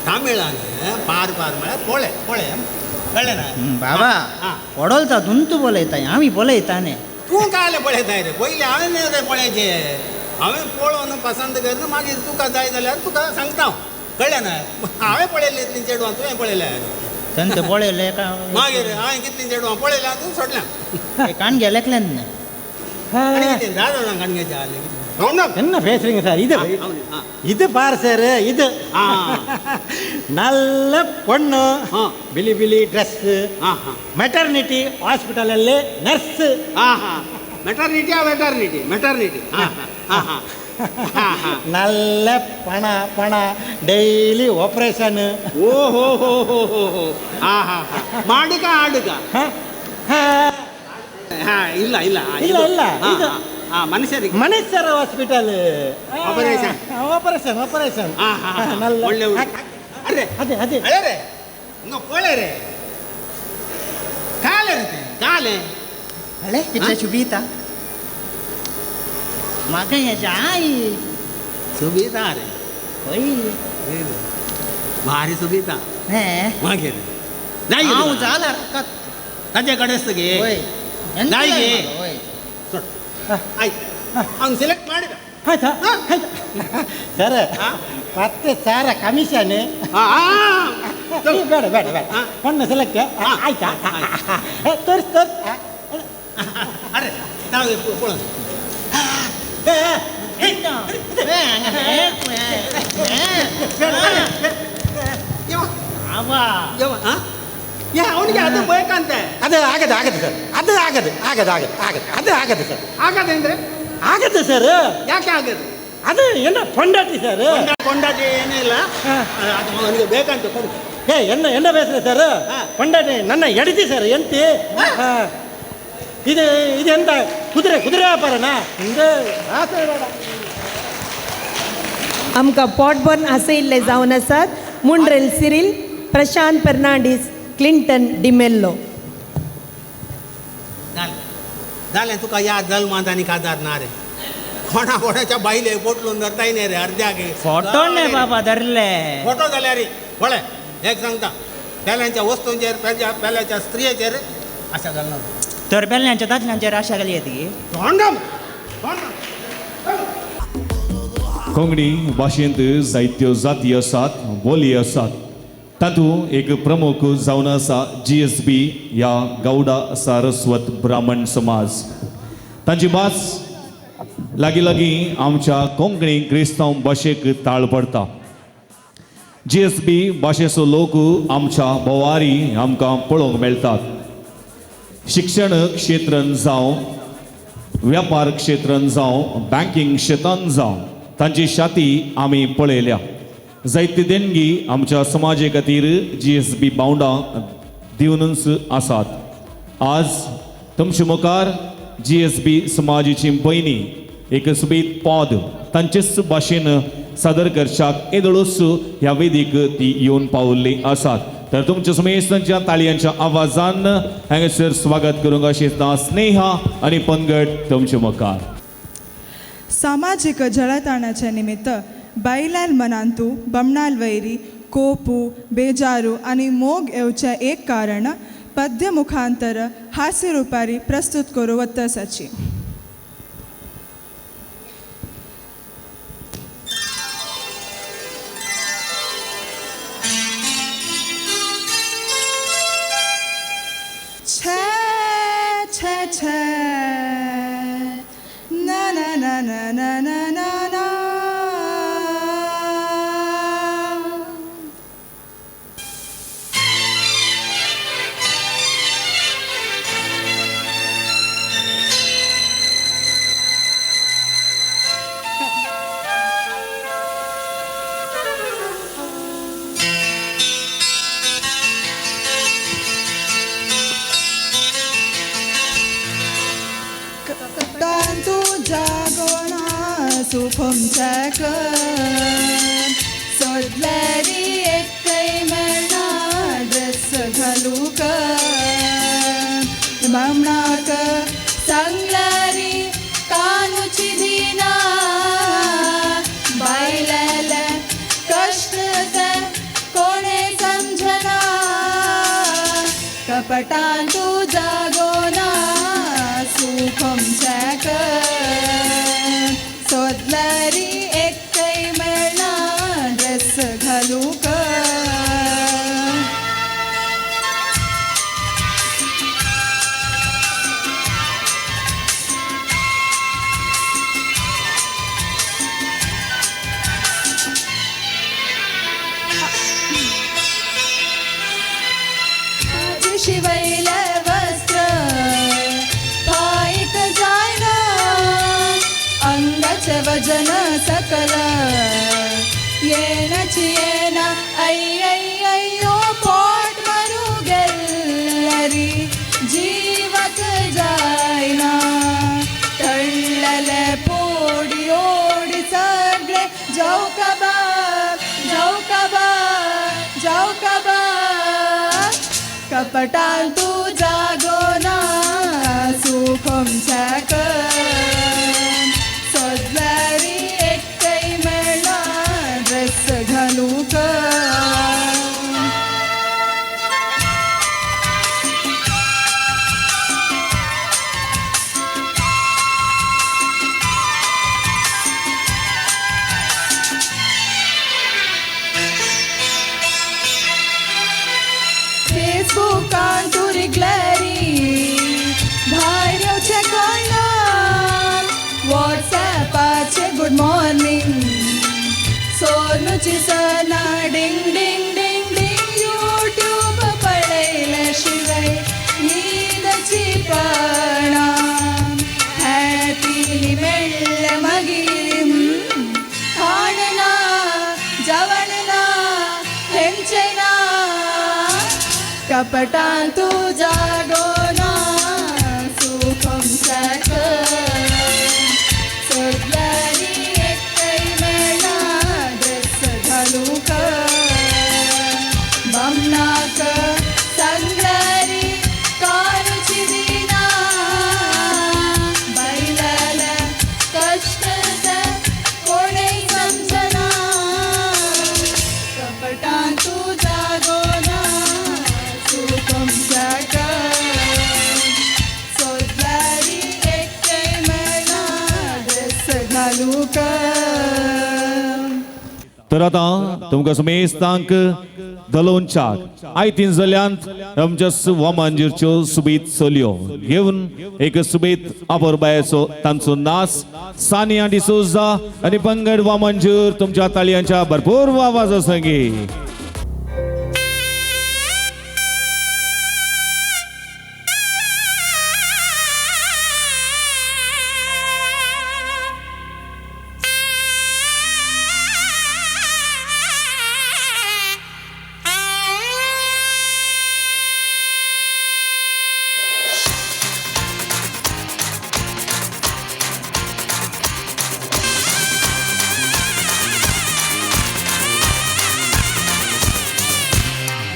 तामिळानं पार पार म्हणा पोळे पोळे कळले ना बाबा ओढलता तुंतू बोलयता आम्ही बोलयताने तू काले पळयत आहे रे पहिले हांवें रे पळयचे हांवें पळोवन पसंत करून मागीर तुका जाय जाल्यार तुका सांगता कळ्ळें ना. हांवें पळयले इतलीं चेडवां तुवें पळयल्या संत पळयले का मागीर हांवें कितलीं चेडवां पळयल्या तूं सोडल्या कान गेलेकल्यान ಕಣ್ಗೆಜ என்ன பேசுறீங்க சார்? இது இது பாரு சார். இது நல்ல பொண்ணು, ಬಿಳಿ ಬಿಳಿ ಡ್ರೆಸ್, ಮೆಟರ್ನಿಟಿ ಹಾಸ್ಪಿಟಲಲ್ಲಿ ನರ್ಸ್. ಮೆಟರ್ನಿಟಿ ಮೆಟರ್ನಿಟಿ ಮೆಟರ್ನಿಟಿ நல்ல ಪಣ ಪಣ ಡೈಲಿ ಆಪರೇಷನ್. ಓಹೋ ಹೋ ಹೋ ಹೋ ಹೋ ಮಾಡಿಕ ಆಡುಗ ಇಲ್ಲ ಇಲ್ಲ ಇಲ್ಲ ಇಲ್ಲ ಮನುಷ್ಯರಿಗೆ ಮನುಷ್ಯರ ಹಾಸ್ಪಿಟಲ್ ಆಪರೇಷನ್ ಆಪರೇಷನ್ ಆಪರೇಷನ್. ಒಳ್ಳೆ ಅರೆ ಅದೇ ಅದೇ ಅರೆ ಹಿಂಗ ಪೋಳೆ ರೇ ಕಾಲ रे ते जालें अरे कितल्या शुभीता म्हाका हेच्या आई सुबिता रे होय भारी सुबिता हे मागीर जाय गे हांव तुका? जाल्यार ताजे कडेच गे होय जाय गे होय आय हांव सिलेक्ट ಮಾಡಿದ ಸರ್ ಮತ್ತೆ ಸಾರ ಕಮಿಷನ್ ಬೇಡ ಬೇಡ ಬೇಡ ಕಣ್ಣು ಸೆಲೆಕ್ಟ್ ಆಯ್ತಾ ತೋರಿಸ್ ತೋರಿಸ್ ಅರೆ ನಾವು ಪೋಳೋದು ಅವನಿಗೆ ಅದು ಬೇಕಂತೆ ಅದು ಆಗದು ಆಗದು ಸರ್ ಅದು ಆಗದು ಆಗದು ಆಗದು ಆಗದು ಅದು ಆಗದು ಸರ್ ಆಗದೆ ಅಂದ್ರೆ ಆಗದು ಸರ್ ಯಾಕೆ ಆಗದು ಅದು என்ன பொண்டாட்டி சார் ಕೊಂಡಾಟಿ ಏನೂ ಇಲ್ಲ ಅದು ಅವನಿಗೆ ಬೇಕಂತ ಕೊಡು என்ன பேசுற சார் பொண்டாட்டி ನನ್ನ ಎಡಿತಿ ಸರ್ ಎಂತಿ ಇದು ಇದು ಎಂತ ಕುದುರೆ ವ್ಯಾಪಾರನಾ ಹಿಂಗೆ ಆಸೆ ಬೇಡ आमकां पोटभरून आसयल्ले जावन आसात मुंड्रेल सिरील प्रशांत फर्नांडीस क्लिंटन डिमेल्लो जालें तुका या जल्मांत आनी काजार ना रे कोणाच्या बायले पोटलून धरताय न्ही रे अर्द्याक फोटो ने बाबा धरले फोटो जाल्यार रे पळय एक सांगता पेल्यांच्या वस्तूंचेर पेल्याच्या स्त्रियेचेर आशा घालना तर बेल्ल्यांच्या दादल्यांचेर आशा घाली येती कोंकणी भाशेंत जायत्यो जाती आसात बोली आसात तातूंत एक प्रमुख जावन आसा GSB ह्या गौडा सारस्वत ब्राह्मण समाज तांची भास लागीं लागीं आमच्या कोंकणी क्रिस्तांव भाशेक ताळ पडटा GSB भाशेचो लोक आमच्या बोवारी आमकां पळोवंक मेळटात शिक्षण क्षेत्रांत जावं व्यापार क्षेत्रांत जावं बँकींग क्षेत्रांत जावं तांची शाती आमी पळयल्या जायती देणगी आमच्या समाजे खातीर GSB बावंडां दिवनच आसात आज तुमचे मुखार GSB समाजाची भयणी एक सुबेद पद तांचेच भाशेन सादर करच्याक येदळूच ह्या वेदीक ती येवन पावल्ली आसात तर तुमच्या समेत तांच्या ताळयांच्या आवाजान हांगासर स्वागत करूंक आशिता स्नेहा आनी पंगड तुमचे मुखार सामाजिक जळताणाच्या निमित्त बायलाल मनांतू बमणाल वैरी कोपू बेजारू आणि मोग येवचे एक कारण पद्य मुखांतर हास्य रुपारी प्रस्तुत करू वतसाची छे छे छे ना ना ना ना ना ना ना ना तांतू जागोना सुखम चॅक सोडल्यारी एकय मेळना ड्रेस घालूक बामणाक सांगल्यारी कानुची दिना बायलेले कष्ट ते कोणे समजना कपटान तू जागोना सुखम चॅक सोदल्यारी एकय मेळना ड्रेस घालूक शिवैले वस्त्र पायिक जायना अंगाचे वजन सकल येनाची येना अय्यो पोट मारू गेल्लरी जीवक जायना तळ्ळले पोडी ओडी सगळे जाऊ कबाब जाऊ कबाब जाऊ कबाब कपटाल तू जागो तुझी सना डिंग डिंग डिंग डिंग यूट्यूब पळयल्याशिवाय न्हीदची पाना हॅपीली मेळ्ळे मागीर खाण ना जेवण ना हेंचे ना कपटान तू जागो ना सुखम साकर सगळ्यांनी एकठांय मेळना ड्रेस घालूंक बामणाक सांगल्यारी कारूची दिना बायलाल्या कश्टाचा कोणेय समजना कपटान तू जागो ना सुखम साकर सोदल्यारी एकठांय मेळना ड्रेस घालूंक तर आता तुमकां समेस्तांक दलोनच्याक आयतीन जाल्यांत आमच्या वामांजेरच्यो सुबेत चलयो घेवन एक सुबेत आबोरबायेचो तांचो नाच सानिया डिसोजा आनी पंगड वामांजेर तुमच्या ताळयांच्या भरपूर आवाज संगी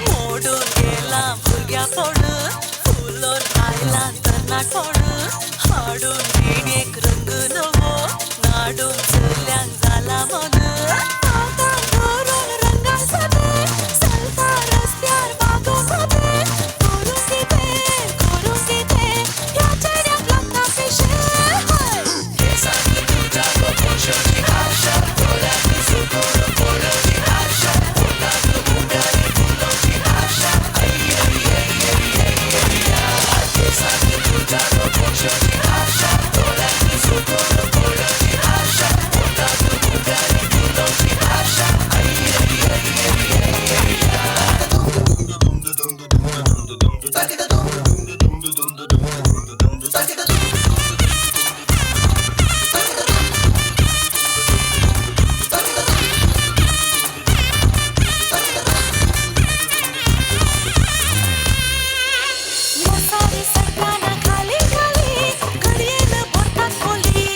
मोडून गेला भुरग्या फोड फुलोन आयला तरणाट फोड हाडून विणेक रंग नवो नाडून चल्यांक जाला मन हातान धरून रंगा सबे चलता रस्त्यार वागो सबे करूं कितें ह्या चेड्याक लागता पिशे केसांनी तुज्या गोपोशाची आशा दोळ्यांनी सुकून पडोची आशा पोटाक बुड्यानी फुलोची आशा केसांनी तुज्या गोपोशाची आशा दोळ्यांनी सुकून पडोची आशा पोटाक बुड्यानी फुलोची आशा मोसारी सरकाना खाली खाली घडयेन भरतात खोली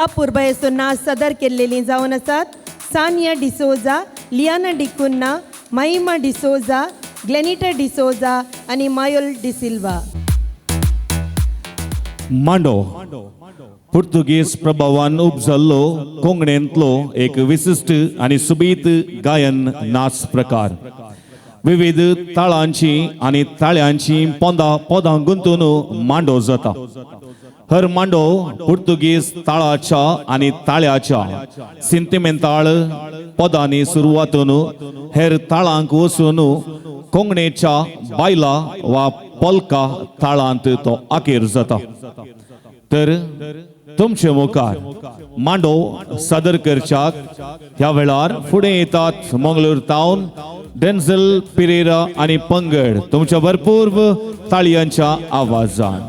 अपूर्वयेसून नाच सादर केल्लेलीं जावन आसात सानिया डिसोजा, लियाना डिकुन्ना, महिमा डिसोजा, ग्लेनिटा डिसोजा आनी मायोल डिसिल्वा. मांडो पुर्तुगीज प्रभावान उपजल्लो कोंकणींतलो एक विशिश्ट आनी सुबीत गायन नाच प्रकार. विविध ताळांची आनी ताळ्यांची पदां गुंतून मांडो जाता. हर मांडो पुर्तुगीज ताळाच्या आनी ताळ्याच्या सिंतिमेंताळ पदांनी सुरवातून हेर ताळांक वचून कोंकणीच्या बायला वा पोल्का ताळांत तो अखेर जाता. तर तुमचे मुखार मांडो सादर करच्याक ह्या वेळार फुडें येतात मंगळूर टावन डेन्झल पेरेरा आनी पंगड तुमच्या भरपूर ताळयांच्या आवाजान.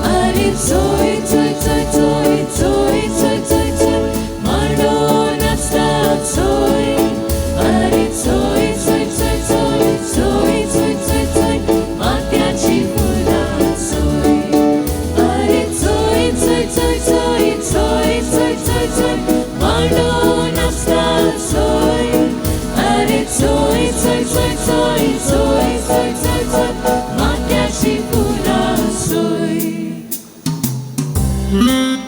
अरे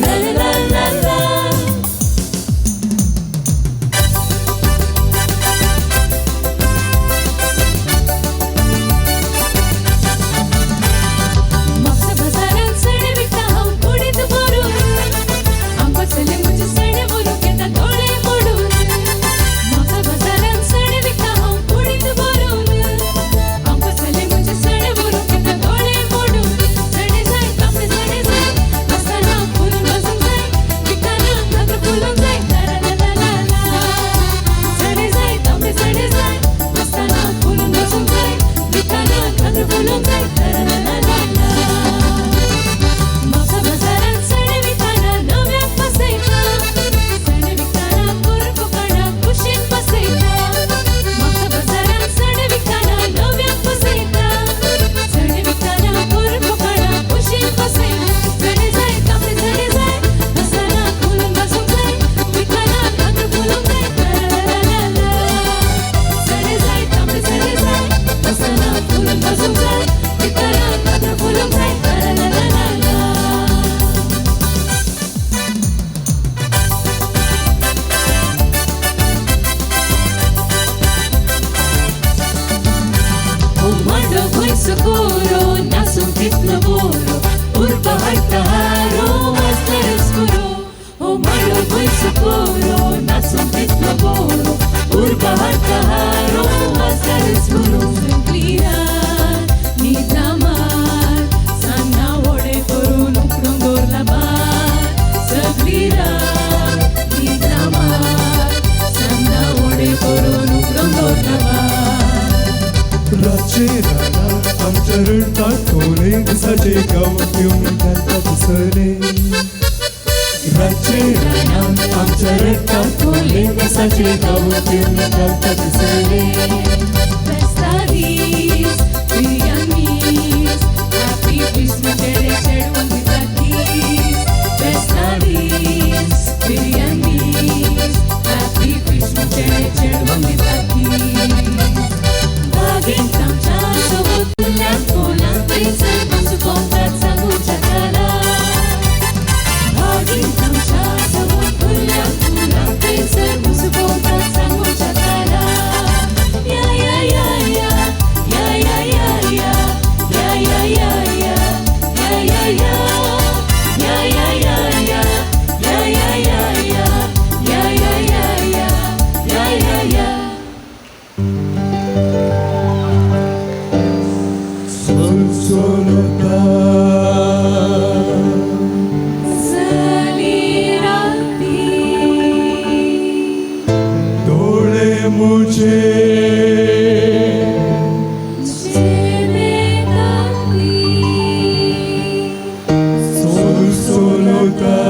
la la la la la. bahar kaharo asal sebelum sengkliran ni tamar sana ode korun ukrongor labar sengkliran ni tamar sana ode korun ukrongor labar राचे Rana आमच्या रडतात कोले दिसाचे गाव घेऊन घालतात सरे राचे राणा आमच्या रडतात कोले दिसाचे गाव घेऊन घालतात सरे Festadis, Virianis, Happy Christmas, Cheruan Vitakis. Festadis, Virianis, Happy Christmas, Cheruan Vitakis. Baging tamcha, sobot tulang kolang, pinsan masukong tat sangut cakala. Baging tamcha, sobot tulang kolang, pinsan masukong tat sangut cakala. Ya ya ya ya, ya ya ya ya, ya ya ya ya, ya ya ya, ya ya ya ya, ya ya ya ya, ya ya ya ya, ya ya ya. Solsolota Salirati डोळे मुझे solsolota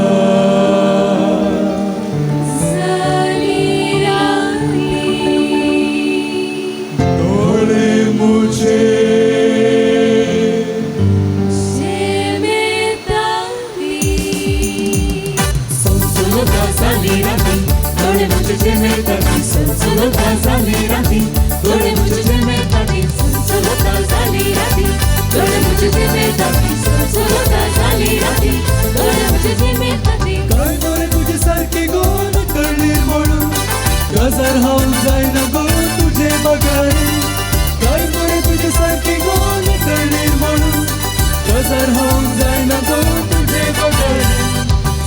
डोळे मुझे काय बरे तुझे सारखे गोन कळलीर म्हणून गजर हाऊन जायना गो तुझे बघारी काय बरे तुझे सारखे गोन कळलीर म्हणून गजर हाऊन जायना गो तुझे बघारी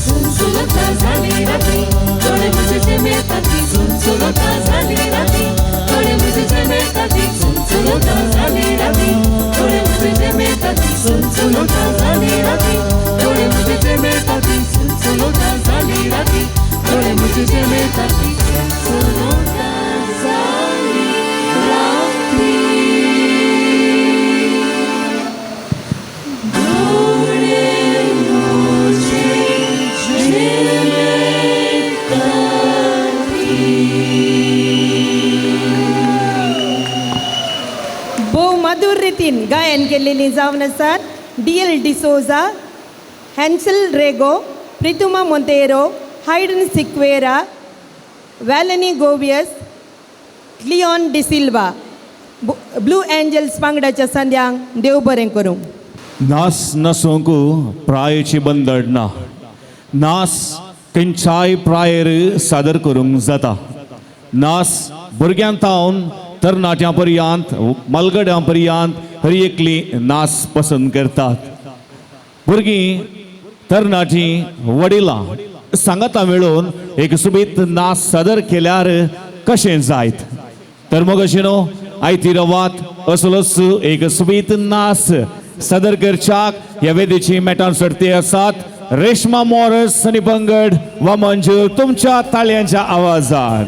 Sunsulota झाली रात्री डोळे मुझे मिळताती सुनसुलता झाली रात्री डोळे मुझे मिळताती सुनसुलता झाली रात्री डोळे मुझे मिळताती सुनसुलता झाली रात्री डोळे मुझे मिळताती सुनसुलता झाली रात्री डोळे मुझे मिळताती सुनसुलता झाली रात्री डोळे बहु मधुर रीतीन गायन केलेली जावन आसात DL डिसोजा, हॅन्सल रेगो, प्रितुमा मोंतेरो, हायडन सिक्वेरा, वॅलनी गोवियस, क्लिओन डिसिल्वा. ब्लू एंजल्स पंगडाच्या संद्यांक देव बरें करूं. नास नसोंक प्रायेची बंदड ना. नास खंयच्याय प्रायेर सादर करूंक जाता. नास भुरग्यां तावन तरणाट्यां पर्यंत मलगड्यां पर्यंत हर एकली नास पसंत करतात. भुरगीं तरणाटीं वडिलां सांगाता मेळून एक सुबीत नास सादर केल्यार कशें जायत. तर मग अशें आयती रवात असलोच एक सुबीत नास सादर करच्याक ह्या वेदेची मेटान सर्ती आसात. रेश्मा मोरस आनी पंगड वा मंजूर तुमच्या ताळयांच्या आवाजान.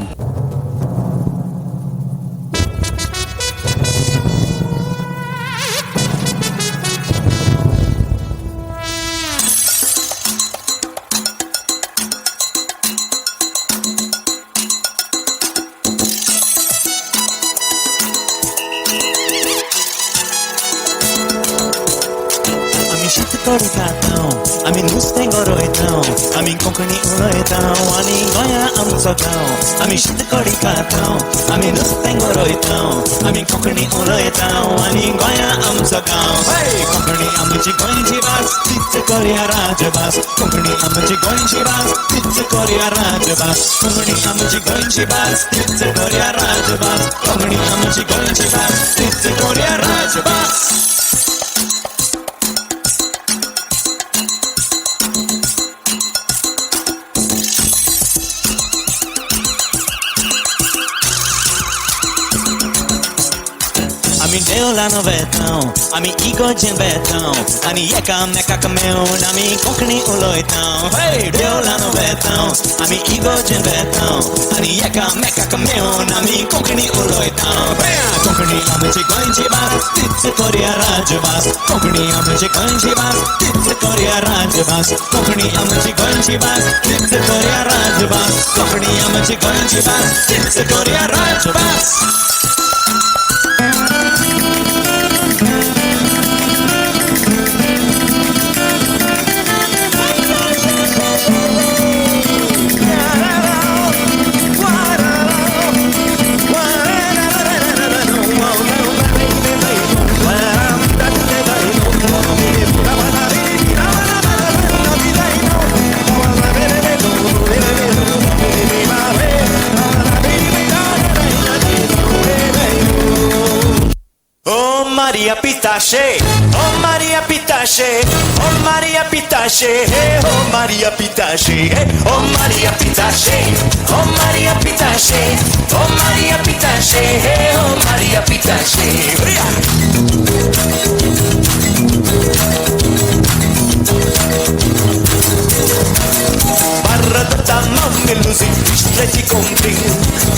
शीतकडी खातां आमी नुस्तें गरोयतां आमी कोंकणी उलयतां आनी गोंया आमचो गांव. आमी शीतकडी खातां आमी नुस्तें गरोयतां आमी कोंकणी उलयतां आनी गोंया आमचो गांव. कोंकणी आमची गोंयची भास तीच करुया राजभास. कोंकणी आमची गोंयची भास तीच करुया राजभास. कोंकणी आमची गोंयची भास तीच करुया राजभास. कोंकणी आमची गोंयची भास तीच करुया राजभास. आमी देवळान वेतांव आमी इगोर्जेन वेतांव आनी एकामेकाक मेळून आमी कोंकणी उलयतांव देवळान वेतांव आमी इगोर्जेन वेतांव आनी एकामेकाक मेळून आमी कोंकणी उलयतांव कोंकणी आमची गोंयची भास तीच कोरया राजभास कोंकणी आमची गोंयची भास तीच कोरया राजभास कोंकणी आमची गोंयची भास तीच कोरया राजभास कोंकणी आमची गोंयची भास तीच कोरया राजभास Maria Pitache, oh Maria Pitache, oh Maria Pitache, hey, oh Maria Pitache, hey, oh Maria Pitache, oh Maria Pitache, oh Maria Pitache, hey, oh Maria Pitache. Barra da tamma milusi, istreti compri.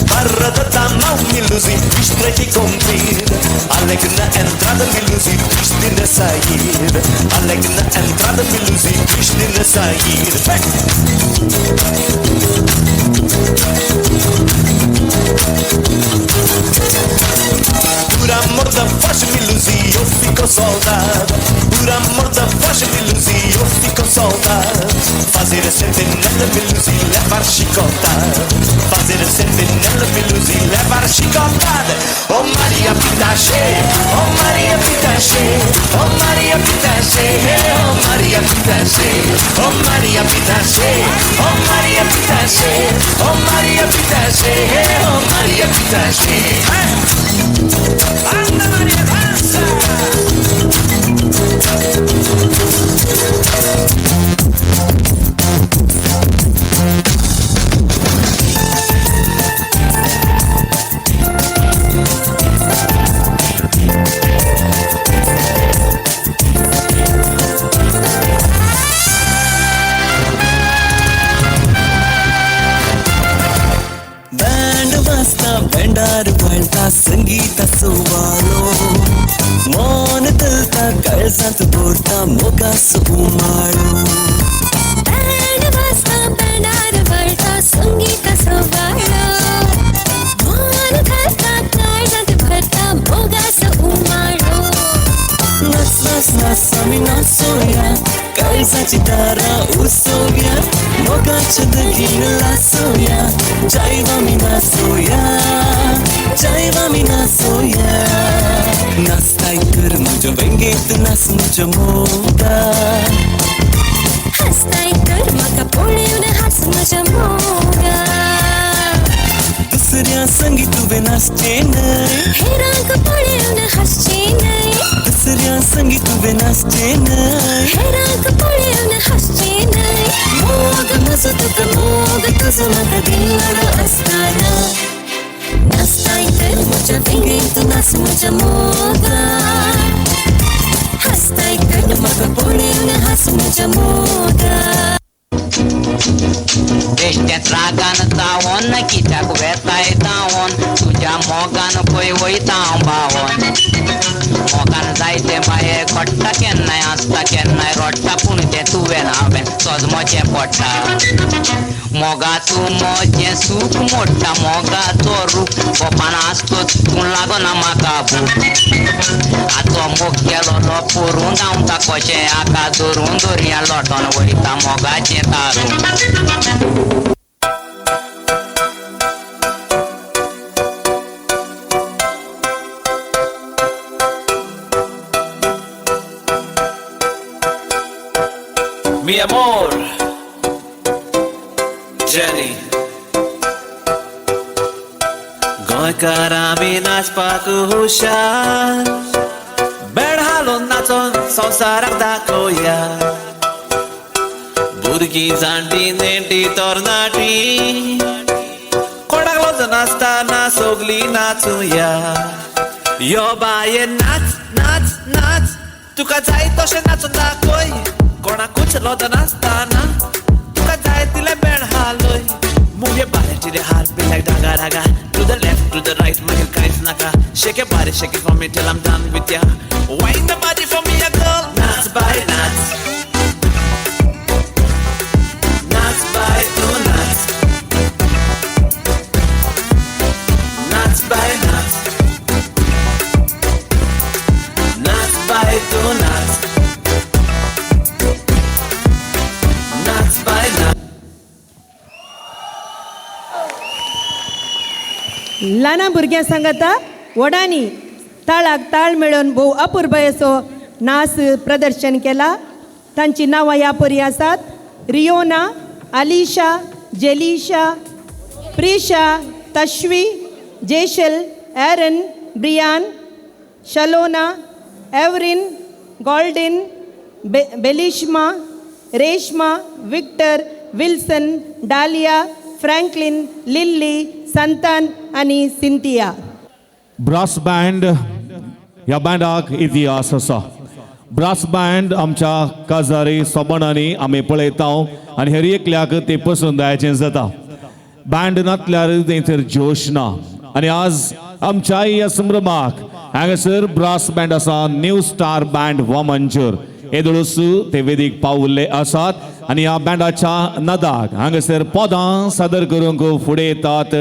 Barra da tamma milusi, istreti compri. Alegna entrada milusi, Cristina sair. Alegna entrada milusi, Cristina sair. Por amor da faixa milusi, eu fico soldado. Por amor da faixa milusi, eu fico soldado. Fazer a sentinela milusi, levar chicotada. Fazer a sentinela milusi, levar chicotada. Oh Maria Pitache, oh Maria Pitache, oh Maria Pitache, oh Maria Pitache, oh Maria Pitache, oh Maria Pitache, oh Maria Pitache, oh Maria Pitache. Anda Maria danza. बेंडार वळता संगीत सुवाळो मोन कलता काळजांत भरता मोगास उमाळो band वाजता बेंडार वळता संगीत सुवाळो मोन कलता काळजांत भरता मोगास उमाळो नाच नाच नाच आमी नाचोया काळजाची दारां उसोवया मोगाच्या दगीन लासोया जायव आमी नाचोया जायव आमी नाचोया नाचताय कर म्हज्या वेंगेंत नाच म्हज्या मोगा हसताय कर म्हाका पळोवन हांस म्हज्या मोगा दुसऱ्या संगी तुवें नाचचें न्हय हेरांक पळोवन हांसचें न्हय दुसऱ्या संगी तुवें नाचचें न्हय हेरांक पळोवन हांसचें न्हय मोग म्हजो तुका मोग तुजो म्हाका दिल्लो आसतना नाचताय तर म्हज्या वेंगेंत नाच म्हज्या मोगा हसताय तर म्हाका पळोवन हांस म्हज्या मोगा बेश्टेच रागान चावोन कित्याक वेताय धांवोन तुज्या मोगान पळय वयता हांव भावोन मोगान जायते बाये घडटा केन्नाय आसता केन्नाय रडटा पूण तें तुवें हांवें सजमोचें पडटा मोगा तूं म्हजें सूख मोडटा मोगाचो रूप कोपान आसतोच तूं लागना म्हाका भूक आजो मोग गेलो पोरून धांवता कशें आका धरून दर्या लोटोन वयता मोगाचें तारून Mi amor, Jenny. गोंयकार आमी नाचपाक हुशार बेड हालोवन नाचोन संवसाराक दाखोवया भुरगीं जाणटी नेणटी तरणाटी कोणाक लागून नाचतना सगळीं नाचुया यो बाये नाच नाच नाच तुका जाय तशें नाचून दाखय कोणाकूच लोद नासतना तुका जाय तिले बेण हालय मुगे बारे टिरे हार be like daga daga to the left to the right मागीर कांयच नाका shake your body shake it for me till I'm done with ya wind the body for me a girl नाच बाय नाच नाच बाय तू नाच नाच bye नाच नाच बाय तू नाच नाच बाय नाच ल्हान भुरग्यां सांगता वडांनी ताळाक ताळ मेळोवन भोव अपूर्व असो नाच प्रदर्शन केला तांची नांवां ह्या परी आसात Riona Alisha Jelisha Prisha Tashvi Jeshal Aaron Brian Shalona Evrin Goldin Belishma Reshma Victor Wilson Dahlia Franklin Lily Santan आणि सिंथिया ब्रास बँड ह्या बँडाक इतिहास आसा ब्रास बँड आमच्या काजारी सोबणांनी आमी पळयता आनी हेर एकल्याक ते पसंदायेचें जाता बँड नातल्यार थंयसर जोश ना आनी आज आमच्या ह्या संभ्रमाक हांगासर ब्रास बँड आसा न्यू स्टार बँड वामंजूर हे दोळूस ते वेदीक पावुल्ले आसात आनी ह्या बँडाच्या नादाक हांगासर पदां सादर करूंक फुडें येतात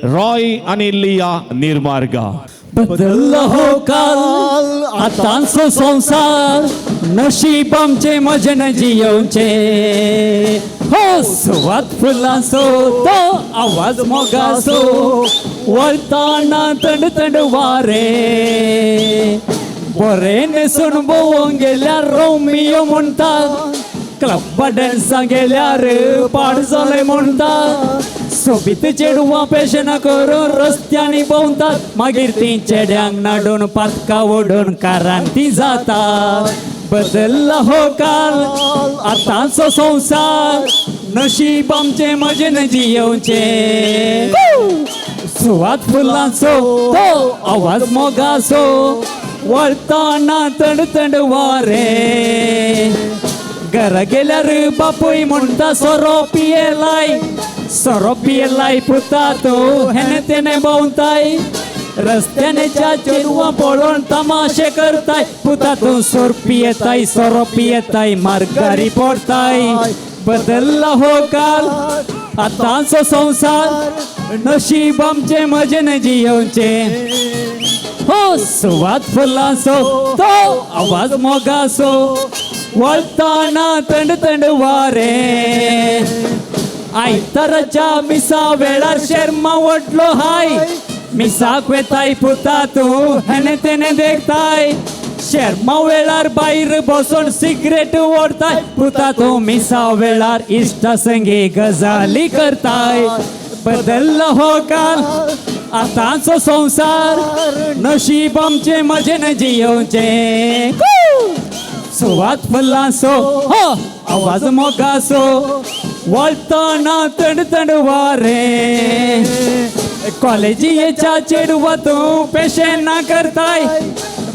रॉय आनी लिया निर्मार्गा बदलला हो काल आतांचो संसार नशीब आमचे मजन जियोचे हो सुवात फुलांचो तो आवाज मोगाचो वळताना थंड थंड वारे बरे नेसून भोवूंक गेल्यार रोमियो म्हणटात क्लबा डान्सा गेल्यार पाड जाले म्हणटात सोबीत चेडवां पेशना करून रस्त्यांनी भोंवतात मागीर ती चेड्यांक नाडून पातकां ओडून कारांती जाता बदलला हो काल आतांचो संसार नशीब आमचे मजेन जियोचे सुवात फुलांचो तो आवाज मोगाचो वळताना थंड थंड वारे घरा गेल्यार बापूय म्हणटा सोरो पियेलाय पुता तूं हेने तेने भोंवताय रस्त्याने चेडवां पळोवन तमाशे करताय पुता तूं सोर पियेताय सोरो पियेताय मार्गारी पडताय बदलला हो काल आतांचो संसार नशीब आमचे मजेन जियोचे हो सुवात फुलांचो तो आवाज मोगाचो वळताना थंड थंड वारे आयताराच्या मिसा वेळार शर्मा वटलो हाय मिसाक वेताय पुता तूं हेने तेने देखताय शर्मा वेळार भायर बसून सिगरेट ओडताय पुता तूं मिसा वेळार इश्टा संगे गजाली करताय बदलला हो काल आतांचो संसार नशीब आमचे मजेन जियोचे सुवात फुलांचो हो आवाज मोगाचो वळताना थंड थंड वारे कॉलेजीच्या चेडवां तूं पेशेना करताय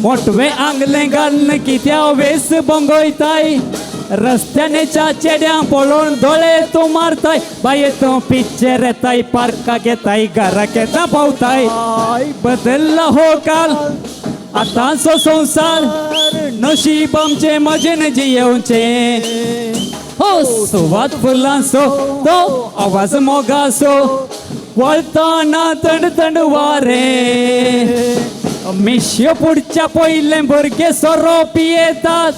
मोटवे आंगले घालून कित्या वेस भोंगयताय रस्त्यानेच्या चेड्यां पळोवन दोळे तूं मारताय बाये तूं पिक्चर येताय पार्काक येताय घराक येता पावताय बदलला हो काल आतांचो संसार नशीब आमचे मजेन जियोचे हो सुवात फुलांचो तो आवाज मोगाचो वळताना थंड थंड वारे मिश्य पुढच्या पयले भुरगे सोरो पियेतात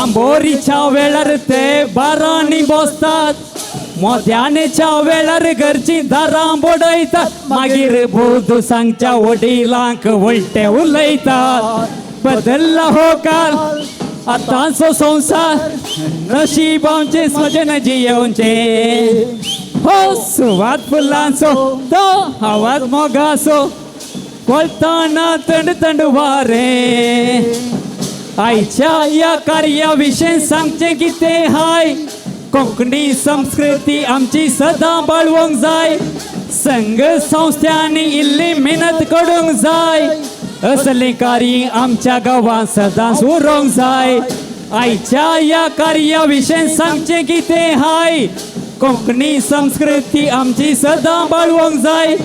आंबोरीच्या वेळार ते बारांनी बसतात मोद्यानेच्या वेळार घरची दारां बडयतात मागीर बोधू सांगच्या वडिलांक वळटे उलयतात बदलला हो काल आतांचो संसार नशीब आमचे मजेन जियोचे हो सुवात फुलांचो तो आवाज मोगाचो वळताना थंड थंड वारे आयच्या या कार्या विशयी सांगचे कितें हाय कोंकणी संस्कृती आमची सदां बाळगूंक जाय संघ संस्थांनी इल्ली मेहनत करूंक जाय असले कार्य आमच्या गावात सदांच उरोंक जाय आयच्या या कार्याविशयी सांगचे कितें हाय कोंकणी संस्कृती आमची सदां बाळगूंक जाय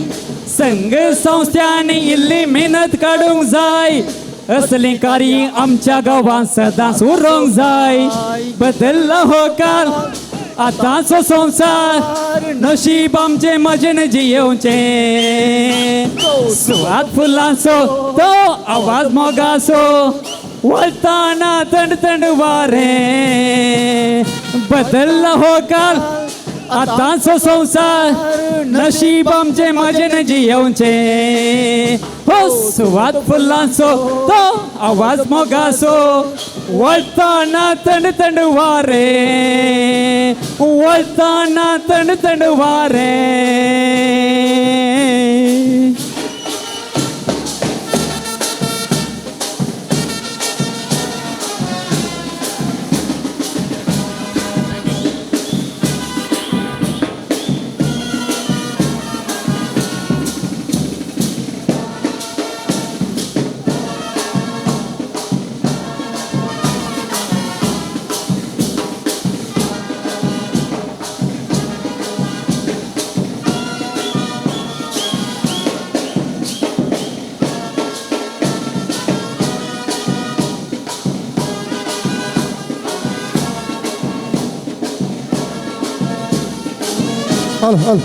संघ संस्थांनी इल्ली मेहनत काडूंक जाय असले कार्य आमच्या गावात सदांच उरोंक जाय बदलला हो काल आतांचो संसार नशीब आमचे मजेन जियोवचे सुवात फुलांचो तो आवाज मोगाचो वळताना थंड थंड वारे बदलला हो काल आतांचो संसार नशीब आमचे मजेन जियोवचे हो सुवात फुलांचो तो आवाज मोगाचो वळताना थंड थंड वारे वळताना थंड थंड वारे हल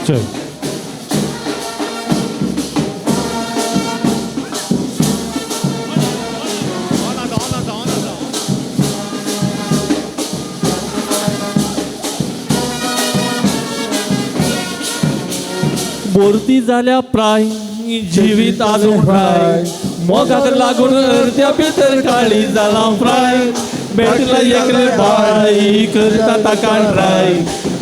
चल बोरती झाल्या प्राय जिवीत आजून प्राय मोगाक लागून अर्ध्या भितर काळी जाला प्राय मेळटला एकले बाय करता ताका ट्राय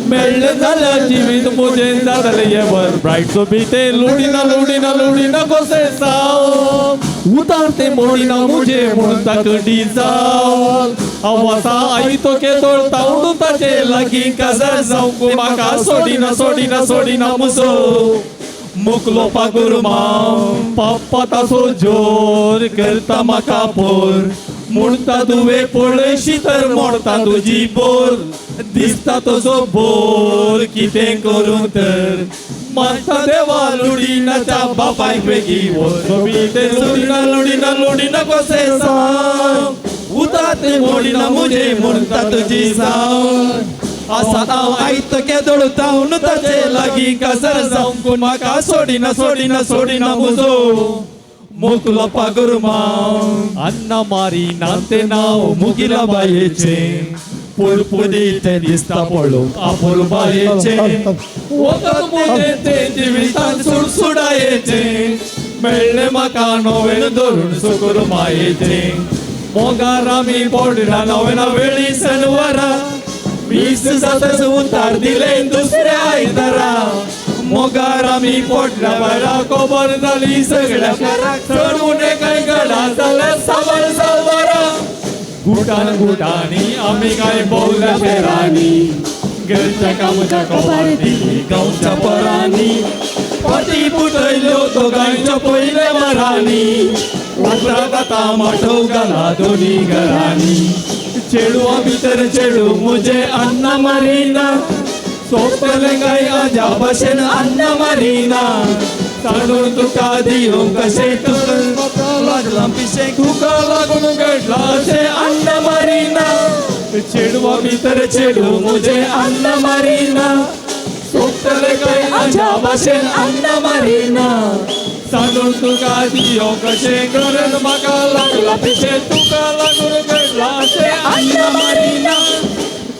मेळ्ळें जाल्यार जिवीत मोजेन जातलें एवर ब्रायट सो भिते लोडिना लोडिना लोडिना कसे साव उतार ते मोडिना मुझे म्हणून ताकडी जाव आवासा आई तो के तोळता उडून ताचे लागीं काजार जावंक म्हाका सोडिना सोडिना सोडिना मुसो मुकलो पागुरमाव पप्पा ताचो जोर करता म्हाका पोर म्हणटा तुवें पळयशी तर मोडटा तुजी बोर दिसता तसो बोर कितें करूं तर मागता देवा लुडिना त्या बापायक बेगी वचोबी ते लुडिना लुडिना लुडिना कसे सांग उता ते मोडिना मुझे म्हणटा तुजी सांग आसा हांव आयत केदोळ जावन ताचे लागीं काजार जावंक म्हाका सोडिना सोडिना सोडिना मुजो मुकलो पागुरमाव अन्न मारी नाते नाव मुगिला बायेचे पुडपुडीचे दिसता पळोवंक आपुल बायेचे वखद मुजे ते जिवितांत सुडसुडायेचे मेळ्ळें म्हाका नवेन धरून सुकूर मायेचे मोगार आमी पोडला नवेना वेळी सणवारा 20 जातच उतार दिले दुसऱ्या आयतारा मोगार आमी पोटल्या भायला खबर जाली सगळ्या घराक चढून काय गडा जाल्या सावर सावरा गुटान गुटांनी आमी काय भोवल्या फेरांनी घरच्या कामच्या कोवांनी गांवच्या परांनी पती पुटयल्यो दोगांच्या पयले वरांनी उतराक आतां माठव घाला दोनी घरांनी चेडवा भितर चेडू मुझे अन्न मारिना सोपले काय आजा भाशेन अन्न मारिना तांदूळ तुका दियो कशें तुका लागला पिशें तुका लागून घडला अशें अन्न मारिना चेडवा भितर चेडू मुझे अन्न मारिना सोपले काय आजा भाशेन अन्न मारिना तांदूळ तुका दियो कशें गरज म्हाका लागला पिशें तुका लागून घडला अशें अन्न मारिना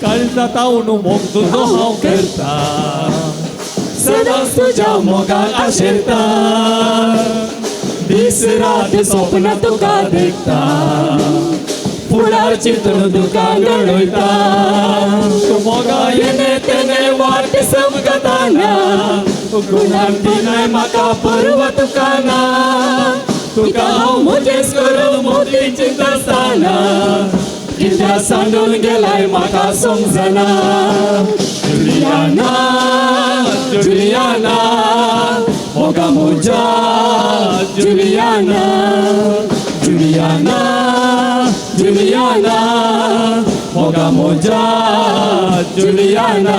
काळजा तावून मोग तुजो हांव करता सदांच तुज्या मोगाक आशेरता दीस रात स्वप्न तुका देखता फुडार चिंतून तुका घडयता मोगा येणे तेणे वाट समगताना गुणान दिनाय म्हाका परव तुका ना तुका हांव म्हजेच करून मोठी चिंता साना कित्या सांडून गेलाय म्हाका समजना जुलियाना जुलियाना मोगा म्हज्या जुलियाना जुलियाना जुलियाना मोगा म्हज्या जुलियाना